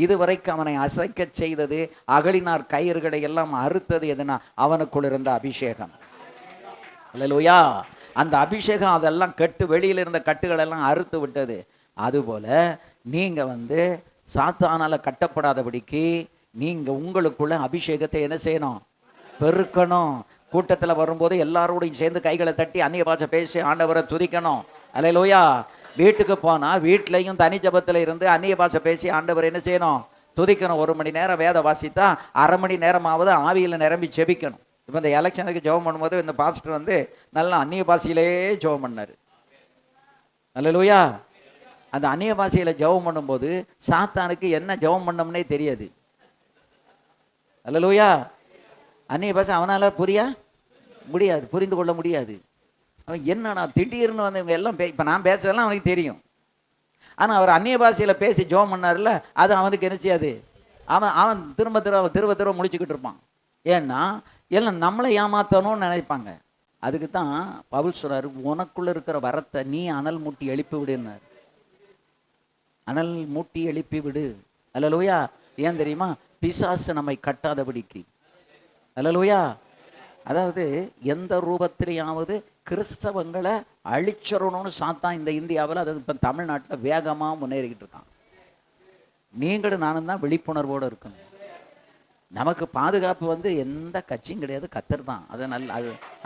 இதுவரைக்கும் அவனை அசைக்க செய்தது, அகழினார் கயிறுகளை எல்லாம் அறுத்தது எதுனா அவனுக்குள்ள இருந்த அபிஷேகம். அல்லேலூயா. அந்த அபிஷேகம் அதெல்லாம் கட்டு, வெளியில் இருந்த கட்டுகள் எல்லாம் அறுத்து விட்டது. அதுபோல நீங்க சாத்தானால கட்டப்படாதபடிக்கு நீங்க உங்களுக்குள்ள அபிஷேகத்தை என்ன செய்யணும்? பெருக்கணும். கூட்டத்தில் வரும்போது எல்லாரோடையும் சேர்ந்து கைகளை தட்டி அந்நிய பாஷை பேசி ஆண்டவரை துதிக்கணும். அல்லேலூயா. வீட்டுக்கு போனா வீட்லையும் தனி ஜபத்தில் இருந்து அந்நிய பாஷை பேசி ஆண்டவரை என்ன செய்யணும்? துதிக்கணும். 1 மணி நேரம் வேத வாசித்தா 1/2 மணி நேரமாவது ஆவியில் நிரம்பி செபிக்கணும். இப்போ இந்த எலெக்ஷனுக்கு ஜெபம் பண்ணும்போது இந்த பாஸ்டர் நல்லா அந்நிய பாஷையிலே ஜெபம் பண்ணார். அல்லேலூயா. அந்த அந்நிய பாஷையில் ஜெபம் பண்ணும்போது சாத்தானுக்கு என்ன ஜெபம் பண்ணோம்னே தெரியாது. அல்லேலூயா. அந்நிய பாஷை அவனால் முடியாது, புரிந்து கொள்ள முடியாது. அவன் என்னன்னா திடீர்னு இவங்க எல்லாம் இப்போ நான் பேசுறதெல்லாம் அவனுக்கு தெரியும். ஆனால் அவர் அந்நிய பாஷையில் பேசி ஜெபம் பண்ணார்ல, அது அவனுக்கு என்ன செய்யாது. அவன் திரும்ப முடிச்சுக்கிட்டு இருப்பான். ஏன்னா எல்லாம் நம்மளை ஏமாற்றணும்னு நினைப்பாங்க. அதுக்கு தான் பவுல் சொல்றாரு, உனக்குள்ள இருக்கிற வரத்தை நீ அனல் மூட்டி எழுப்பி விடுன்னார். அனல் மூட்டி எழுப்பி விடு. அல்லேலூயா. ஏன் தெரியுமா? பிசாசு நம்மை கட்டாதபடிக்கு. அல்லேலூயா. அதாவது எந்த ரூபத்திலேயாவது கிறிஸ்தவங்களை அழிச்சிடணும்னு சாத்தான் இந்த இந்தியாவில், அதாவது இப்போ தமிழ்நாட்டில் வேகமாக முன்னேறிக்கிட்டு இருக்கான். நீங்களும் நானும் தான் விழிப்புணர்வோடு இருக்கணும். நமக்கு பாதுகாப்பு எந்த கட்சியும் கிடையாது, கர்த்தர் தான்.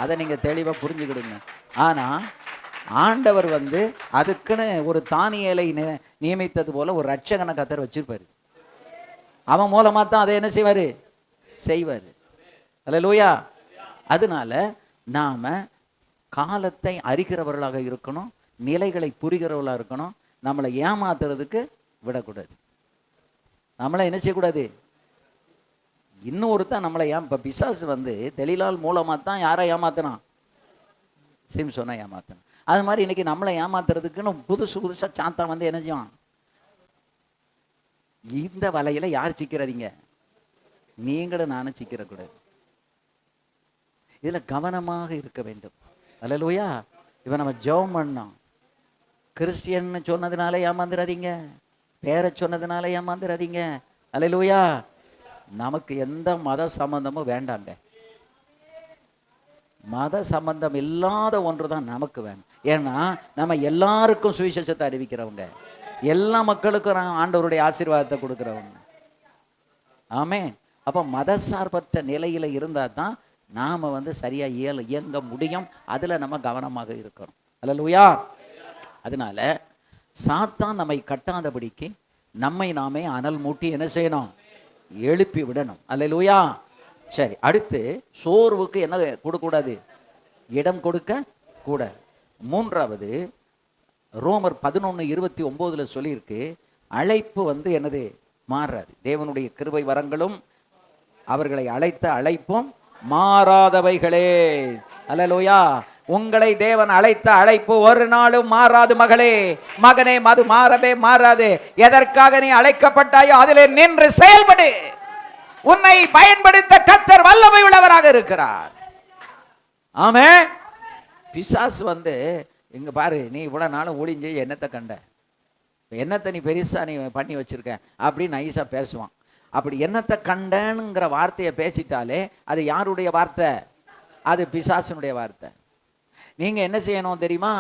அதை நீங்கள் தெளிவாக புரிஞ்சுக்கிடுங்க. ஆனால் ஆண்டவர் அதுக்குன்னு ஒரு தானியேலை நியமித்தது போல ஒரு ரட்சகனை கர்த்தர் வச்சிருப்பாரு. அவன் மூலமாக தான் அதை என்ன செய்வார். அல்லேலூயா. அதனால நாம காலத்தை அறிகிறவர்களாக இருக்கணும், நிலைகளை புரிகிறவர்களாக இருக்கணும். நம்மளை ஏமாத்துறதுக்கு விடக்கூடாது. நம்மளை என்ன செய்யக்கூடாது? இன்னொருத்தான் நம்மளை இப்போ பிசாசு தெலீலாள் மூலமாக தான் யாரை ஏமாத்தினான்? சிம்சோனை ஏமாத்தினான். அது மாதிரி இன்னைக்கு நம்மளை ஏமாத்துறதுக்குன்னு புதுசாக சாத்தான் என்ன செய்வான்? இந்த வலையில யார் சிக்கிறீங்க? நீங்களும் நானும் சிக்கிறக்கூடாது. இதுல கவனமாக இருக்க வேண்டும். அல்லேலூயா. இப்போ நம்ம ஜெபம் பண்ணோம், கிறிஸ்டியன் சொன்னதுனால ஏமாந்துடாதீங்க, பேரை சொன்னதுனால ஏமாந்துடாதீங்க. அல்லேலூயா. நமக்கு எந்த மத சம்பந்தமும் வேண்டாங்க. மத சம்பந்தம் இல்லாத ஒன்று தான் நமக்கு வேணும். ஏன்னா நம்ம எல்லாருக்கும் சுவிசேஷத்தை அறிவிக்கிறவங்க, எல்லா மக்களுக்கும் நான் ஆண்டவருடைய ஆசீர்வாதத்தை கொடுக்குறவங்க. ஆமென். அப்போ மத சார்பற்ற நிலையில் இருந்தால் தான் நாம் சரியாக இயங்க முடியும். அதில் நம்ம கவனமாக இருக்கணும். அல்லேலூயா. அதனால சாத்தான் நம்மை கட்டாதபடிக்கு நம்மை நாமே அனல் மூட்டி என்ன செய்யணும்? எழுப்பி விடணும். அல்லேலூயா. சரி, அடுத்து சோர்வுக்கு என்ன கொடுக்கக்கூடாது? இடம் கொடுக்க கூட. மூன்றாவது, ரோமர் 11:29 சொல்லியிருக்கு, அழைப்பு வந்து என்னது? மாறாது. தேவனுடைய கிருபை வரங்களும் அவர்களை அழைத்த அழைப்பும் மாறாதவைகளே. அல்லேலூயா. உங்களை தேவன் அழைத்த அழைப்பு ஒரு நாளும் மாறாது மகளே, மகனே. அது மாறவே மாறாது. எதற்காக நீ அழைக்கப்பட்டாயோ அதிலே நின்று செயல்படு. உன்னை பயன்படுத்த கர்த்தர் வல்லமை உள்ளவராக இருக்கிறார். ஆமென். பிசாசு வந்து, இங்க பாரு, நீ இவ்வளவு நாளும் ஒளிஞ்சு என்னத்தை கண்ட, என்னத்தை நீ பெருசா நீ பண்ணி வச்சிருக்க அப்படின்னு நைஸா பேசுவான். அப்படி என்னத்தை கண்டனுங்கிற வார்த்தையை பேசிட்டாலே அது யாருடைய வார்த்தை? அது பிசாசனுடைய வார்த்தை. நீங்க என்ன செய்யணும் தெரியுமா?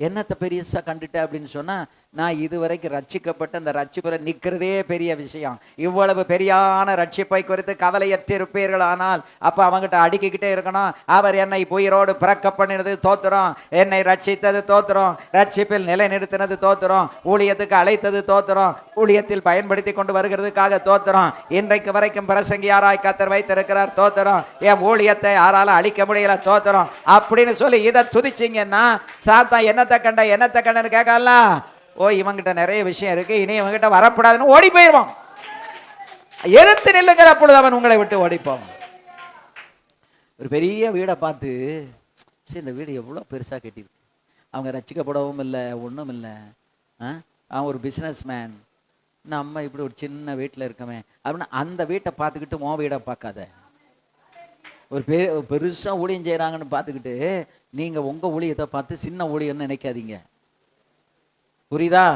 என்னத்தை பெரியசா கண்டுட்ட அப்படின்னு சொன்னா, நான் இதுவரைக்கும் ரட்சிக்கப்பட்ட அந்த ரட்சிப்புல நிற்கிறதே பெரிய விஷயம். இவ்வளவு பெரியான ரட்சிப்பை குறித்து கவலையற்றிருப்பீர்கள். ஆனால் அப்ப அவங்ககிட்ட அடிக்கிட்டே இருக்கணும், அவர் என்னை உயிரோடு பிறக்க பண்ணினது தோத்துறோம், என்னை ரட்சித்தது தோத்துறோம், ரட்சிப்பில் நிலை நிறுத்தினது தோத்துறோம், ஊழியத்துக்கு அழைத்தது தோத்துறோம், ஊழியத்தில் பயன்படுத்தி கொண்டு வருகிறதுக்காக தோத்துறோம், இன்றைக்கு வரைக்கும் பிரசங்கியாராய் கர்த்தர் வைத்திருக்கிறார் தோத்துறோம், என் ஊழியத்தை யாரால அழிக்க முடியல தோத்துறோம் அப்படின்னு சொல்லி இதை துதிச்சிங்கன்னா, சாத்தான் என்னத்தை கண்ட என்னத்தை கண்டன்னு கேட்கல, ஓ இவங்கிட்ட நிறைய விஷயம் இருக்கு, இனி இவங்கிட்ட வரப்படாதுன்னு ஓடி போயிடுவான். எதிர்த்து நில்லுங்கள், அப்பொழுது அவன் உங்களை விட்டு ஓடிப்போம். ஒரு பெரிய வீடை பார்த்து, சரி இந்த வீடு எவ்வளோ பெருசாக கட்டியிருக்கு, அவங்க ரசிக்கப்படவும் இல்லை, ஒன்றும் இல்லை, அவன் ஒரு பிஸ்னஸ் மேன், நம்ம இப்படி ஒரு சின்ன வீட்டில் இருக்கமே அப்படின்னு அந்த வீட்டை பார்த்துக்கிட்டு உன் வீடை பார்க்காத. ஒரு பெருசாக ஊழியம் செய்கிறாங்கன்னு பார்த்துக்கிட்டு நீங்கள் உங்கள் ஊழியத்தை பார்த்து சின்ன ஊழியம்னு நினைக்காதீங்க. புரியுதா?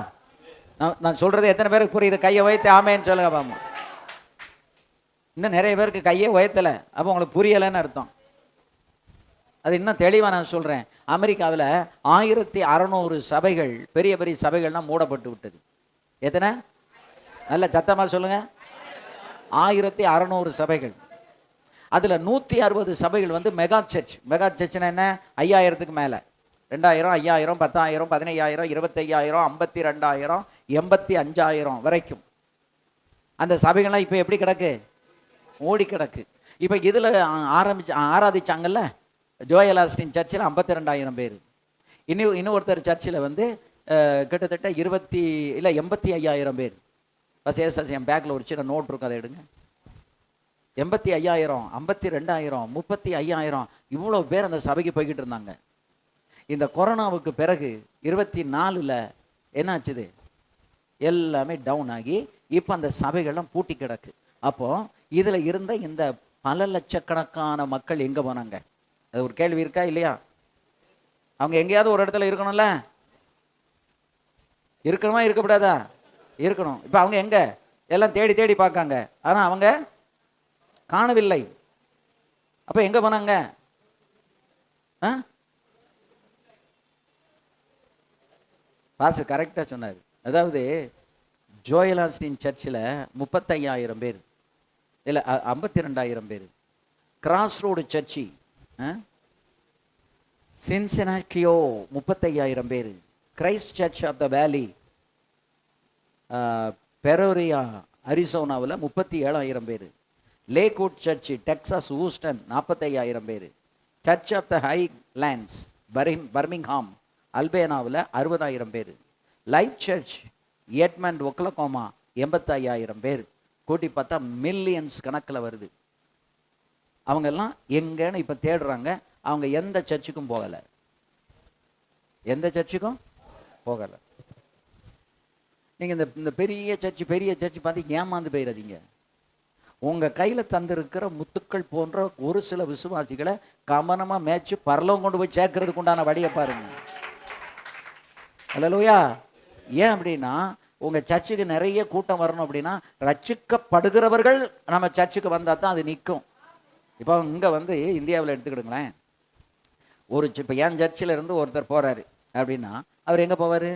நான் சொல்றது எத்தனை பேருக்கு புரியுது? கையை உயர்த்தி ஆமேன்னு சொல்லுங்க பாமா. இன்னும் நிறைய பேருக்கு கையே உயர்த்தலை, அப்போ உங்களுக்கு புரியலைன்னு அர்த்தம். அது இன்னும் தெளிவாக நான் சொல்கிறேன். அமெரிக்காவில் 1600 சபைகள், பெரிய பெரிய சபைகள்லாம் மூடப்பட்டு விட்டது. எத்தனை? நல்ல சத்தமாக சொல்லுங்க. 1600 சபைகள். அதில் 160 சபைகள் வந்து மெகா சர்ச். மெகா சர்ச்னா என்ன? 5000க்கு மேலே, 2000, 5000, 10000, 15000, 25000, 52000, 85000 வரைக்கும் அந்த சபைகள்லாம் இப்போ எப்படி கிடக்கு? ஓடி கிடக்கு. இப்போ இதில் ஆராதிச்சாங்கல்ல, ஜோயல் ஆஸ்டின் சர்ச்சில் 52000 பேர். இன்னொருத்தர் சர்ச்சில் வந்து கிட்டத்தட்ட 85,000 பேர். பஸ் என் பேக்கில் ஒரு சின்ன நோட் இருக்கும், அதை எடுங்க. 85,000, 52,000, 35,000 இவ்வளோ பேர் அந்த சபைக்கு போய்கிட்டு இருந்தாங்க. இந்த கொரோனாவுக்கு பிறகு 24ல் என்னாச்சுது? எல்லாமே டவுன் ஆகி இப்போ அந்த சபைகள்லாம் பூட்டி கிடக்கு. அப்போ இதில் இருந்த இந்த பல லட்சக்கணக்கான மக்கள் எங்கே போனாங்க? அது ஒரு கேள்வி இருக்கா இல்லையா? அவங்க எங்கேயாவது ஒரு இடத்துல இருக்கணும்ல, இருக்கணுமா இருக்கக்கூடாதா? இருக்கணும். இப்போ அவங்க எங்க? எல்லாம் தேடி தேடி பார்க்காங்க, ஆனால் அவங்க காணவில்லை. அப்போ எங்கே போனாங்க? பாசு கரெக்டாக சொன்னார். அதாவது ஜோயல் ஆஸ்டின் சர்ச்சில் 35,000 பேர், இல்லை 52,000 பேர். கிராஸ் ரோடு சர்ச்சி சின்சினாட்டியோ 35,000 பேர். கிரைஸ்ட் சர்ச் ஆஃப் த வேலி பெரோரியா அரிசோனாவில் 37,000 பேர். லேக்வுட் சர்ச் டெக்சாஸ் ஹூஸ்டன் 45,000 பேர். Church of the highlands Birmingham அல்பேனாவில் 60,000 பேர். லைஃப் சர்ச் எட்மண்ட் ஒக்லகோமா 85,000 பேர். கூட்டி பார்த்தா மில்லியன்ஸ் கணக்கில் வருது. அவங்கெல்லாம் எங்கன்னு இப்போ தேடுறாங்க. அவங்க எந்த சர்ச்சுக்கும் போகலை, எந்த சர்ச்சுக்கும் போகலை. நீங்கள் இந்த பெரிய சர்ச்சு பார்த்து ஏமாந்து போயிடாதீங்க. உங்கள் கையில் தந்திருக்கிற முத்துக்கள் போன்ற ஒரு சில விசுவாசிகளை கவனமாக மேய்ச்சி பரலோகம் கொண்டு போய் சேர்க்கறதுக்கு உண்டான வழியை பாருங்க. அல்லேலூயா. ஏன் அப்படின்னா, உங்கள் சர்ச்சுக்கு நிறைய கூட்டம் வரணும் அப்படின்னா ரட்சிக்கப்படுகிறவர்கள் நம்ம சர்ச்சுக்கு வந்தால் தான் அது நிற்கும். இப்போ இங்கே வந்து இந்தியாவில் எடுத்துக்கிடுங்களேன், இப்போ என் சர்ச்சில் இருந்து ஒருத்தர் போகிறாரு அப்படின்னா அவர் எங்கே போவார்?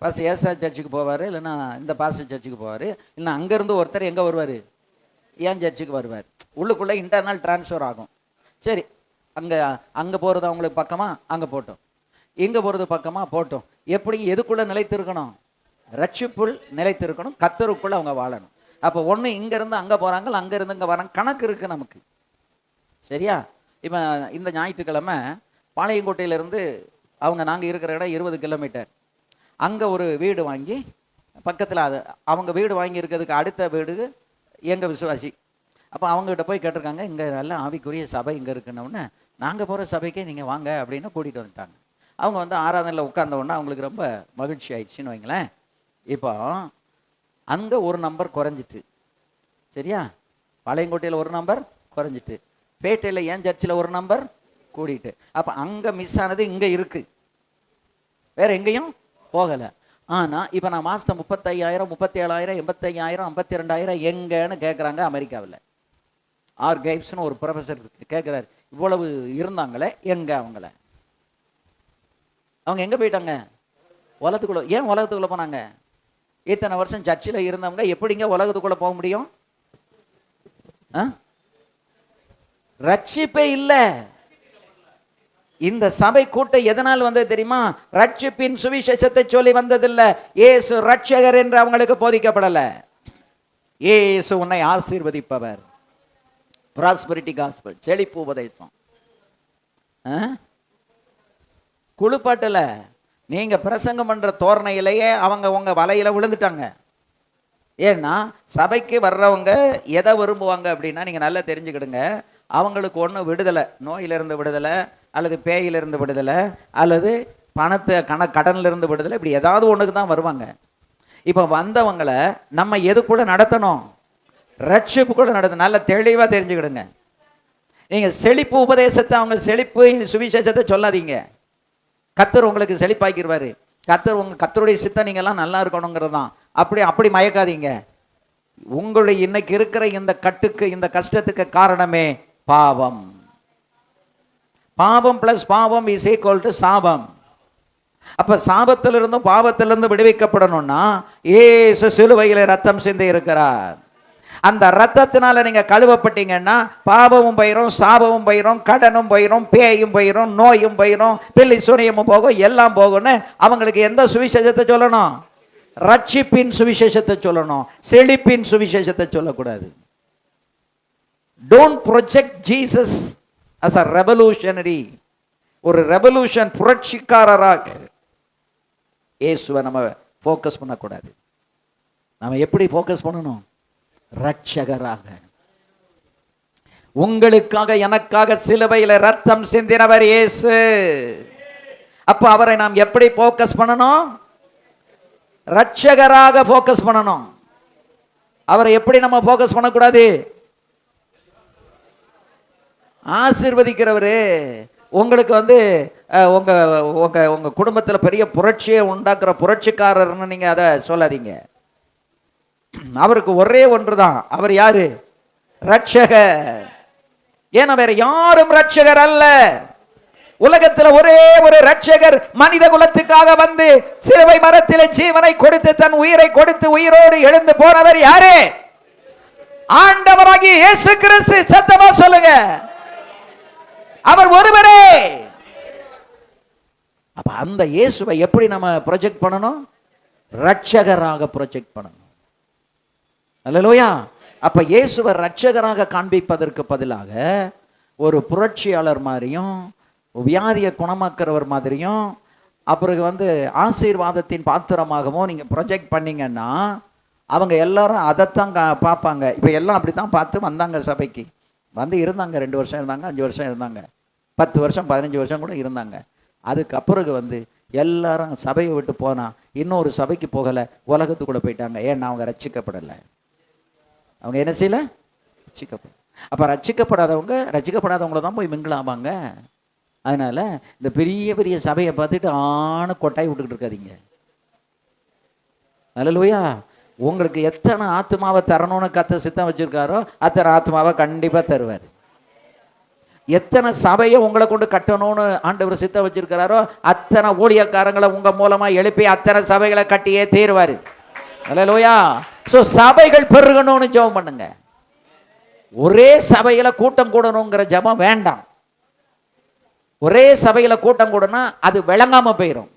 பாஸ் ஏசா சர்ச்சுக்கு போவார், இல்லைன்னா இந்த பாஸ் சர்ச்சுக்கு போவார், இல்லைன்னா அங்கேருந்து ஒருத்தர் எங்கே வருவார்? ஏன் சர்ச்சுக்கு வருவார். உள்ளுக்குள்ளே இன்டர்னல் டிரான்ஸ்ஃபர் ஆகும். சரி, அங்கே போகிறது அவங்களுக்கு பக்கமாக அங்கே போட்டோம், இங்கே போகிறது பக்கமாக போட்டோம். எப்படி எதுக்குள்ளே நிலைத்திருக்கணும்? ரட்சிப்புள் நிலைத்திருக்கணும், கர்த்தருக்குள்ளே அவங்க வாழணும். அப்போ ஒன்று இங்கேருந்து அங்கே போகிறாங்க, அங்கேருந்து இங்கே வராங்க, கணக்கு இருக்குது நமக்கு. சரியா? இப்போ இந்த ஞாயிற்றுக்கிழமை பாளையங்கோட்டையிலேருந்து நாங்கள் இருக்கிற இடம் 20 கிலோமீட்டர். அங்கே ஒரு வீடு வாங்கி பக்கத்தில் அவங்க வீடு வாங்கி இருக்கிறதுக்கு அடுத்த வீடு எங்கள் விசுவாசி. அப்போ அவங்ககிட்ட போய் கேட்டிருக்காங்க, இங்கே நல்ல ஆவிக்குரிய சபை இங்கே இருக்குன்னொன்னே, நாங்கள் போகிற சபைக்கே நீங்கள் வாங்க அப்படின்னு கூட்டிகிட்டு வந்துட்டாங்க. அவங்க வந்து ஆராதனையில் உட்கார்ந்தோன்னா அவங்களுக்கு ரொம்ப மகிழ்ச்சி ஆயிடுச்சுன்னு வைங்களேன். இப்போ அங்கே ஒரு நம்பர் குறைஞ்சிட்டு, சரியா? பாளையங்கோட்டையில் ஒரு நம்பர் குறைஞ்சிட்டு, பேட்டையில் ஏன் சர்ச்சில் ஒரு நம்பர் கூடிட்டு. அப்போ அங்கே மிஸ் ஆனது இங்கே இருக்குது, வேறு எங்கேயும் போகலை. ஆனால் இப்போ நான் மாதத்தை 35,000 37,000 85,000 52,000 எங்கன்னு கேட்குறாங்க அமெரிக்காவில். ஆர் கைப்ஸ்னு ஒரு ப்ரொஃபஸர் கேட்குறாரு, இவ்வளவு இருந்தாங்களே எங்கே அவங்க எங்கே போயிட்டாங்க? உலகத்துக்குள்ளே. ஏன் உலகத்துக்குள்ளே போனாங்க? இத்தனை வருஷம் சர்ச்சில் இருந்தவங்க எப்படிங்க உலகத்துக்குள்ளே போக முடியும்? ரட்சிப்பே இல்லை. இந்த சபை கூட்டம் எதனால் வந்தது தெரியுமா? ரட்சிப்பின் சுவிசேஷத்தை சொல்லி வந்ததில்லை. இயேசு ரட்சகர் என்று அவங்களுக்கு போதிக்கப்படலை. இயேசு உன்னை ஆசீர்வதிப்பவர், ப்ராஸ்பரிட்டி காஸ்பல், செழிப்பு உபதேசம். குழுப்பாட்டில் நீங்க பிரசங்கம் பண்ற தோரணையிலேயே அவங்க உங்க வலையில விழுந்துட்டாங்க. ஏன்னா சபைக்கு வர்றவங்க எதை விரும்புவாங்க அப்படின்னா, நீங்க நல்லா தெரிஞ்சுக்கிடுங்க, அவங்களுக்கு ஒன்று விடுதலை, நோயிலிருந்து விடுதலை, அல்லது பேயிலிருந்து விடுதலை, அல்லது கடனிலிருந்து விடுதலை, இப்படி ஏதாவது ஒன்றுக்கு தான் வருவாங்க. இப்போ வந்தவங்களை நம்ம எதுக்குள்ள நடத்தணும்? ரட்சிப்புக்குள்ள நடத்தணும். நல்லா தெளிவாக தெரிஞ்சுக்கிடுங்க. நீங்கள் செழிப்பு உபதேசத்தை, அவங்க செழிப்பு சுவிசேஷத்தை சொல்லாதீங்க. கர்த்தர் உங்களுக்கு செழிப்பாக்கிடுவார். கர்த்தருடைய சித்தம் நீங்கள்லாம் நல்லா இருக்கணுங்கிறது தான். அப்படி மயக்காதீங்க. உங்களுடைய இன்னைக்கு இருக்கிற இந்த கட்டுக்கு, இந்த கஷ்டத்துக்கு காரணமே பாவம். பாவம் பிளஸ் பாவம் இஸ் ஈக்குவல் டு சாபம். அப்ப சாபத்திலிருந்தும் பாவத்திலிருந்து விடுவிக்கப்படணும்னா இயேசு சிலுவையிலே ரத்தம் சிந்தி இருக்கிறார். அந்த ரத்தத்தினால நீங்க கழுவப்பட்டீங்கன்னா பாவமும் போயிரும், சாபமும் போயிரும், கடனும் போயிரும், பேயும் போயிரும், நோயும் போயிரும், பில்லி சூனியமும் போகும், எல்லாம் போகும்னு அவங்களுக்கு எந்த சுவிசேஷத்தை சொல்லணும்? ரட்சிப்பின் சுவிசேஷத்தை சொல்லணும், செழிப்பின் சுவிசேஷத்தை சொல்லக்கூடாது. Don't project Jesus as a revolutionary. ஒரு ரெவல்யூஷன் புரட்சிக்காரராக இயேசுவை நம்ம ஃபோக்கஸ் பண்ணக்கூடாது. நம்ம எப்படி ஃபோக்கஸ் பண்ணணும்? ரட்சகராக. உங்களுக்காக எனக்காக சிலுவையில் ரத்தம் சிந்தினவர் இயேசு. அப்ப அவரை நாம் எப்படி ஃபோக்கஸ் பண்ணணும்? ரட்சகராக ஃபோக்கஸ் பண்ணணும். அவரை எப்படி நம்ம ஃபோக்கஸ் பண்ணக்கூடாது? ஆசீர்வதிக்கிறவரு. உங்களுக்கு உங்க உங்க உங்க குடும்பத்தில் பெரிய புரட்சியை உண்டாக்குற புரட்சிக்காரர்னு நீங்க அதை சொல்லாதீங்க. அவருக்கு ஒரே ஒன்று தான். அவர் யாரு? ரட்சகர். ஏன்னா வேற யாரும் ரட்சகர் அல்ல. உலகத்தில் ஒரே ஒரு ரட்சகர் மனித குலத்துக்காக வந்து சிலுவை மரத்தில் ஜீவனை கொடுத்து தன் உயிரை கொடுத்து உயிரோடு எழுந்து போனவர் யாரு? ஆண்டவராகிய இயேசு கிறிஸ்து. சத்தமா சொல்லுங்க, அவர் ஒருவரே. அப்ப அந்த இயேசுவை எப்படி நம்ம ப்ரொஜெக்ட் பண்ணணும்? ரட்சகராக ப்ரொஜெக்ட் பண்ணணும். அல்லேலூயா. அப்ப இயேசுவை ரட்சகராக காண்பிப்பதற்கு பதிலாக ஒரு புரட்சியாளர் மாதிரியும், வியாதியை குணமாக்குறவர் மாதிரியும், அப்புறம் ஆசீர்வாதத்தின் பாத்திரமாகவும் நீங்க ப்ரொஜெக்ட் பண்ணீங்கன்னா அவங்க எல்லாரும் அதைத்தான் பார்ப்பாங்க. இப்போ எல்லாம் அப்படித்தான் பார்த்து வந்தாங்க சபைக்கு. இருந்தாங்க, 2 வருஷம் இருந்தாங்க, 5 வருஷம் இருந்தாங்க, 10 வருஷம் 15 வருஷம் கூட இருந்தாங்க. அதுக்கப்புறம் எல்லாரும் சபையை விட்டு போனா இன்னொரு சபைக்கு போகலை, உலகத்துக்குள்ள போயிட்டாங்க. ஏன்னா அவங்க ரட்சிக்கப்படலை. அவங்க என்ன செய்யல? ரட்சிக்கப்பட. அப்ப ரட்சிக்கப்படாதவங்கள தான் போய் மிங்கிள் ஆவாங்க. அதனால இந்த பெரிய பெரிய சபையை பார்த்துட்டு கொட்டாய் விட்டுக்கிட்டு இருக்காதீங்க. அல்லேலூயா. உங்களுக்கு எத்தனை ஆத்மாவை தரணும்னு கர்த்தர் சித்தம் வச்சிருக்காரோ அத்தனை ஆத்மாவை கண்டிப்பா தருவார். எத்தனை சபையை உங்களை கொண்டு கட்டணும்னு ஆண்டவர் சித்தம் வச்சிருக்கிறாரோ அத்தனை ஊழியக்காரங்களை உங்க மூலமா எழுப்பி அத்தனை சபைகளை கட்டியே தீருவாரு. அல்லேலூயா. சோ சபைகள் பெருகணும்னு ஜெபம் பண்ணுங்க. ஒரே சபையில கூட்டம் கூடணுங்கிற ஜெபம் வேண்டாம். ஒரே சபையில கூட்டம் கூடனா அது விளங்காம போயிடும்.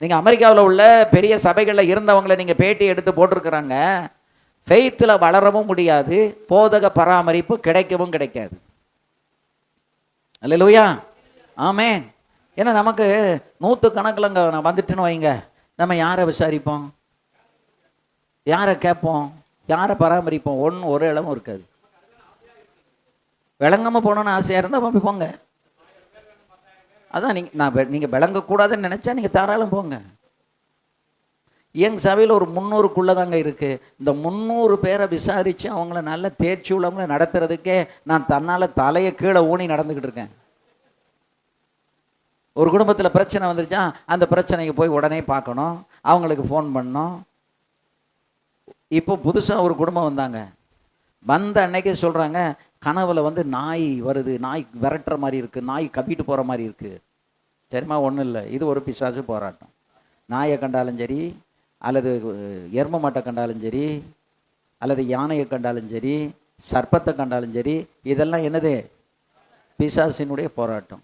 நீங்க அமெரிக்காவில் உள்ள பெரிய சபைகளில் இருந்தவங்களை நீங்க பேட்டி எடுத்து போட்டிருக்கிறாங்க. ஃபெய்த்தில் வளரவும் முடியாது, போதக பராமரிப்பு கிடைக்கவும் கிடைக்காது. அல்லேலூயா, ஆமென். ஏன்னா நமக்கு நூற்றுக்கணக்கில் அங்கே வந்துட்டுன்னு வைங்க, நம்ம யாரை விசாரிப்போம், யாரை கேட்போம், யாரை பராமரிப்போம்? ஒரு இடமும் இருக்காது. விளங்காமல் போகணுன்னு ஆசையாக இருந்தால் அப்படி போங்க. அதான் நீங்கள் விளங்கக்கூடாதுன்னு நினச்சா நீங்கள் தாராளம் போங்க. எங்கள் சபையில் ஒரு 300க்குள்ளே தாங்க இருக்குது. இந்த 300 பேரை விசாரித்து அவங்கள நல்ல தேர்ச்சி உள்ளவங்கள நடத்துறதுக்கே நான் தன்னால் தலையை கீழே ஊனி நடந்துக்கிட்டு இருக்கேன். ஒரு குடும்பத்தில் பிரச்சனை வந்துருச்சா, அந்த பிரச்சனைக்கு போய் உடனே பார்க்கணும், அவங்களுக்கு ஃபோன் பண்ணணும். இப்போ புதுசாக ஒரு குடும்பம் வந்தாங்க. வந்த அன்னைக்கே சொல்கிறாங்க, கனவுல வந்து நாய் வருது, நாய் விரட்டுற மாதிரி இருக்குது, நாய் கப்பிட்டு போகிற மாதிரி இருக்குது. சரிம்மா, ஒன்றும் இல்லை, இது ஒரு பிசாசு போராட்டம். நாயை கண்டாலும் சரி, அல்லது எரும மாட்டை கண்டாலும் சரி, அல்லது யானையை கண்டாலும் சரி, சர்ப்பத்தை கண்டாலும் சரி, இதெல்லாம் என்னது? பிசாசினுடைய போராட்டம்.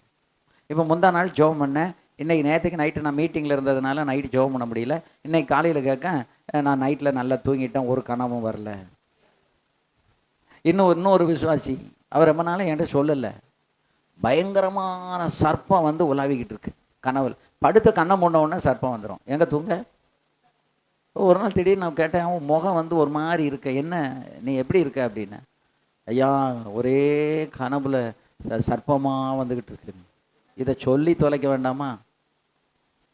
இப்போ முந்தா நாள் ஜெபம் பண்ணேன். இன்றைக்கி நேற்றுக்கு நைட்டு நான் மீட்டிங்கில் இருந்ததுனால நைட்டு ஜெபம் பண்ண முடியல. இன்றைக்கி காலையில் கேட்க, நான் நைட்டில் நல்லா தூங்கிட்டேன், ஒரு கனவும் வரல. இன்னொரு விசுவாசி, அவர் ரொம்ப நாள் என்கிட்ட சொல்லலை, பயங்கரமான சர்ப்பம் வந்து உலாவிக்கிட்டு இருக்கு கனவுல. படுத்த கண்ணை மூடின உடனே சர்ப்பம் வந்துடும். எங்கே தூங்க? ஒரு நாள் திடீர்னு நான் கேட்டேன், அவன் முகம் வந்து ஒரு மாதிரி இருக்க, என்ன நீ எப்படி இருக்க அப்படின்னு. ஐயா, ஒரே கனவுல சர்ப்பமாக வந்துக்கிட்டு இருக்கு. இதை சொல்லி தொலைக்க வேண்டாமா?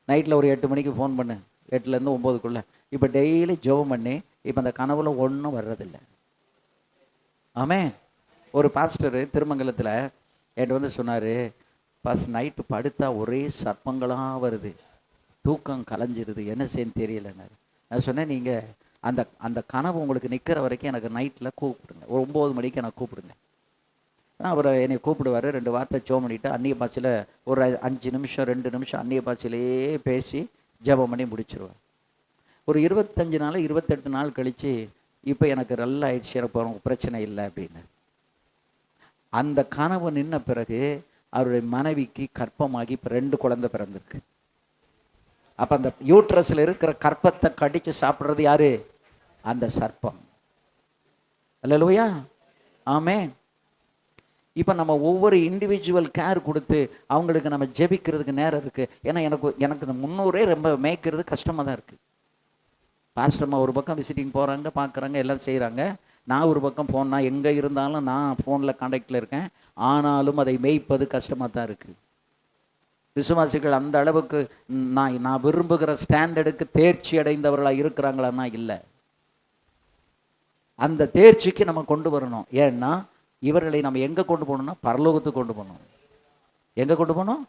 நைட்டில் ஒரு 8 மணிக்கு ஃபோன் பண்ணு, 8லேருந்து 9க்குள்ளே. இப்போ டெய்லி ஜெபம் பண்ணி இப்போ அந்த கனவுல ஒன்றும் வர்றதில்லை. ஆமே. ஒரு பாஸ்டர் திருமங்கலத்தில் என்கிட்ட வந்து சொன்னார், பாஸ்டர் நைட்டு படுத்தா ஒரே சர்ப்பங்களாக வருது, தூக்கம் கலைஞ்சிருது, என்ன செய்யன்னு தெரியலைன்னாரு. நான் சொன்னேன், நீங்கள் அந்த கனவு உங்களுக்கு நிற்கிற வரைக்கும் எனக்கு நைட்டில் கூப்பிடுங்க, ஒரு 9 மணிக்கு எனக்கு கூப்பிடுங்க. அவர் என்னை கூப்பிடுவார், 2 வார்த்தை ஜெபம் பண்ணிவிட்டு அந்நிய பாஷையில் ஒரு 5 நிமிஷம் 2 நிமிஷம் அந்நிய பாஷையிலேயே பேசி ஜெபம் பண்ணி முடிச்சிருவார். ஒரு 25 நாள் 28 நாள் கழித்து, இப்போ எனக்கு நல்லா ஆயிடுச்சு, எனக்கு பிரச்சனை இல்லை அப்படின்னு. அந்த கனவு நின்ன பிறகு அவருடைய மனைவிக்கு கர்ப்பமாகி இப்போ 2 குழந்தை பிறந்திருக்கு. அப்போ அந்த யூட்ரஸில் இருக்கிற கர்ப்பத்தை கடித்து சாப்பிட்றது யாரு? அந்த சர்ப்பம். அல்லேலூயா, ஆமென். இப்போ நம்ம ஒவ்வொரு இண்டிவிஜுவல் கேர் கொடுத்து அவங்களுக்கு நம்ம ஜெபிக்கிறதுக்கு நேரம் இருக்குது. ஏன்னா எனக்கு இந்த 300 ரொம்ப மேய்க்கிறது கஷ்டமாக தான் இருக்குது. பாஸ்டர்மா ஒரு பக்கம் விசிட்டிங் போகிறாங்க, பார்க்குறாங்க, எல்லாம் செய்கிறாங்க. நான் ஒரு பக்கம் போனால் எங்கே இருந்தாலும் நான் ஃபோனில் கான்டாக்டில் இருக்கேன். ஆனாலும் அதை மேய்ப்பது கஷ்டமாக தான் இருக்குது. விசுவாசிகள் அந்த அளவுக்கு நான் விரும்புகிற ஸ்டாண்டர்டுக்கு தேர்ச்சி அடைந்தவர்களாக இருக்கிறாங்களான்னா இல்லை. அந்த தேர்ச்சிக்கு நம்ம கொண்டு வரணும். ஏன்னா இவர்களை நம்ம எங்கே கொண்டு போகணும்னா பரலோகத்துக்கு கொண்டு போகணும். எங்கே கொண்டு போகணும்?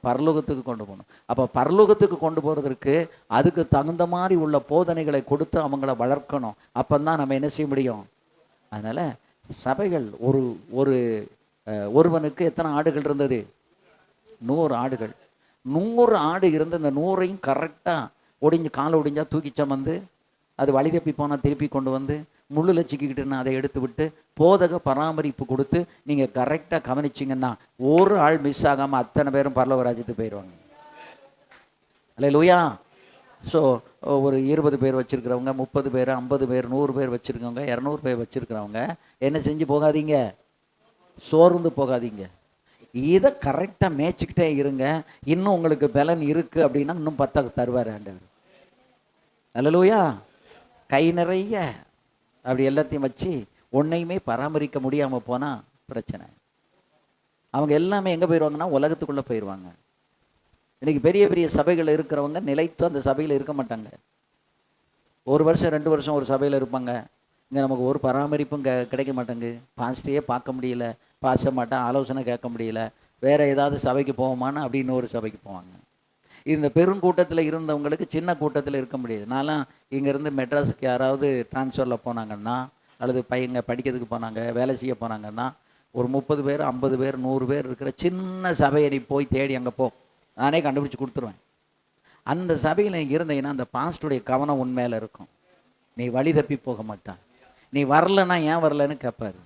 பரலோகத்துக்கு கொண்டு போகணும். அப்போ பரலோகத்துக்கு கொண்டு போகிறதுக்கு அதுக்கு தகுந்த மாதிரி உள்ள போதனைகளை கொடுத்து அவங்கள வளர்க்கணும். அப்போ தான் நம்ம என்ன செய்ய முடியும். அதனால் சபைகள் ஒருவனுக்கு எத்தனை ஆடுகள் இருந்தது? 100 ஆடுகள். 100 ஆடு இருந்து அந்த 100ஐயும் கரெக்டாக காலை ஒடிஞ்சா தூக்கி சமந்து, அது வழி தப்பி போனால் திருப்பி கொண்டு வந்து முள்ளில் சிக்கிக்கிட்டுன்னா அதை எடுத்து விட்டு போதக பராமரிப்பு கொடுத்து நீங்கள் கரெக்டாக கவனிச்சிங்கன்னா ஒரு ஆள் மிஸ் ஆகாமல் அத்தனை பேரும் பரலோக ராஜ்யத்துக்கு போயிடுவாங்க. அல்லேலூயா. ஸோ ஒரு 20 பேர் வச்சுருக்கிறவங்க, 30 பேர், 50 பேர், 100 பேர் வச்சுருக்கவங்க, 200 பேர் வச்சுருக்கிறவங்க என்ன செஞ்சு போகாதீங்க, சோர்ந்து போகாதீங்க. இதை கரெக்டாக மேய்ச்சிக்கிட்டே இருங்க. இன்னும் உங்களுக்கு பலன் இருக்குது அப்படின்னா இன்னும் 10 தருவார் ஆண்டவர். அல்லேலூயா. கை நிறைய அப்படி எல்லாத்தையும் வச்சு ஒன்றையுமே பராமரிக்க முடியாமல் போனால் பிரச்சனை. அவங்க எல்லாமே எங்கே போயிடுவாங்கன்னா உலகத்துக்குள்ளே போயிடுவாங்க. இன்றைக்கி பெரிய பெரிய சபைகள் இருக்கிறவங்க நிலைத்து அந்த சபையில் இருக்க மாட்டாங்க. 1 வருஷம் 2 வருஷம் ஒரு சபையில் இருப்பாங்க. இங்கே நமக்கு ஒரு பராமரிப்பும் கிடைக்க மாட்டேங்கு, பாஸ்டையே பார்க்க முடியல, பாச மாட்டேன், ஆலோசனை கேட்க முடியல, வேறு ஏதாவது சபைக்கு போவோமான்னு அப்படின்னு ஒரு சபைக்கு போவாங்க. இந்த பெருங்கூட்டத்தில் இருந்தவங்களுக்கு சின்ன கூட்டத்தில் இருக்க முடியாது. நான்லாம் இங்கேருந்து மெட்ராஸுக்கு யாராவது ட்ரான்ஸ்ஃபரில் போனாங்கன்னா, அல்லது பையங்க படிக்கிறதுக்கு போனாங்க, வேலை செய்ய போனாங்கன்னா, ஒரு 30 பேர் 50 பேர் 100 பேர் இருக்கிற சின்ன சபையை நீ போய் தேடி அங்கே போ, நானே கண்டுபிடிச்சி கொடுத்துருவேன். அந்த சபையில் இருந்தீங்கன்னா அந்த பாஸ்டுடைய கவனம் உண்மையில இருக்கும். நீ வழி தப்பி போக மாட்டான். நீ வரலன்னா ஏன் வரலன்னு கேட்பார்.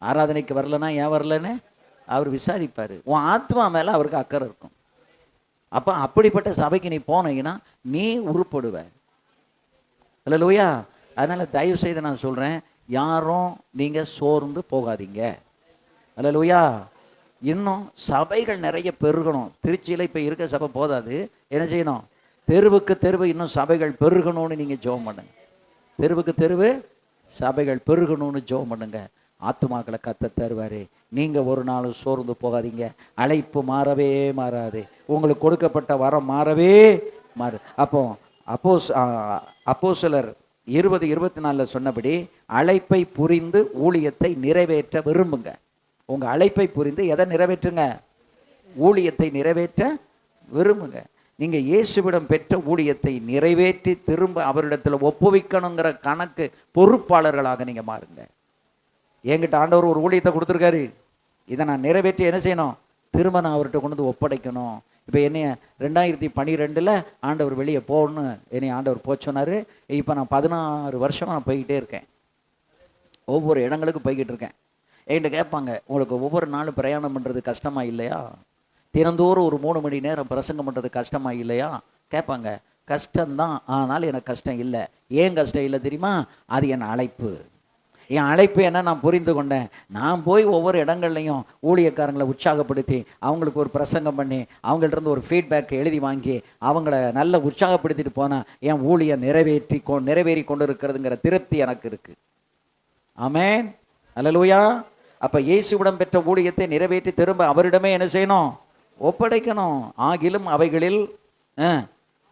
ஆராதனைக்கு வரலன்னா ஏன் வரலன்னு அவர் விசாரிப்பார். உன் ஆத்மா மேலே அவருக்கு அக்கறை இருக்கும். அப்போ அப்படிப்பட்ட சபைக்கு நீ போனீங்கன்னா நீ உருப்படுவ. அல்லேலூயா. அதனால் தயவு செய்து நான் சொல்கிறேன், யாரும் நீங்கள் சோர்ந்து போகாதீங்க. அல்லேலூயா. இன்னும் சபைகள் நிறைய பெருகணும். திருச்சியில் இப்போ இருக்க சபை போதாது, என்ன செய்யணும்? தெருவுக்கு தெருவு இன்னும் சபைகள் பெருகணும்னு நீங்கள் ஜெபம் பண்ணுங்க. தெருவுக்கு தெருவு சபைகள் பெருகணும்னு ஜெபம் பண்ணுங்க. ஆத்துமாக்களை கத்த தருவார். நீங்கள் ஒரு நாள் சோர்ந்து போகாதீங்க. அழைப்பு மாறவே மாறாது. உங்களுக்கு கொடுக்கப்பட்ட வரம் மாறவே மாறு. அப்போஸ்தலர் 20:24 சொன்னபடி அழைப்பை புரிந்து ஊழியத்தை நிறைவேற்ற விரும்புங்க. உங்கள் அழைப்பை புரிந்து எதை நிறைவேற்றுங்க? ஊழியத்தை நிறைவேற்ற விரும்புங்க. நீங்கள் இயேசுவிடம் பெற்ற ஊழியத்தை நிறைவேற்றி திரும்ப அவரிடத்தில் ஒப்புவிக்கணுங்கிற கணக்கு பொறுப்பாளர்களாக நீங்கள் மாறுங்க. என்கிட்ட ஆண்டவர் ஒரு ஊழியத்தை கொடுத்துருக்காரு, இதை நான் நிறைவேற்றி என்ன செய்யணும்? திரும்ப நான் அவர்கிட்ட கொண்டு வந்து ஒப்படைக்கணும். இப்போ என்னைய 2012 ஆண்டவர் வெளியே போகணும்னு என்னை ஆண்டவர் போச்சோன்னாரு. இப்போ நான் 16 வருஷமாக நான் போய்கிட்டே இருக்கேன். ஒவ்வொரு இடங்களுக்கு போய்கிட்டு இருக்கேன். என்கிட்ட கேட்பாங்க, உங்களுக்கு ஒவ்வொரு நாளும் பிரயாணம் பண்ணுறது கஷ்டமாக இல்லையா? தினந்தோறும் ஒரு 3 மணி நேரம் பிரசங்கம் பண்ணுறது கஷ்டமாக இல்லையா கேட்பாங்க. கஷ்டம்தான், ஆனால் எனக்கு கஷ்டம் இல்லை. ஏன் கஷ்டம் இல்லை தெரியுமா? அது என் அழைப்பு. என் அழைப்பு என்ன நான் புரிந்து கொண்டேன். நான் போய் ஒவ்வொரு இடங்கள்லையும் ஊழியக்காரங்களை உற்சாகப்படுத்தி அவங்களுக்கு ஒரு பிரசங்கம் பண்ணி அவங்கள்ட்ட ஒரு ஃபீட்பேக் எழுதி வாங்கி அவங்கள நல்ல உற்சாகப்படுத்திட்டு போனால் என் ஊழியம் நிறைவேறி கொண்டு இருக்கிறதுங்கிற திருப்தி எனக்கு இருக்குது. ஆமென், அல்லேலூயா. அப்போ இயேசுவிடம் பெற்ற ஊழியத்தை நிறைவேற்றி திரும்ப அவரிடமே என்ன செய்யணும்? ஒப்படைக்கணும். ஆகிலும் அவைகளில்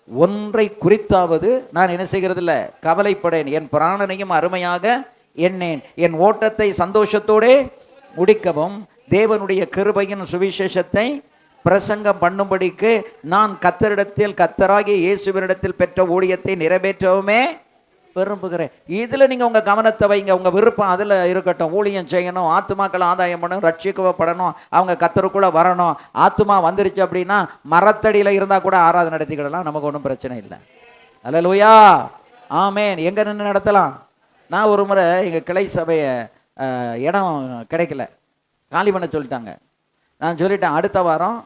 ஒன்றை குறித்தாவது நான் என்ன செய்கிறதில்ல, கவலைப்படேன். என் பிராணனையும் அருமையாக எண்ணேன். என் ஓட்டத்தை சந்தோஷத்தோடே முடிக்கவும் தேவனுடைய கிருபையின் சுவிசேஷத்தை பிரசங்கம் பண்ணும்படிக்கு நான் கத்தராகிய இயேசுவினிடத்தில் பெற்ற ஊழியத்தை நிறைவேற்றவுமே விரும்புகிறேன். இதில் நீங்கள் உங்கள் கவனத்தை வைங்க. உங்கள் விருப்பம் அதில் இருக்கட்டும். ஊழியம் செய்யணும், ஆத்துமாக்களை ஆதாயம் பண்ணணும், ரட்சிக்கப்படணும், அவங்க கத்தருக்குள்ளே வரணும். ஆத்துமா வந்துருச்சு அப்படின்னா மரத்தடியில் இருந்தால் கூட ஆராதனை நடத்திக்கிடலாம், நமக்கு ஒன்றும் பிரச்சனை இல்லை. அல்லேலூயா, ஆமென். எங்கே நின்று நடத்தலாம்? நான் ஒரு முறை எங்கள் கிளை சபையை இடம் கிடைக்கல, காலி பண்ண சொல்லிட்டாங்க. நான் சொல்லிட்டேன், அடுத்த வாரம்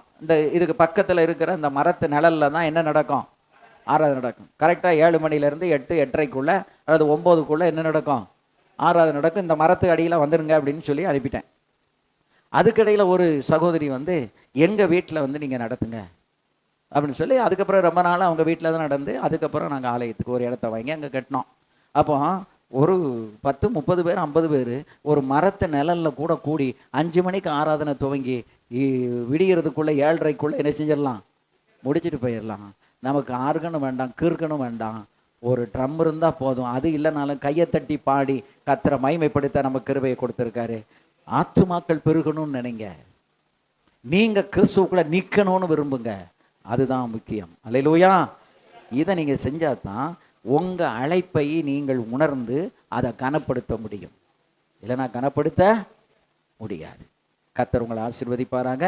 இதுக்கு பக்கத்தில் இருக்கிற இந்த மரத்து நிழலில் தான் என்ன நடக்கும்? ஆராதனை நடக்கும். கரெக்டாக 7 மணிலேருந்து 8, 8:30 அதாவது 9 என்ன நடக்கும்? ஆராதனை நடக்கும். இந்த மரத்து அடியில் வந்துருங்க அப்படின்னு சொல்லி அனுப்பிட்டேன். அதுக்கிடையில் ஒரு சகோதரி எங்கள் வீட்டில் நீங்கள் நடத்துங்க அப்படின்னு சொல்லி அதுக்கப்புறம் ரொம்ப நாள் அவங்க வீட்டில் தான் நடந்து அதுக்கப்புறம் நாங்கள் ஆலயத்துக்கு ஒரு இடத்த வாங்கி அங்கே கட்டினோம். அப்போ ஒரு 10, 30 பேர், 50 பேர் ஒரு மரத்து நிழலில் கூட கூடி 5 மணிக்கு ஆராதனை துவங்கி விடிகிறதுக்குள்ளே 7:30 என்ன செஞ்சிடலாம்? முடிச்சுட்டு போயிடலாம். நமக்கு ஆர்கனும் வேண்டாம், கீர்கனும் வேண்டாம், ஒரு ட்ரம் இருந்தால் போதும். அது இல்லைனாலும் கையை தட்டி பாடி கத்தரை மகிமைப்படுத்த நமக்கு கிருபையை கொடுத்துருக்காரு. ஆத்துமாக்கள் பெருகணும்னு நினைங்க. நீங்கள் கிறிஸ்துவுக்குள்ள நிற்கணும்னு விரும்புங்க. அதுதான் முக்கியம். அல்லேலூயா. இதை நீங்கள் செஞ்சால் தான் உங்கள் அழைப்பை நீங்கள் உணர்ந்து அதை கனப்படுத்த முடியும். இல்லைனா கனப்படுத்த முடியாது. கர்த்தர் உங்களை ஆசீர்வதிப்பாராங்க.